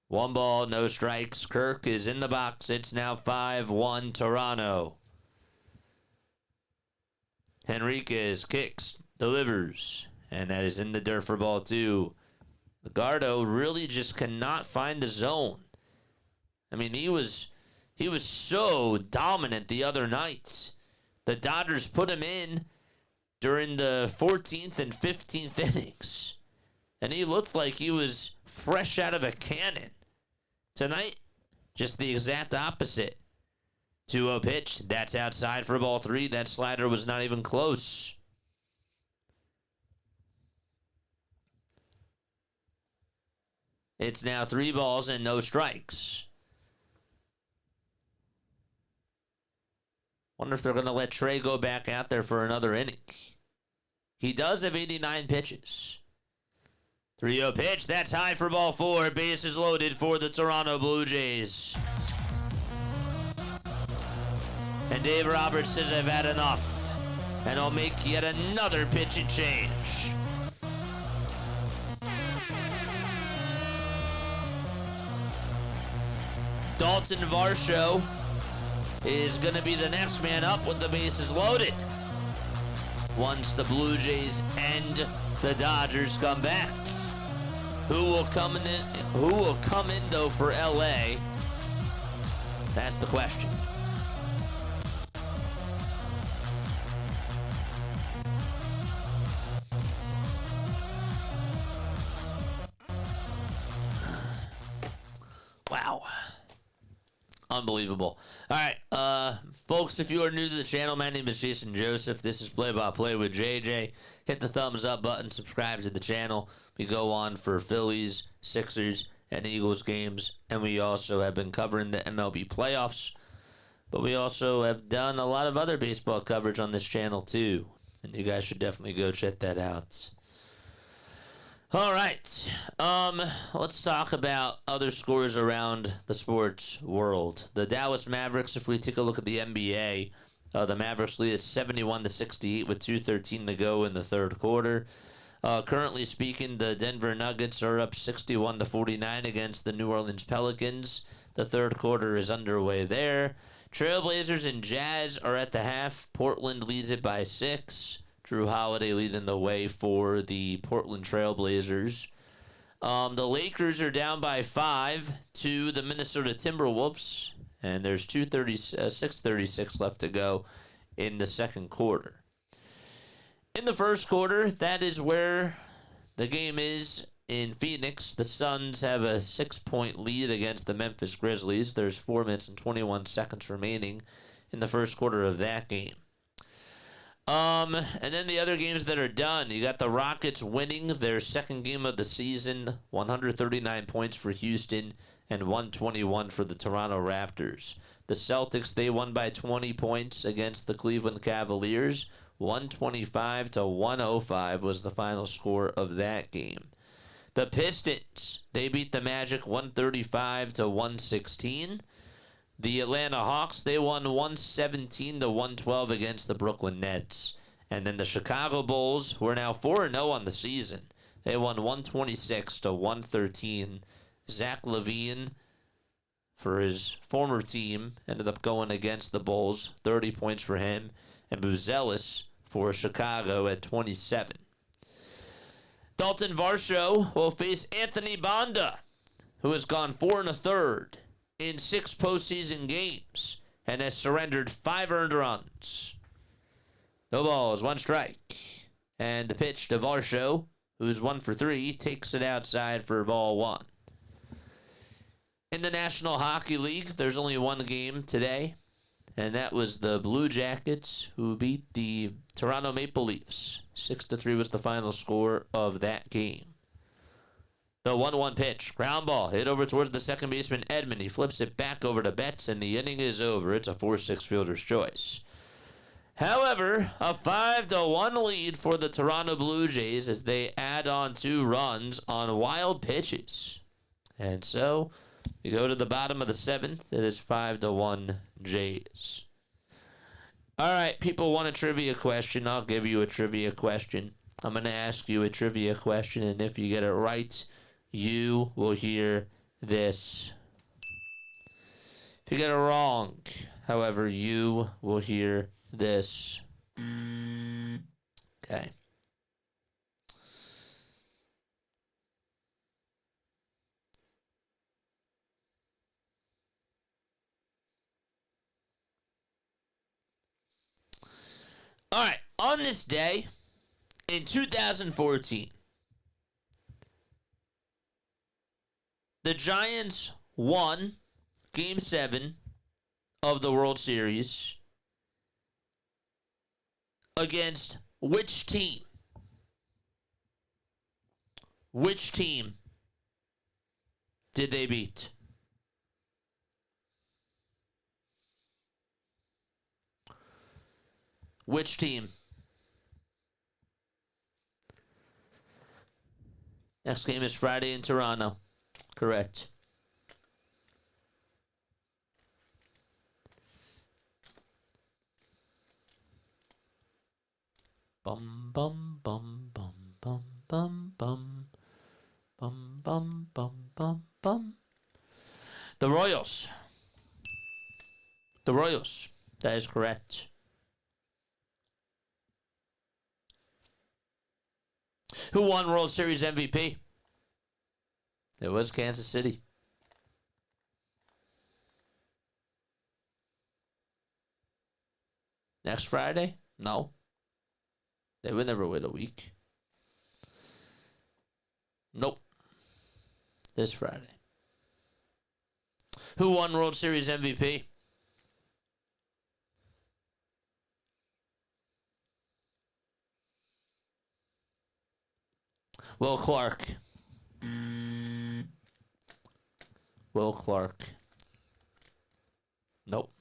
One ball, no strikes. Kirk is in the box. It's now 5-1 Toronto. Henriquez kicks, delivers, and that is in the dirt for ball 2. Ligardo really just cannot find the zone. I mean, he was He was so dominant the other night. The Dodgers put him in during the 14th and 15th innings, and he looked like he was fresh out of a cannon. Tonight, just the exact opposite. 2-0 pitch. That's outside for ball 3. That slider was not even close. It's now 3 balls and no strikes. Wonder if they're going to let Trey go back out there for another inning. He does have 89 pitches. 3-0 pitch. That's high for ball 4. Bases loaded for the Toronto Blue Jays. And Dave Roberts says, I've had enough. And I'll make yet another pitch and change. Dalton Varsho is going to be the next man up with the bases loaded once the Blue Jays and the Dodgers come back. Who will come in though for LA? That's the question. Wow. Unbelievable. All right, folks, if you are new to the channel, my name is Jason Joseph. This is Play by Play with JJ. Hit the thumbs up button, subscribe to the channel. We go on for Phillies, Sixers, and Eagles games, and we also have been covering the MLB playoffs. But we also have done a lot of other baseball coverage on this channel too, and you guys should definitely go check that out. All right, let's talk about other scores around the sports world. The Dallas Mavericks, if we take a look at the NBA, the Mavericks lead at 71-68 with 2:13 to go in the third quarter. Currently speaking, the Denver Nuggets are up 61-49 against the New Orleans Pelicans. The third quarter is underway there. Trailblazers and Jazz are at the half. Portland leads it by 6. Drew Holiday leading the way for the Portland Trailblazers. The Lakers are down by 5 to the Minnesota Timberwolves, and there's 6:36 left to go in the second quarter. In the first quarter, that is where the game is in Phoenix. The Suns have a 6-point lead against the Memphis Grizzlies. There's 4 minutes and 21 seconds remaining in the first quarter of that game. And then the other games that are done, you got the Rockets winning their second game of the season, 139 points for Houston and 121 for the Toronto Raptors. The Celtics, they won by 20 points against the Cleveland Cavaliers. 125-105 was the final score of that game. The Pistons, they beat the Magic 135-116. The Atlanta Hawks, they won 117-112 against the Brooklyn Nets. And then the Chicago Bulls, who are now 4-0 on the season, they won 126-113. Zach LaVine, for his former team, ended up going against the Bulls, 30 points for him. And Buzelis for Chicago at 27. Dalton Varsho will face Anthony Banda, who has gone 4 1/3 in 6 postseason games and has surrendered 5 earned runs. No balls, 1 strike. And the pitch to Varsho, who's 1 for 3, takes it outside for ball 1. In the National Hockey League, there's only 1 game today, and that was the Blue Jackets, who beat the Toronto Maple Leafs. 6-3 was the final score of that game. The 1-1 pitch, ground ball, hit over towards the second baseman, Edman. He flips it back over to Betts, and the inning is over. It's a 4-6 fielder's choice. However, a 5-1 lead for the Toronto Blue Jays as they add on 2 runs on wild pitches. And so, we go to the bottom of the 7th. It is 5-1 Jays. All right, people want a trivia question. I'll give you a trivia question. I'm going to ask you a trivia question, and if you get it right, you will hear this. If you get it wrong, however, you will hear this. Okay. All right, on this day in 2014, the Giants won Game 7 of the World Series against which team? Which team did they beat? Which team? Next game is Friday in Toronto. Correct. Bum bum bum bum bum bum bum bum bum bum bum bum. The Royals. The Royals. That is correct. Who won World Series MVP? It was Kansas City. Next Friday? No. They would never wait a week. Nope. This Friday. Who won World Series MVP? Will Clark. Will Clark. Nope.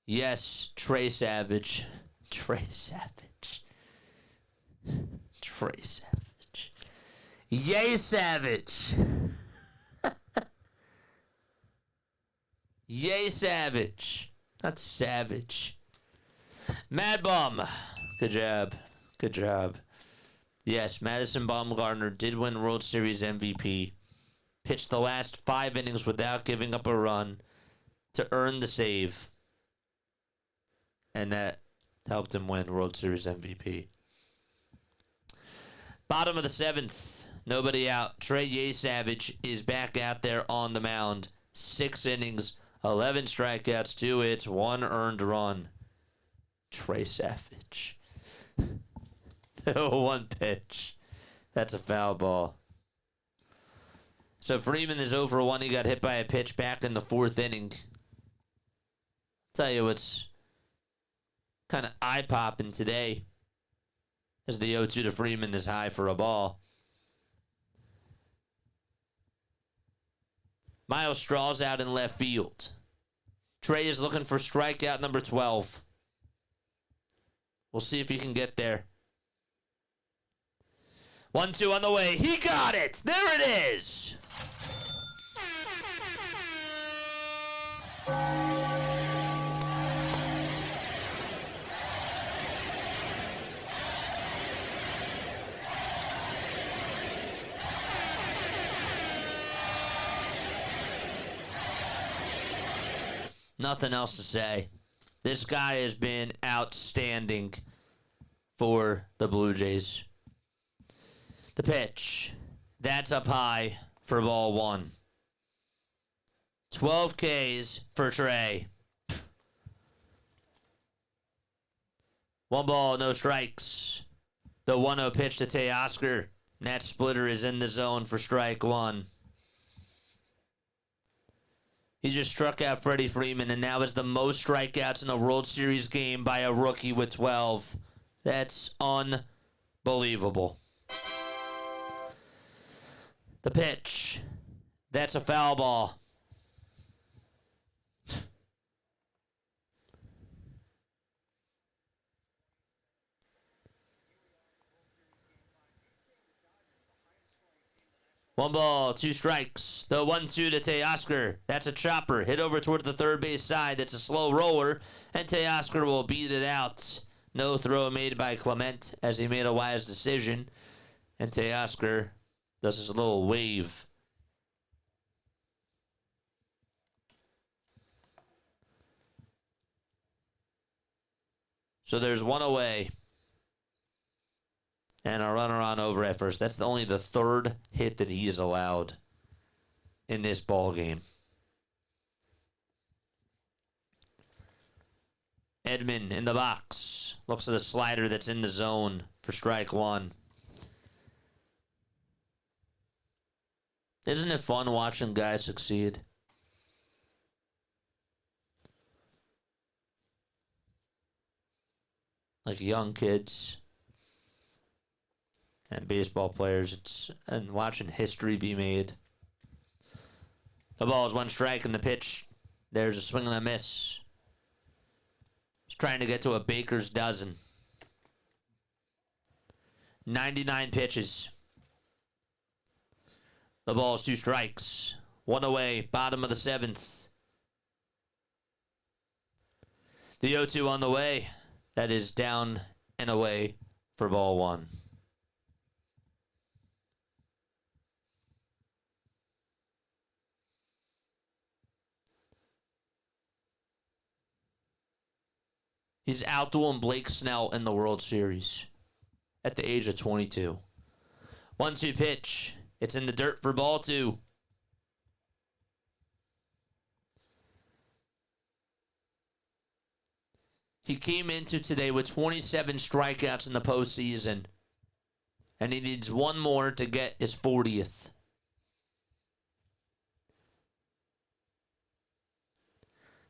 Yes, Trey Savage. Trey Savage. Trey Savage. Yay, Savage. Yay, Savage. Not Savage. Mad Bum. Good job. Good job. Yes, Madison Bumgarner did win World Series MVP. Pitched the last 5 innings without giving up a run to earn the save. And that helped him win World Series MVP. Bottom of the 7th. Nobody out. Trey Yesavage is back out there on the mound. 6 innings, 11 strikeouts, 2 hits, 1 earned run. Trey Savage. 1 pitch. That's a foul ball. So Freeman is over 1. He got hit by a pitch back in the 4th inning. Tell you what's kind of eye-popping today is the 0-2 to Freeman is high for a ball. Miles Straw's out in left field. Trey is looking for strikeout number 12. We'll see if he can get there. 1-2 on the way. He got it! There it is! Nothing else to say. This guy has been outstanding for the Blue Jays. The pitch. That's up high for ball 1. 12 Ks for Trey. 1 ball, no strikes. The 1-0 pitch to Teoscar. That splitter is in the zone for strike 1. He just struck out Freddie Freeman and now has the most strikeouts in a World Series game by a rookie with 12. That's unbelievable. The pitch. That's a foul ball. One ball, 2 strikes. The 1-2 to Teoscar. That's a chopper. Hit over towards the third base side. That's a slow roller. And Teoscar will beat it out. No throw made by Clement as he made a wise decision. And Teoscar does his little wave. So there's 1 away. And a runner on over at first. That's only the 3rd hit that he is allowed in this ball game. Edman in the box. Looks at the slider that's in the zone for strike one. Isn't it fun watching guys succeed? Like young kids and baseball players, and watching history be made. The ball is one strike in the pitch. There's a swing and a miss. He's trying to get to a baker's dozen. 99 pitches. The ball is 2 strikes. 1 away, bottom of the 7th. The 0-2 on the way. That is down and away for ball 1. He's outdueling Blake Snell in the World Series at the age of 22. 1-2 pitch. It's in the dirt for ball 2. He came into today with 27 strikeouts in the postseason, and he needs 1 more to get his 40th.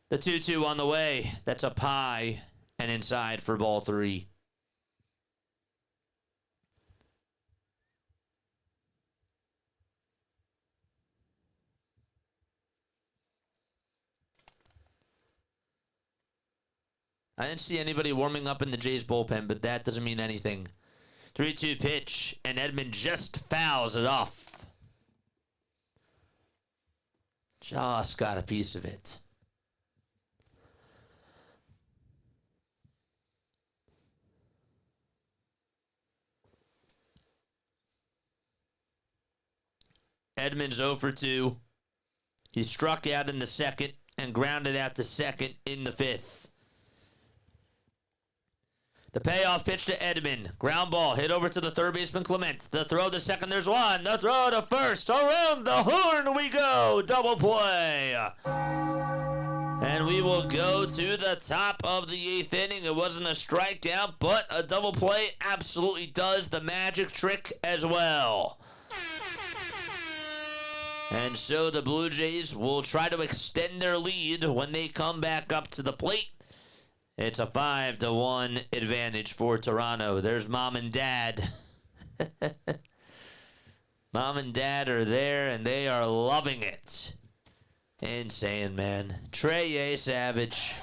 The 2-2 on the way. That's up high and inside for ball 3. I didn't see anybody warming up in the Jays bullpen, but that doesn't mean anything. 3-2 pitch, and Edman just fouls it off. Just got a piece of it. Edman's 0 for 2. He struck out in the 2nd and grounded out to 2nd in the 5th. The payoff pitch to Edman. Ground ball hit over to the third baseman Clement. The throw to second, there's one. The throw to first. Around the horn we go. Double play. And we will go to the top of the 8th inning. It wasn't a strikeout, but a double play absolutely does the magic trick as well. And so the Blue Jays will try to extend their lead when they come back up to the plate. It's a 5-1 advantage for Toronto. There's Mom and Dad. Mom and Dad are there, and they are loving it. Insane, man. Yesavage.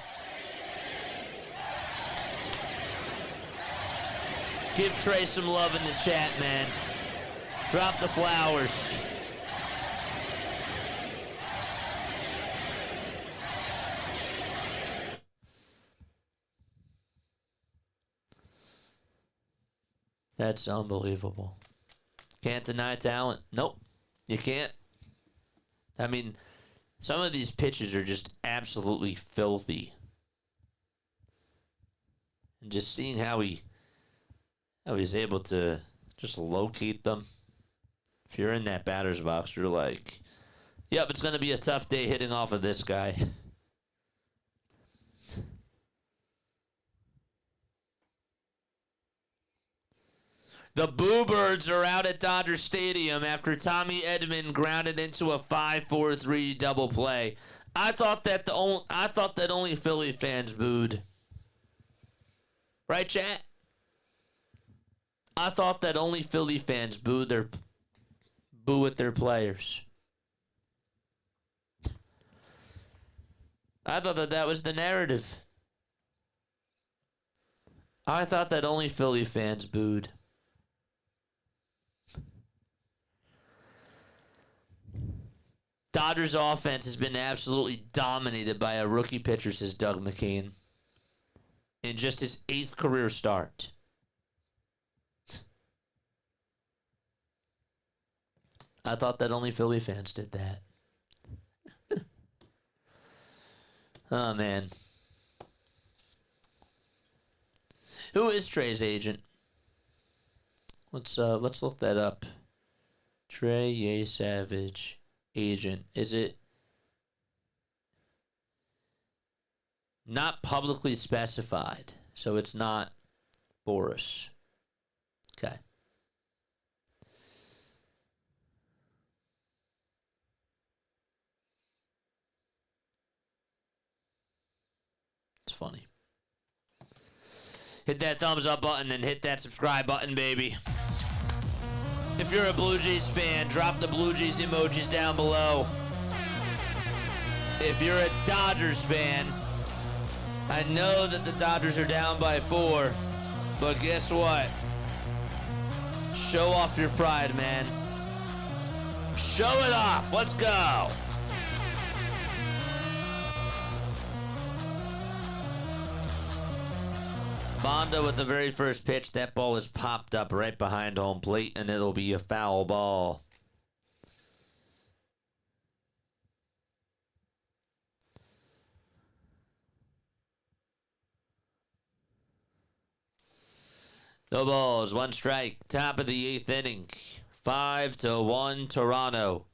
Give Trey some love in the chat, man. Drop the flowers. That's unbelievable. Can't deny talent. Nope, you can't. I mean, some of these pitches are just absolutely filthy. And just seeing how he's able to just locate them. If you're in that batter's box, you're like, yep, it's going to be a tough day hitting off of this guy. The Boo Birds are out at Dodger Stadium after Tommy Edman grounded into a 5-4-3 double play. I thought that only Philly fans booed. Right, chat? I thought that only Philly fans boo at their players. I thought that was the narrative. I thought that only Philly fans booed. Dodgers offense has been absolutely dominated by a rookie pitcher, says Doug McCain, in just his 8th career start. I thought that only Philly fans did that. Oh, man. Who is Trey's agent? Let's look that up. Trey Yesavage agent. Is it Not publicly specified, so it's not Boris. Okay. It's funny. Hit that thumbs up button and hit that subscribe button, baby. If you're a Blue Jays fan, drop the Blue Jays emojis down below. If you're a Dodgers fan, I know that the Dodgers are down by 4, but guess what? Show off your pride, man. Show it off. Let's go. Banda with the very first pitch. That ball is popped up right behind home plate, and it'll be a foul ball. No balls, 1 strike. Top of the 8th inning. 5-1 Toronto.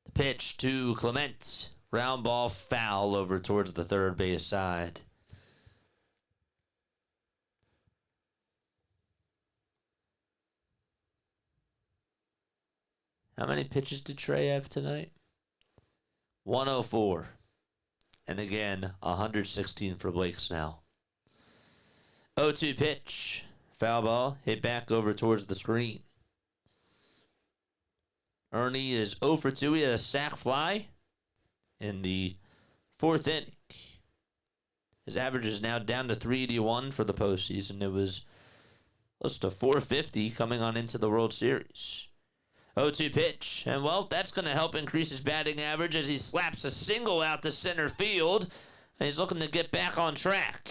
The pitch to Clement. Ground ball foul over towards the third base side. How many pitches did Trey have tonight? 104. And again, 116 for Blake Snell. 0-2 pitch. Foul ball. Hit back over towards the screen. Ernie is 0 for 2. He had a sac fly in the 4th inning. His average is now down to 381 for the postseason. It was close to 450 coming on into the World Series. 0-2 pitch. And, well, that's going to help increase his batting average as he slaps a single out to center field. And he's looking to get back on track.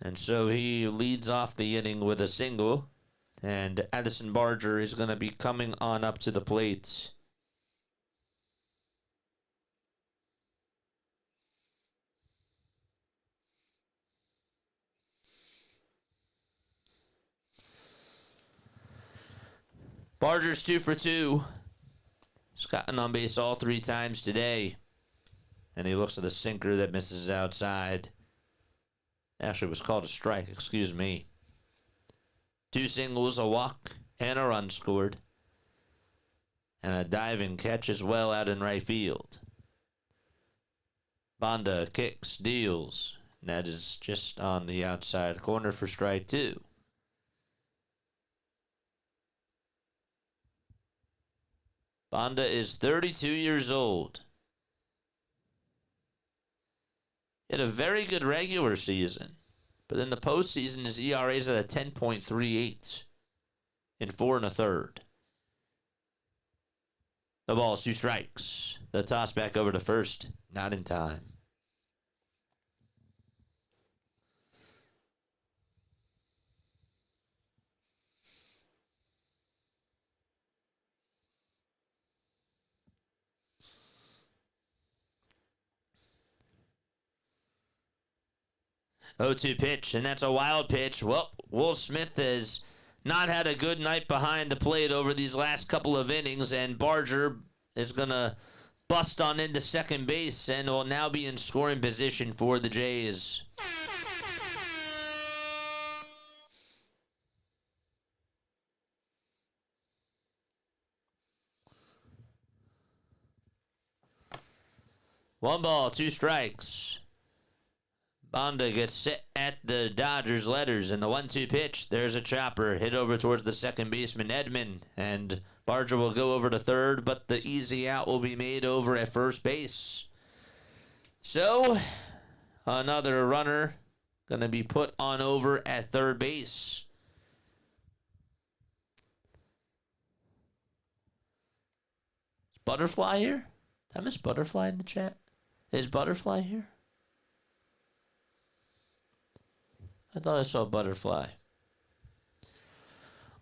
And so he leads off the inning with a single. And Addison Barger is going to be coming on up to the plate. Barger's 2 for 2. He's gotten on base all 3 times today. And he looks at a sinker that misses outside. Actually, it was called a strike, excuse me. 2 singles, a walk, and a run scored. And a diving catch as well out in right field. Banda kicks, deals. And that is just on the outside corner for strike 2. Banda is 32 years old. He had a very good regular season, but in the postseason, his ERA is at a 10.38 in 4 1/3. The ball is 2 strikes. The toss back over to first, not in time. Oh, 2 pitch, and that's a wild pitch. Well, Will Smith has not had a good night behind the plate over these last couple of innings, and Barger is going to bust on into second base and will now be in scoring position for the Jays. One ball, 2 strikes. Banda gets set at the Dodgers letters, and the 1-2 pitch. There's a chopper hit over towards the second baseman, Edman, and Barger will go over to third, but the easy out will be made over at first base. So, another runner going to be put on over at third base. Is Butterfly here? Did I miss Butterfly in the chat? Is Butterfly here? I thought I saw Butterfly.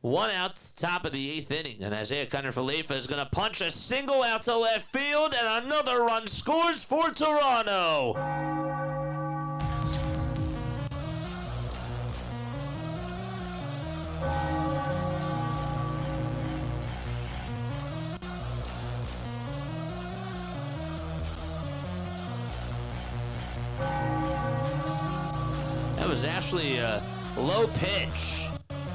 1 out, top of the 8th inning, and Isaiah Kiner-Falefa is going to punch a single out to left field, and another run scores for Toronto. That was actually a low pitch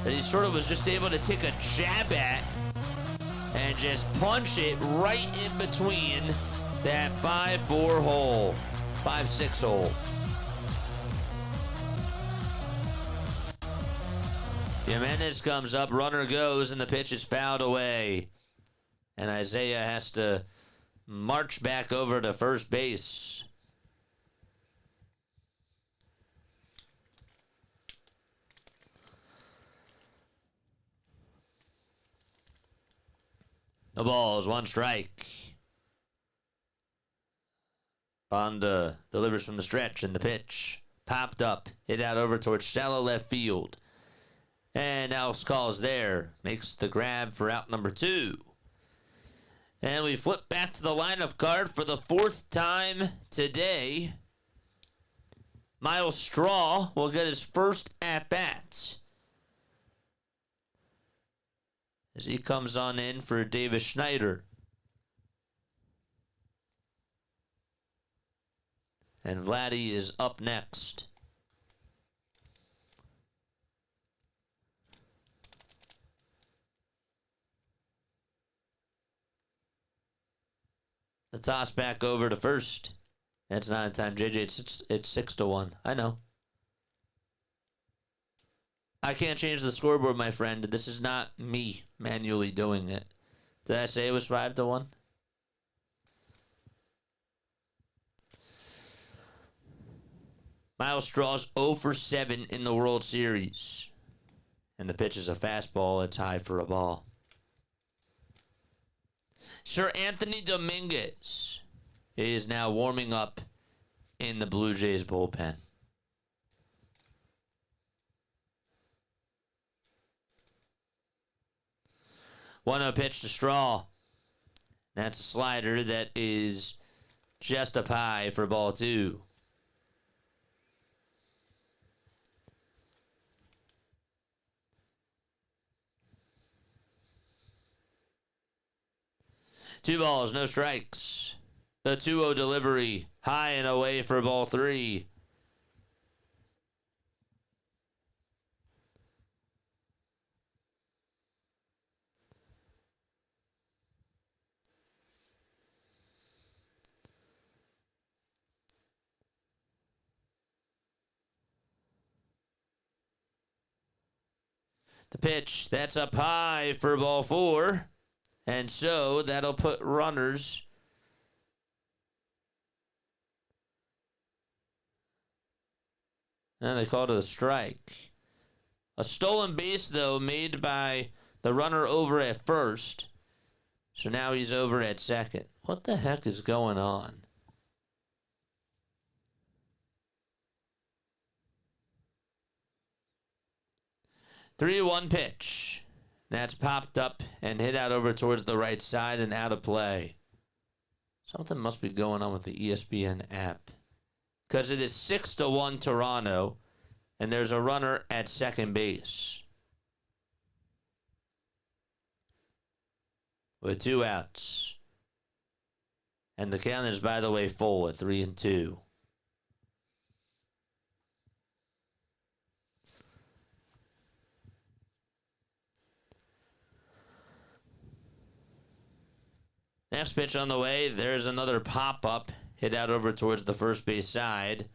that he sort of was just able to take a jab at and just punch it right in between that 5-4 hole, 5-6 hole. Jimenez comes up, runner goes, and the pitch is fouled away. And Isaiah has to march back over to first base. No balls, one strike. Bonda delivers from the stretch, and the pitch popped up, hit out over towards shallow left field. And Alex calls there, makes the grab for out number 2. And we flip back to the lineup card for the 4th time today. Miles Straw will get his first at-bat as he comes on in for Davis Schneider. And Vladdy is up next. The toss back over to first. That's not in time, JJ. It's 6-1. I know. I can't change the scoreboard, my friend. This is not me manually doing it. Did I say it was 5-1? Miles Straw's 0 for 7 in the World Series. And the pitch is a fastball. It's high for a ball. Sir Anthony Dominguez is now warming up in the Blue Jays bullpen. One-0 pitch to Straw. That's a slider that is just up high for ball 2. Two balls, no strikes. The 2-0 delivery, high and away for ball 3. The pitch, that's up high for ball 4. And so that'll put runners and they called it a strike. A stolen base, though, made by the runner over at first. So now he's over at second. What the heck is going on? Three-one pitch. That's popped up and hit out over towards the right side and out of play. Something must be going on with the ESPN app. Because it is 6-1 Toronto, and there's a runner at second base. With 2 outs. And the count is, by the way, full at 3-2. Next pitch on the way, there's another pop-up, hit out over towards the first base side,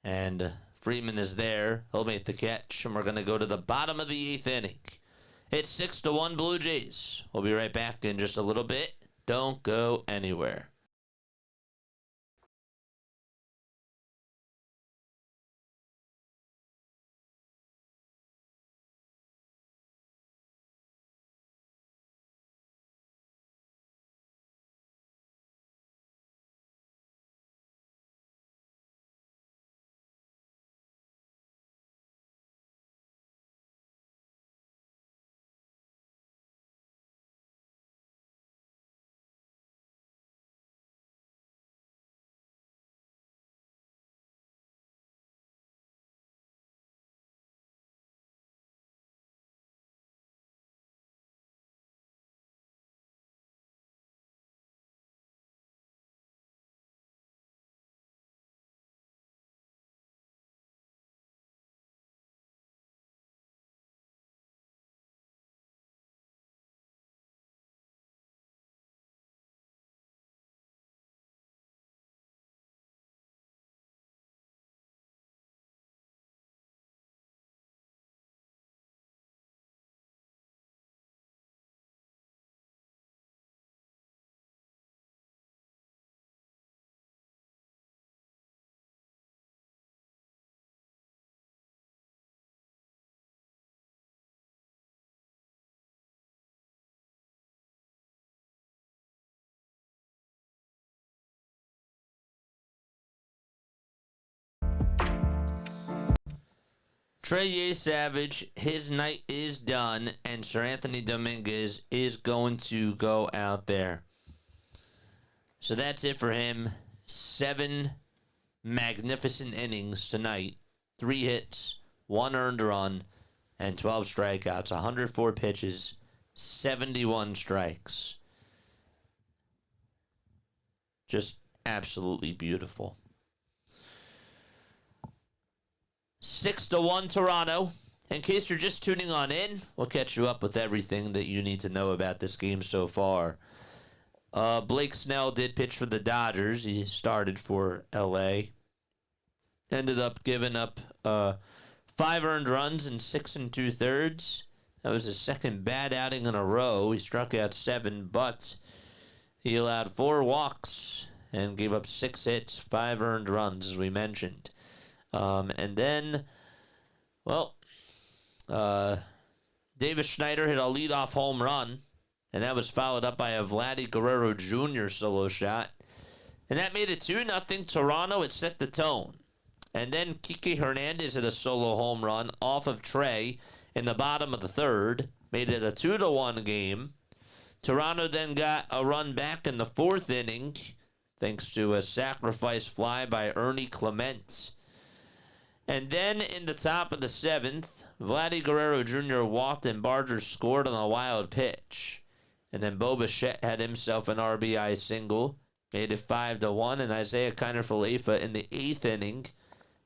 and Freeman is there. He'll make the catch, and we're going to go to the bottom of the 8th inning. It's 6-1 Blue Jays. We'll be right back in just a little bit. Don't go anywhere. Yesavage, his night is done, and Sir Anthony Dominguez is going to go out there. So that's it for him. 7 magnificent innings tonight. 3 hits, 1 earned run, and 12 strikeouts. 104 pitches, 71 strikes. Just absolutely beautiful. 6-1 Toronto. In case you're just tuning on in, we'll catch you up with everything that you need to know about this game so far. Blake Snell did pitch for the Dodgers. He started for LA. Ended up giving up 5 earned runs in 6 2/3. That was his second bad outing in a row. He struck out 7, but he allowed 4 walks and gave up 6 hits, 5 earned runs, as we mentioned. And then, Davis Schneider hit a leadoff home run, and that was followed up by a Vladdy Guerrero Jr. solo shot. And that made it 2-0 Toronto. It set the tone. And then Kike Hernandez hit a solo home run off of Trey in the bottom of the 3rd. Made it a 2-1 game. Toronto then got a run back in the 4th inning, thanks to a sacrifice fly by Ernie Clement. And then in the top of the 7th, Vladdy Guerrero Jr. walked and Barger scored on a wild pitch. And then Bichette had himself an RBI single, made it 5-1, and Isaiah Kiner-Falefa in the 8th inning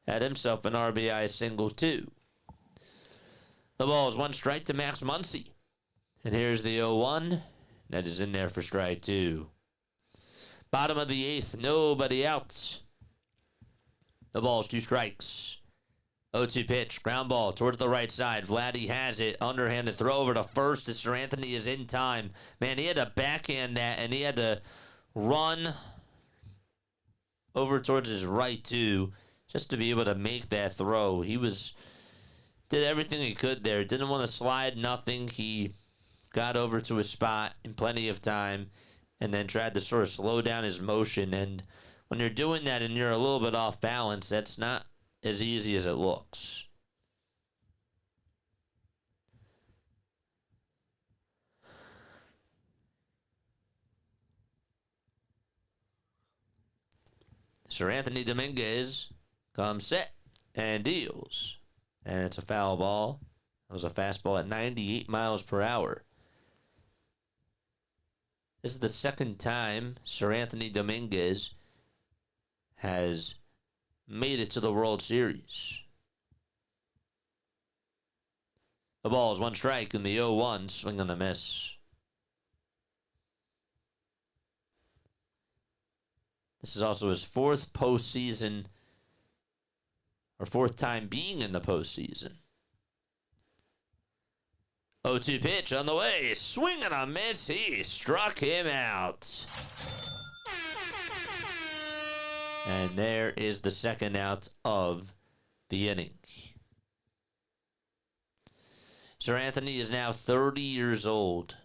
had himself an RBI single too. The ball is 1 strike to Max Muncy. And here's the 0-1. That is in there for strike 2. Bottom of the 8th, nobody out. The ball is 2 strikes. 0-2 pitch, ground ball towards the right side. Vladdy has it, underhanded throw over to first as Sir Anthony is in time. Man, he had to backhand that, and he had to run over towards his right too, just to be able to make that throw. He did everything he could there. Didn't want to slide, nothing. He got over to his spot in plenty of time, and then tried to sort of slow down his motion. And when you're doing that and you're a little bit off balance, that's not as easy as it looks. Sir Anthony Dominguez comes set and deals. And it's a foul ball. It was a fastball at 98 miles per hour. This is the second time Sir Anthony Dominguez has made it to the World Series. The ball is 1 strike in the 0-1, swing and a miss. This is also his 4th postseason, or 4th time being in the postseason. 0-2 pitch on the way, swing and a miss. He struck him out. And there is the second out of the inning. Sir Anthony is now 30 years old.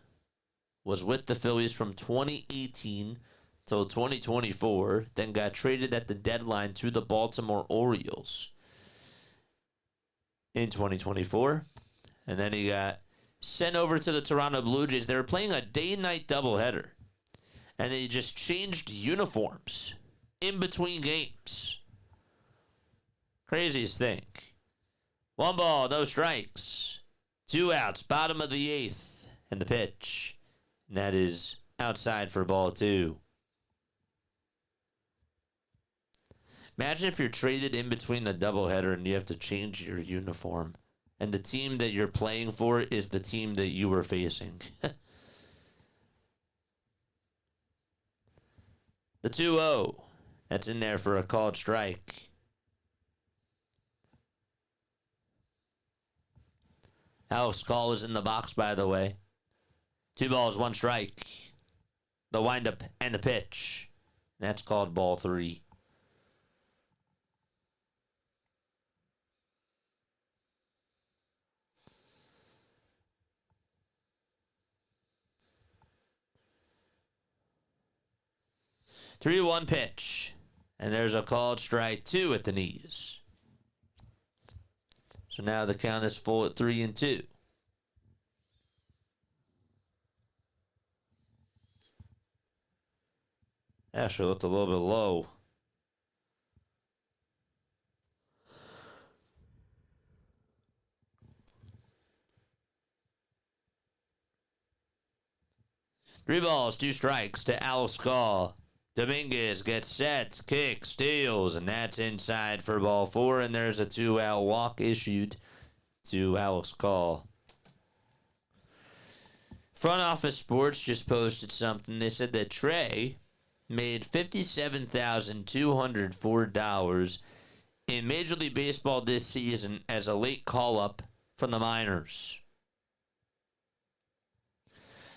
Was with the Phillies from 2018 till 2024. Then got traded at the deadline to the Baltimore Orioles in 2024. And then he got sent over to the Toronto Blue Jays. They were playing a day-night doubleheader. And they just changed uniforms in between games. Craziest thing. 1 ball, no strikes. 2 outs, bottom of the 8th. And the pitch. And that is outside for ball 2. Imagine if you're traded in between the doubleheader and you have to change your uniform. And the team that you're playing for is the team that you were facing. The 2-0. That's in there for a called strike. Alex Call is in the box, by the way. 2 balls, 1 strike. The windup and the pitch. That's called ball 3. Three 3-1 pitch. And there's a called strike 2 at the knees. So now the count is full at 3-2. Actually looked a little bit low. Three balls, 2 strikes to Alex Call. Dominguez gets set, kicks, steals, and that's inside for ball 4. And there's a 2-out walk issued to Alex Call. Front Office Sports just posted something. They said that Trey made $57,204 in Major League Baseball this season as a late call-up from the minors.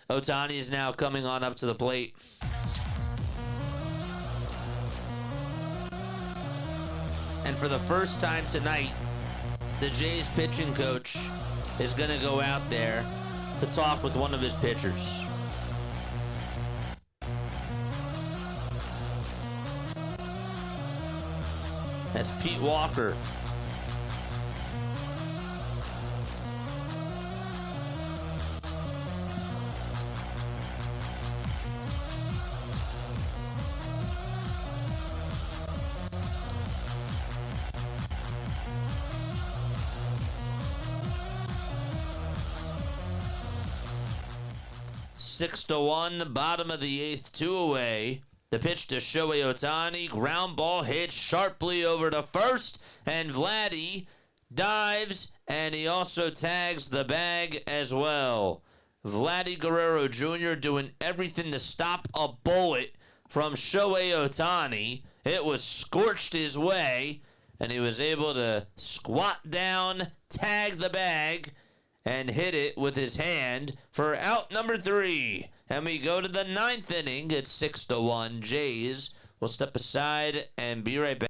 Ohtani is now coming on up to the plate. And for the first time tonight, the Jays pitching coach is going to go out there to talk with one of his pitchers. That's Pete Walker. Six to 1, bottom of the 8th, 2 away. The pitch to Shohei Ohtani, ground ball hit sharply over to first, and Vladdy dives, and he also tags the bag as well. Vladdy Guerrero Jr. doing everything to stop a bullet from Shohei Ohtani. It was scorched his way, and he was able to squat down, tag the bag, and hit it with his hand for out number 3. And we go to the 9th inning. It's 6 to 1. Jays will step aside and be right back.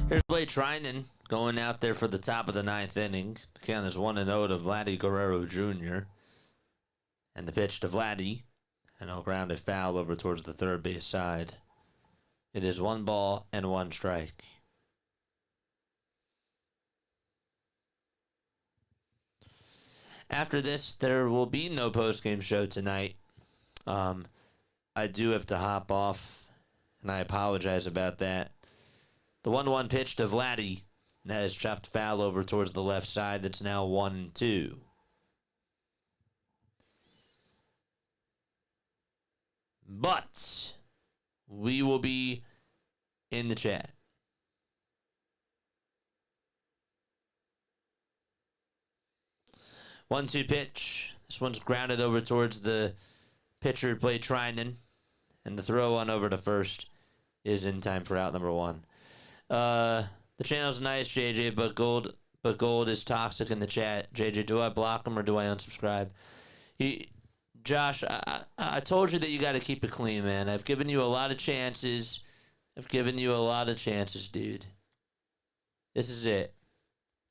Here's Blake Snell going out there for the top of the ninth inning. The count is 1-0 to Vladdy Guerrero Jr. And the pitch to Vladdy. And he'll ground a foul over towards the third base side. It is 1 ball and 1 strike. After this, there will be no postgame show tonight. I do have to hop off, and I apologize about that. The 1-1 pitch to Vladdy. That is chopped foul over towards the left side. That's now 1-2. But we will be in the chat. One-two pitch. This one's grounded over towards the pitcher who played Trinan. And the throw on over to first is in time for out number 1. The channel's nice, JJ, but gold is toxic in the chat. JJ, do I block him or do I unsubscribe? Josh, I told you that you got to keep it clean, man. I've given you a lot of chances. Dude. This is it.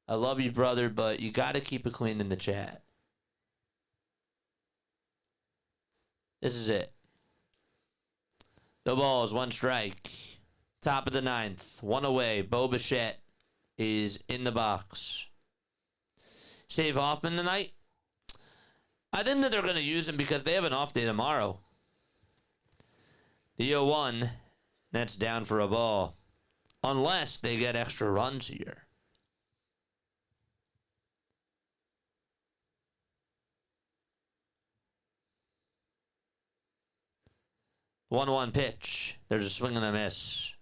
I love you, brother, but you got to keep it clean in the chat. This is it. No balls, 1 strike. Top of the 9th. 1 away. Bichette is in the box. Save Hoffman tonight. I think that they're going to use him because they have an off day tomorrow. The 0-1. That's down for a ball. Unless they get extra runs here. One pitch. There's a swing and a miss.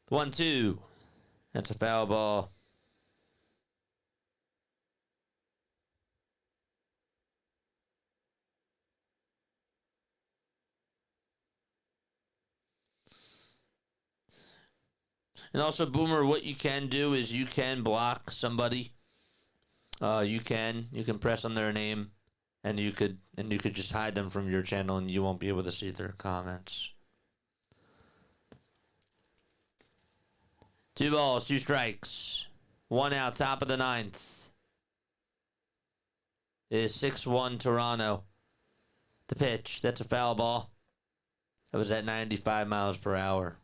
One-two. That's a foul ball. And also, Boomer, what you can do is you can block somebody. You can press on their name, and you could just hide them from your channel, and you won't be able to see their comments. 2 balls, 2 strikes, 1 out, top of the 9th. It is 6-1 Toronto. The pitch, that's a foul ball. That was at 95 miles per hour.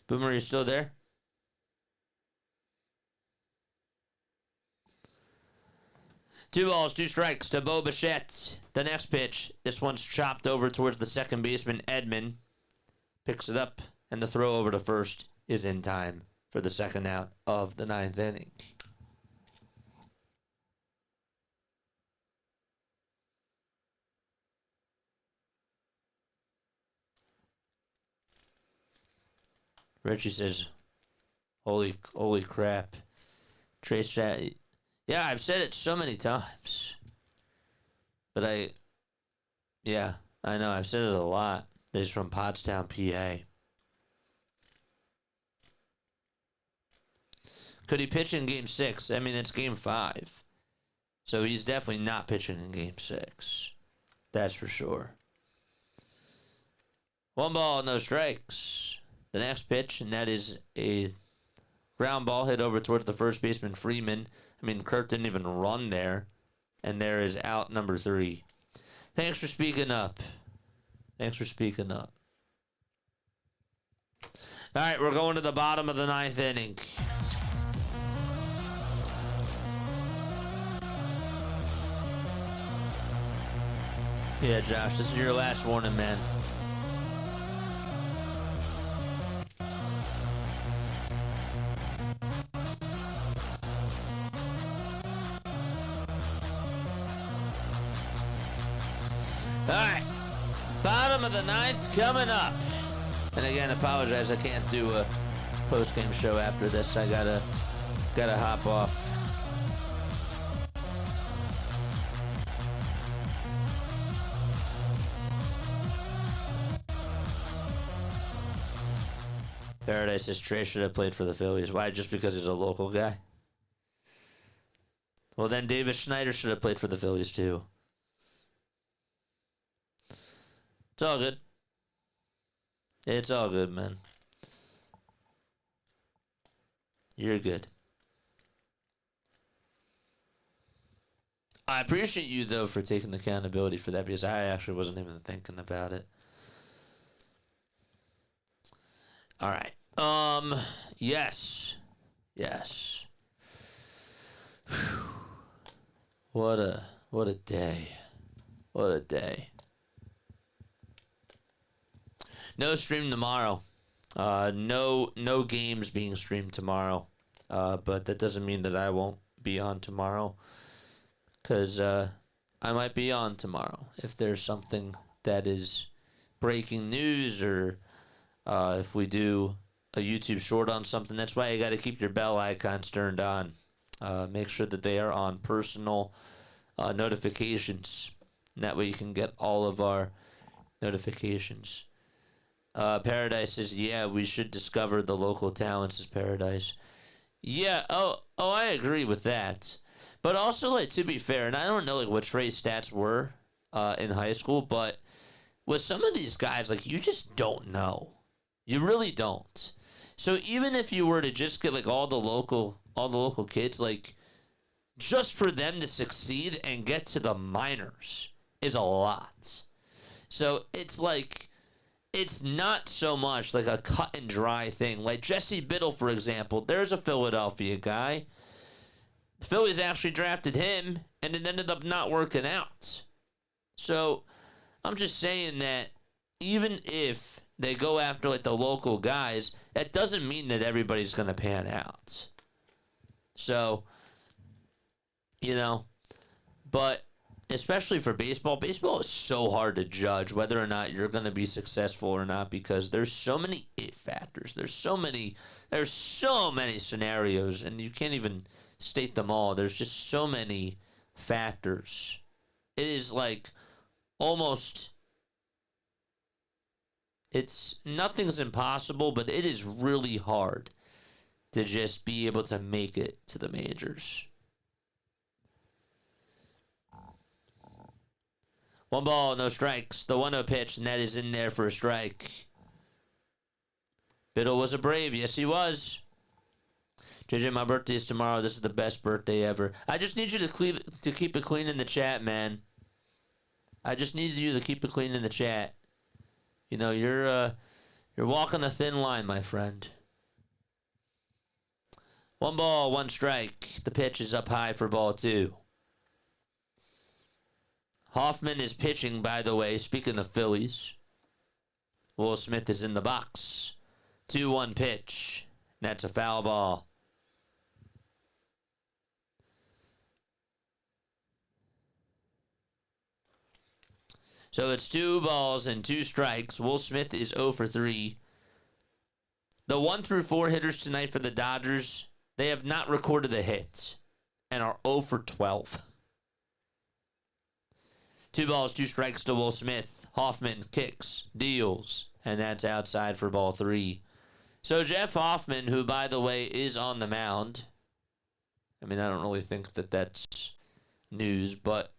Boomer, you still there? Two balls, 2 strikes to Bichette. The next pitch, this one's chopped over towards the second baseman, Edman. Picks it up, and the throw over to first is in time for the second out of the 9th inning. Richie says, holy crap. Trace chat. Yeah, I've said it so many times. But I know, I've said it a lot. This is from Pottstown, PA. Could he pitch in Game 6? I mean, it's Game 5. So he's definitely not pitching in Game 6. That's for sure. 1 ball, no strikes. The next pitch, and that is a ground ball hit over towards the first baseman, Freeman. I mean, Kirk didn't even run there. And there is out number 3. Thanks for speaking up. All right, we're going to the bottom of the 9th inning. Yeah, Josh, this is your last warning, man. All right, bottom of the 9th coming up. And again, apologize, I can't do a post-game show after this. I gotta hop off. Paradise says Trey should have played for the Phillies. Why? Just because he's a local guy? Well, then Davis Schneider should have played for the Phillies too. It's all good. It's all good, man. You're good. I appreciate you, though, for taking the accountability for that because I actually wasn't even thinking about it. All right. Yes. Yes. Whew. What a day. What a day. No stream tomorrow. No games being streamed tomorrow. But that doesn't mean that I won't be on tomorrow. Because I might be on tomorrow if there's something that is breaking news or if we do a YouTube short on something. That's why you got to keep your bell icons turned on. Make sure that they are on personal notifications. And that way you can get all of our notifications. Paradise says, yeah, we should discover the local talents as Paradise. Yeah, I agree with that. But also, like, to be fair, and I don't know like what Trey's stats were in high school, but with some of these guys, like, you just don't know. You really don't. So even if you were to just get like all the local kids, like, just for them to succeed and get to the minors is a lot. So it's like, it's not so much like a cut and dry thing. Like Jesse Biddle, for example, there's a Philadelphia guy. The Phillies actually drafted him, and it ended up not working out. So I'm just saying that even if they go after like the local guys, that doesn't mean that everybody's going to pan out. So, you know, but especially for baseball is so hard to judge whether or not you're going to be successful or not because there's so many it factors. There's so many scenarios, and you can't even state them all. There's just so many factors. It is like almost, nothing's impossible, but it is really hard to just be able to make it to the majors. One ball, no strikes. The 1-0 pitch, and that is in there for a strike. Biddle was a Brave. Yes, he was. JJ, my birthday is tomorrow. This is the best birthday ever. I just need you to keep it clean in the chat, man. I just need you to keep it clean in the chat. You know, you're walking a thin line, my friend. 1 ball, 1 strike. The pitch is up high for ball 2. Hoffman is pitching, by the way. Speaking of Phillies, Will Smith is in the box. 2-1 pitch. That's a foul ball. So it's 2 balls and 2 strikes. Will Smith is 0 for 3. The 1 through 4 hitters tonight for the Dodgers, they have not recorded a hit and are 0 for 12. 2 balls, 2 strikes to Will Smith. Hoffman kicks, deals, and that's outside for ball 3. So Jeff Hoffman, who, by the way, is on the mound. I mean, I don't really think that that's news, but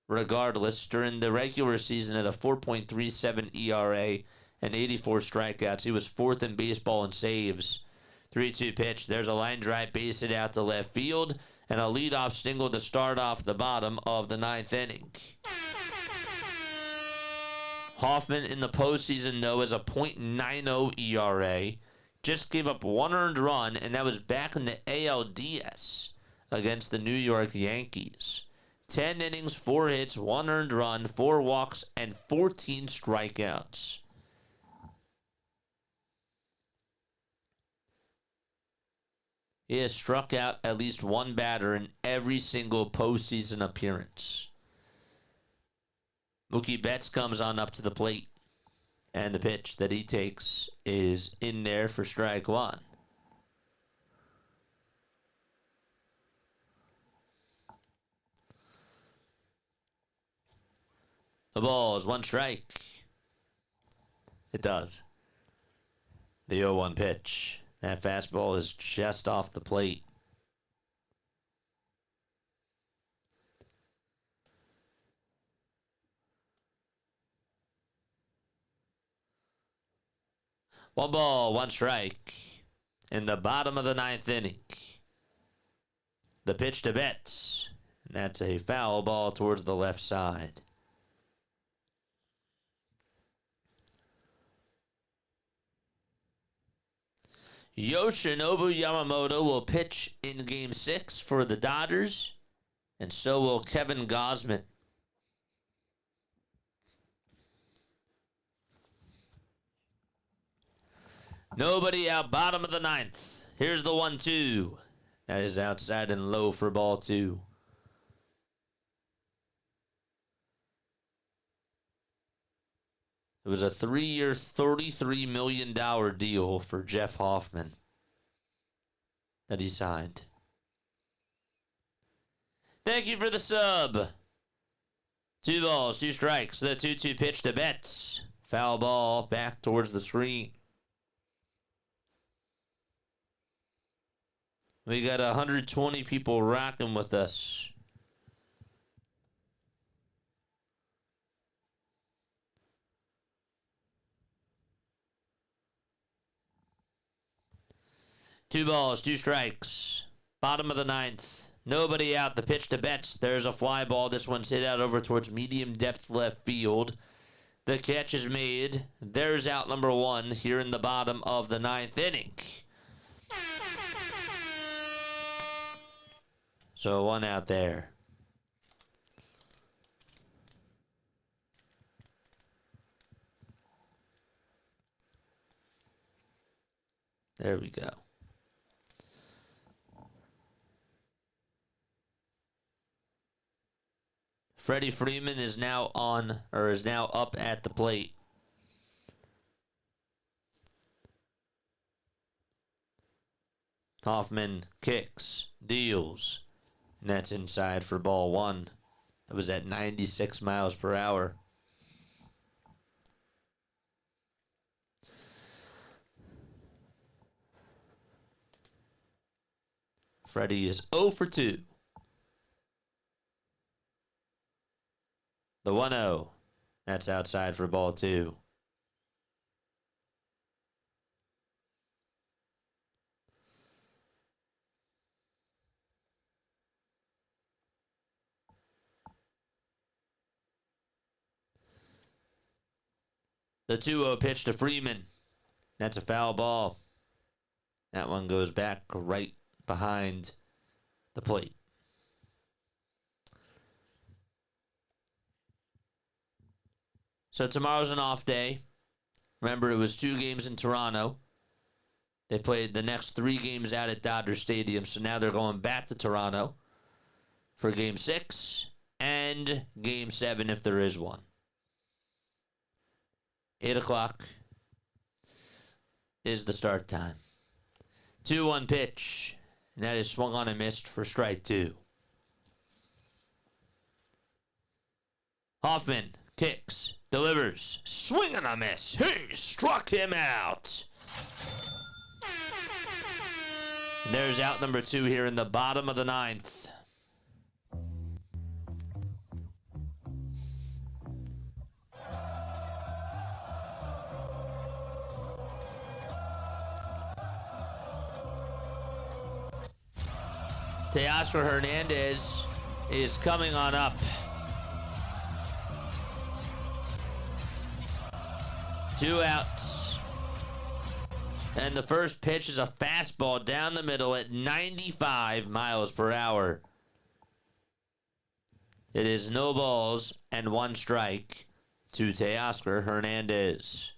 regardless, during the regular season at a 4.37 ERA and 84 strikeouts, he was 4th in baseball in saves. 3-2 pitch. There's a line drive, base hit out to left field, and a leadoff single to start off the bottom of the 9th inning. Hoffman in the postseason, though, is a .90 ERA. Just gave up 1 earned run, and that was back in the ALDS against the New York Yankees. 10 innings, 4 hits, 1 earned run, 4 walks, and 14 strikeouts. He has struck out at least 1 batter in every single postseason appearance. Mookie Betts comes on up to the plate, and the pitch that he takes is in there for strike 1. The ball is 1 strike. It does. The 0-1 pitch. That fastball is just off the plate. One ball, one strike in the bottom of the ninth inning. The pitch to Betts. And that's a foul ball towards the left side. Yoshinobu Yamamoto will pitch in Game 6 for the Dodgers, and so will Kevin Gausman. Nobody out, bottom of the ninth. Here's the 1-2. That is outside and low for ball 2. It was a 3-year, $33 million deal for Jeff Hoffman that he signed. Thank you for the sub. 2 balls, 2 strikes. The 2-2 pitch to Betts. Foul ball back towards the screen. We got 120 people rocking with us. Two balls, 2 strikes. Bottom of the ninth. Nobody out. The pitch to Betts. There's a fly ball. This one's hit out over towards medium depth left field. The catch is made. There's out number 1 here in the bottom of the ninth inning. So 1 out there. There we go. Freddie Freeman is now up at the plate. Hoffman kicks, deals, and that's inside for ball 1. That was at 96 miles per hour. Freddie is 0 for 2. The 1-0. That's outside for ball 2. The 2-0 pitch to Freeman. That's a foul ball. That one goes back right behind the plate. So tomorrow's an off day. Remember, it was 2 games in Toronto. They played the next 3 games out at Dodger Stadium, so now they're going back to Toronto for Game 6 and Game 7 if there is one. 8 o'clock is the start time. 2-1 pitch, and that is swung on and missed for strike 2. Hoffman kicks, delivers, swing and a miss. He struck him out. And there's out number 2 here in the bottom of the ninth. Teoscar Hernandez is coming on up. Two outs. And the first pitch is a fastball down the middle at 95 miles per hour. It is no balls and 1 strike to Teoscar Hernandez.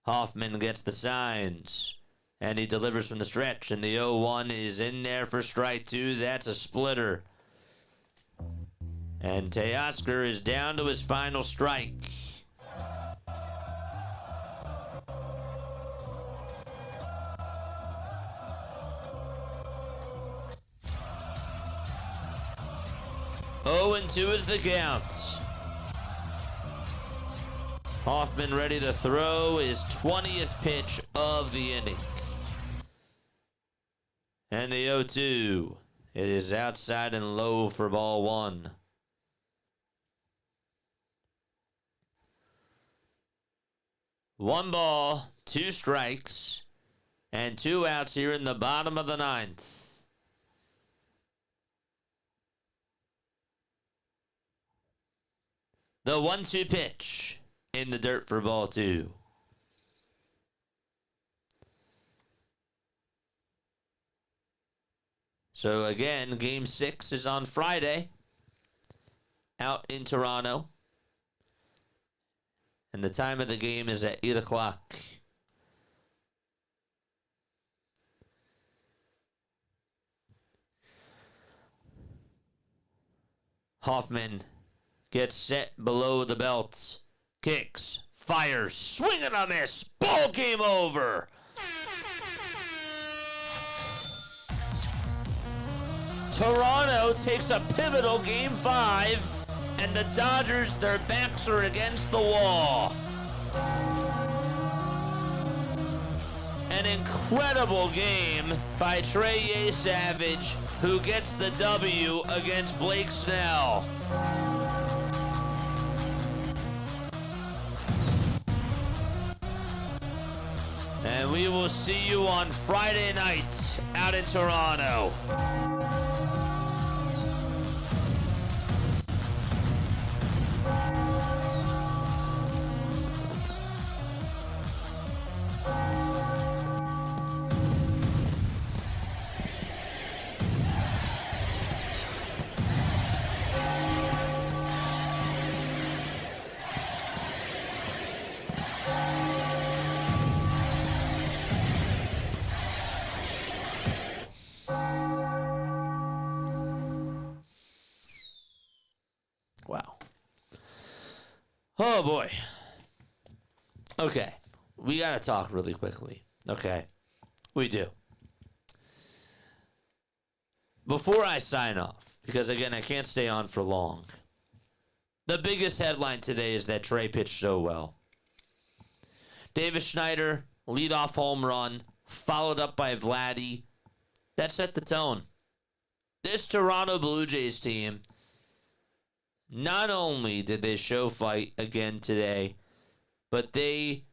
Hoffman gets the signs. And he delivers from the stretch. And the 0-1 is in there for strike 2. That's a splitter. And Teoscar is down to his final strike. Oh, and 2 is the count. Hoffman ready to throw his 20th pitch of the inning. And the 0-2 is outside and low for ball one. One ball, two strikes, and two outs here in the bottom of the ninth. The 1-2 pitch in the dirt for ball two. So again, Game 6 is on Friday out in Toronto. And the time of the game is at 8 o'clock. Hoffman gets set below the belt. Kicks, fires, swing and a miss. Ball game over. Toronto takes a pivotal Game 5, and the Dodgers, their backs are against the wall. An incredible game by yesavage, who gets the W against Blake Snell. And we will see you on Friday night out in Toronto. Wow. Oh, boy. Okay. We got to talk really quickly. Okay. We do. Before I sign off, because, again, I can't stay on for long, the biggest headline today is that Trey pitched so well. Davis Schneider, leadoff home run, followed up by Vladdy. That set the tone. This Toronto Blue Jays team, not only did they show fight again today, but they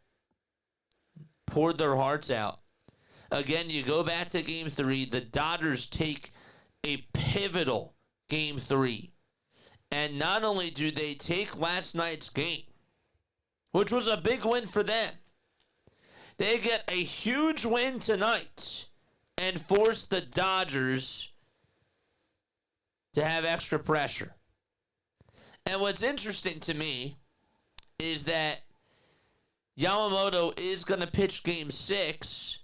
poured their hearts out. Again, you go back to Game 3, the Dodgers take a pivotal Game 3. And not only do they take last night's game, which was a big win for them, they get a huge win tonight and force the Dodgers to have extra pressure. And what's interesting to me is that Yamamoto is going to pitch Game 6,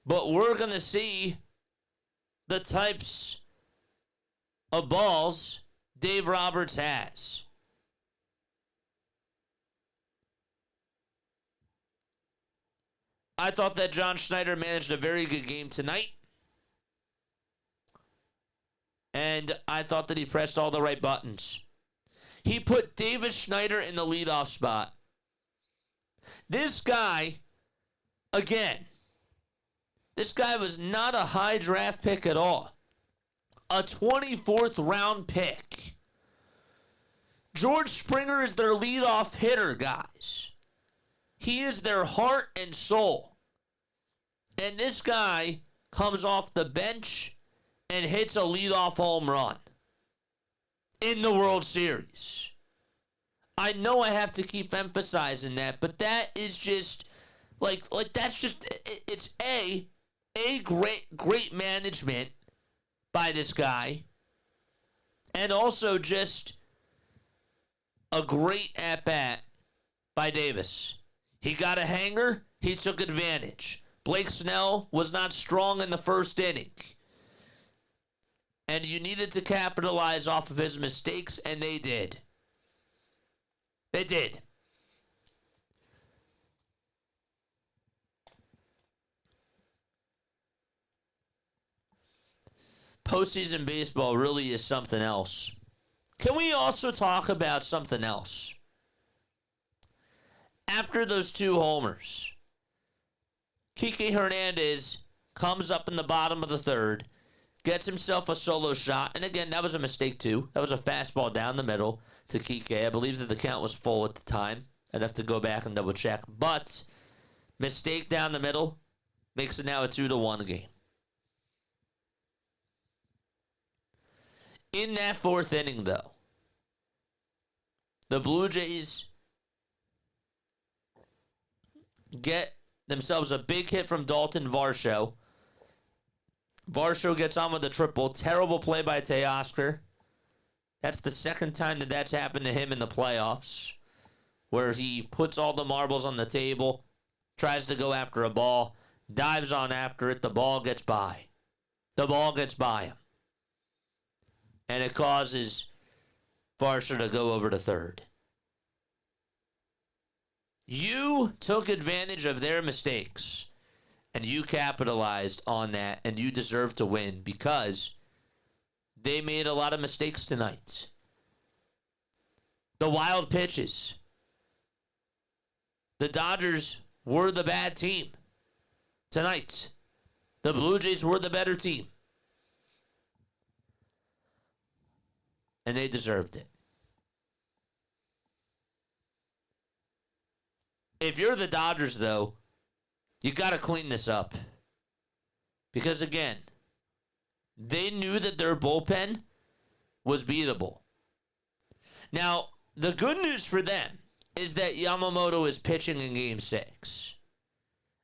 but we're going to see the types of balls Dave Roberts has. I thought that John Schneider managed a very good game tonight. And I thought that he pressed all the right buttons. He put Davis Schneider in the leadoff spot. This guy, again, this guy was not a high draft pick at all. A 24th round pick. George Springer is their leadoff hitter, guys. He is their heart and soul. And this guy comes off the bench and hits a leadoff home run in the World Series. I know I have to keep emphasizing that, but that is just that's just it's a great management by this guy, and also just a great at bat by Davis. He got a hanger, he took advantage. Blake Snell was not strong in the first inning, and you needed to capitalize off of his mistakes, and they did. They did. Postseason baseball really is something else. Can we also talk about something else? After those 2 homers, Kike Hernandez comes up in the bottom of the 3rd, gets himself a solo shot, and again, that was a mistake too. That was a fastball down the middle to Kike. I believe that the count was full at the time. I'd have to go back and double check. But mistake down the middle makes it now a 2-1 game. In that 4th inning, though, the Blue Jays get themselves a big hit from Dalton Varsho. Varsho gets on with a triple. Terrible play by Teoscar. That's the 2nd time that that's happened to him in the playoffs, where he puts all the marbles on the table, tries to go after a ball, dives on after it, the ball gets by. The ball gets by him. And it causes Varsho to go over to 3rd. You took advantage of their mistakes, and you capitalized on that, and you deserve to win because they made a lot of mistakes tonight. The wild pitches. The Dodgers were the bad team tonight. The Blue Jays were the better team. And they deserved it. If you're the Dodgers, though, you got to clean this up. Because, again, they knew that their bullpen was beatable. Now, the good news for them is that Yamamoto is pitching in Game 6.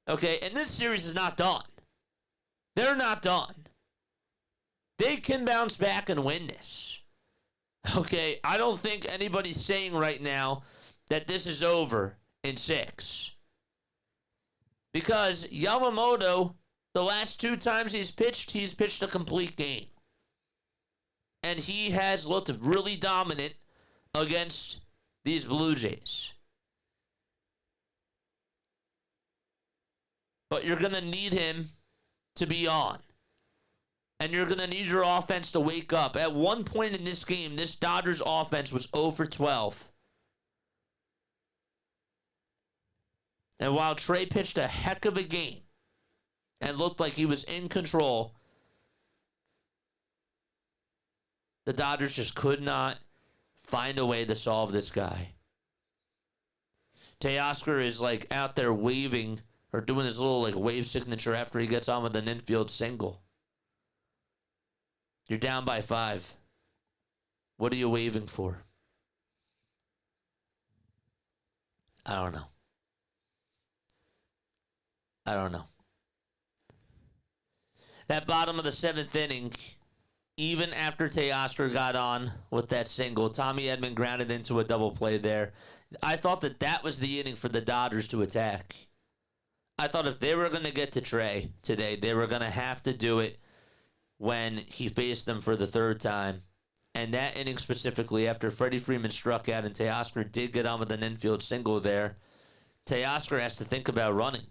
Okay, and this series is not done. They're not done. They can bounce back and win this. Okay, I don't think anybody's saying right now that this is over in 6. Because Yamamoto, the last 2 times he's pitched a complete game. And he has looked really dominant against these Blue Jays. But you're going to need him to be on. And you're going to need your offense to wake up. At one point in this game, this Dodgers offense was 0 for 12. And while Trey pitched a heck of a game and looked like he was in control, the Dodgers just could not find a way to solve this guy. Teoscar is like out there waving or doing his little like wave signature after he gets on with an infield single. You're down by 5. What are you waving for? I don't know. That bottom of the 7th inning, even after Teoscar got on with that single, Tommy Edman grounded into a double play there. I thought that that was the inning for the Dodgers to attack. I thought if they were going to get to Trey today, they were going to have to do it when he faced them for the 3rd time. And that inning specifically, after Freddie Freeman struck out and Teoscar did get on with an infield single there, Teoscar has to think about running.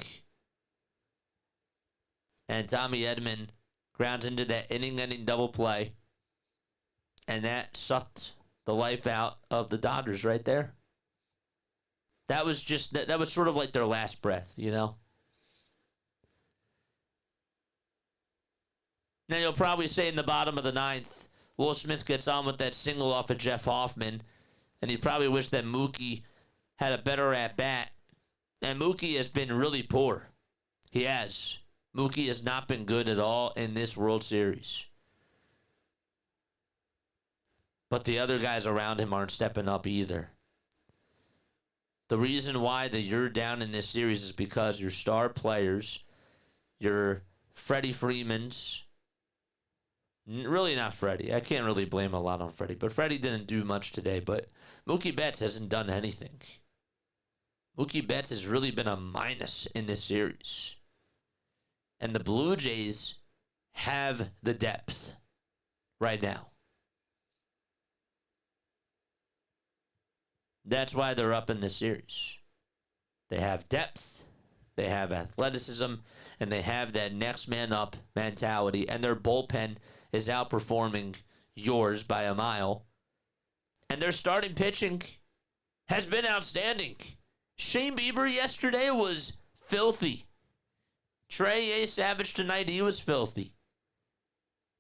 And Tommy Edman grounds into that inning-ending double play. And that sucked the life out of the Dodgers right there. That was just, that was sort of like their last breath, you know? Now you'll probably say in the bottom of the 9th, Will Smith gets on with that single off of Jeff Hoffman. And you probably wish that Mookie had a better at-bat. And Mookie has been really poor. He has. Mookie has not been good at all in this World Series. But the other guys around him aren't stepping up either. The reason why that you're down in this series is because your star players, your Freddie Freemans, really not Freddie. I can't really blame a lot on Freddie, but Freddie didn't do much today. But Mookie Betts hasn't done anything. Mookie Betts has really been a minus in this series. And the Blue Jays have the depth right now. That's why they're up in this series. They have depth, they have athleticism, and they have that next man up mentality. And their bullpen is outperforming yours by a mile. And their starting pitching has been outstanding. Shane Bieber yesterday was filthy. Trey Yesavage tonight, he was filthy.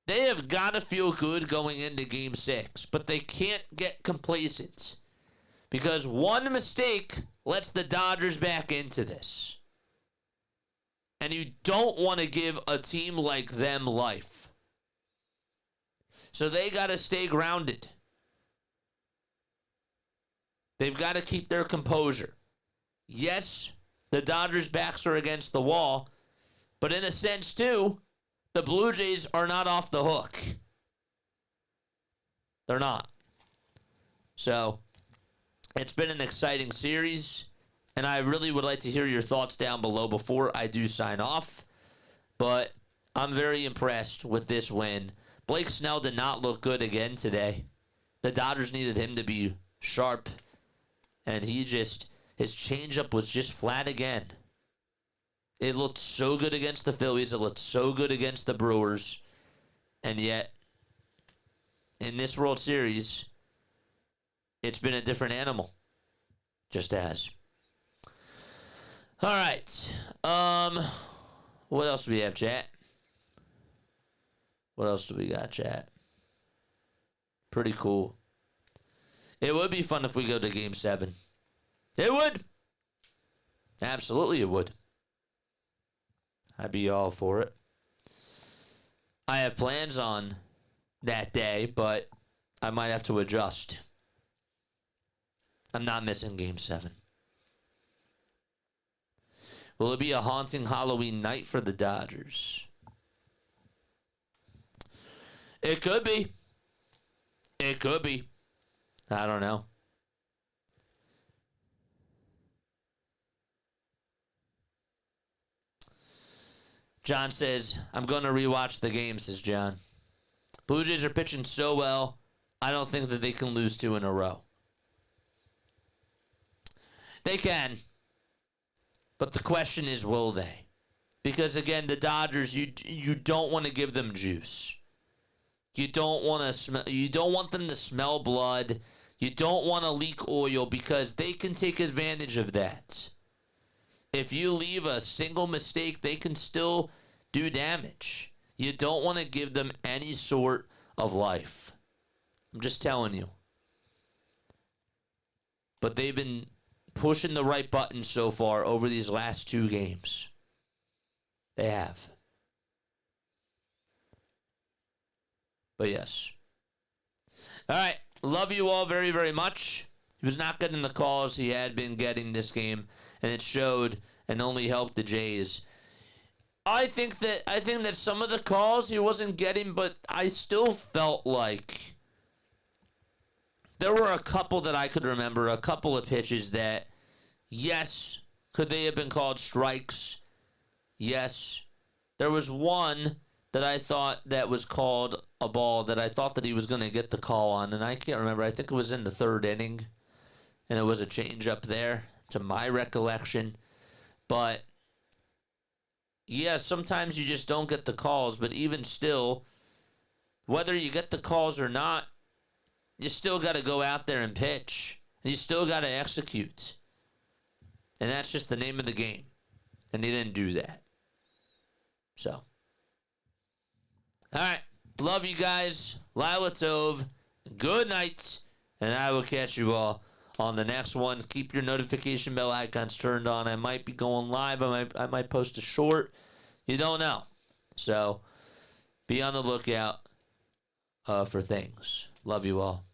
They have got to feel good going into Game 6, but they can't get complacent because one mistake lets the Dodgers back into this. And you don't want to give a team like them life. So they got to stay grounded. They've got to keep their composure. Yes, the Dodgers' backs are against the wall, but in a sense, too, the Blue Jays are not off the hook. They're not. So, it's been an exciting series, and I really would like to hear your thoughts down below before I do sign off. But I'm very impressed with this win. Blake Snell did not look good again today. The Dodgers needed him to be sharp, and his changeup was just flat again. It looked so good against the Phillies. It looked so good against the Brewers. And yet, in this World Series, it's been a different animal. Just as. All right. What else do we have, chat? What else do we got, chat? Pretty cool. It would be fun if we go to Game 7. It would. Absolutely it would. I'd be all for it. I have plans on that day, but I might have to adjust. I'm not missing Game 7. Will it be a haunting Halloween night for the Dodgers? It could be. It could be. I don't know. John says, I'm going to rewatch the game, says John. Blue Jays are pitching so well, I don't think that they can lose 2 in a row. They can. But the question is, will they? Because, again, the Dodgers, you don't want to give them juice. You don't want them to smell blood. You don't want to leak oil because they can take advantage of that. If you leave a single mistake, they can still do damage. You don't want to give them any sort of life. I'm just telling you. But they've been pushing the right buttons so far over these last 2 games. They have. But yes. All right. Love you all very, very much. He was not getting the calls he had been getting this game, and it showed and only helped the Jays. I think that some of the calls he wasn't getting, but I still felt like there were a couple that I could remember, a couple of pitches that, yes, could they have been called strikes? Yes. There was one that I thought that was called a ball that I thought that he was going to get the call on, and I can't remember. I think it was in the 3rd inning, and it was a changeup there, to my recollection. But yeah, sometimes you just don't get the calls, but even still, whether you get the calls or not, you still got to go out there and pitch. And you still got to execute. And that's just the name of the game. And he didn't do that. So. All right. Love you guys. Lila Tov. Good night. And I will catch you all on the next one. Keep your notification bell icons turned on. I might be going live. I might post a short. You don't know. So be on the lookout for things. Love you all.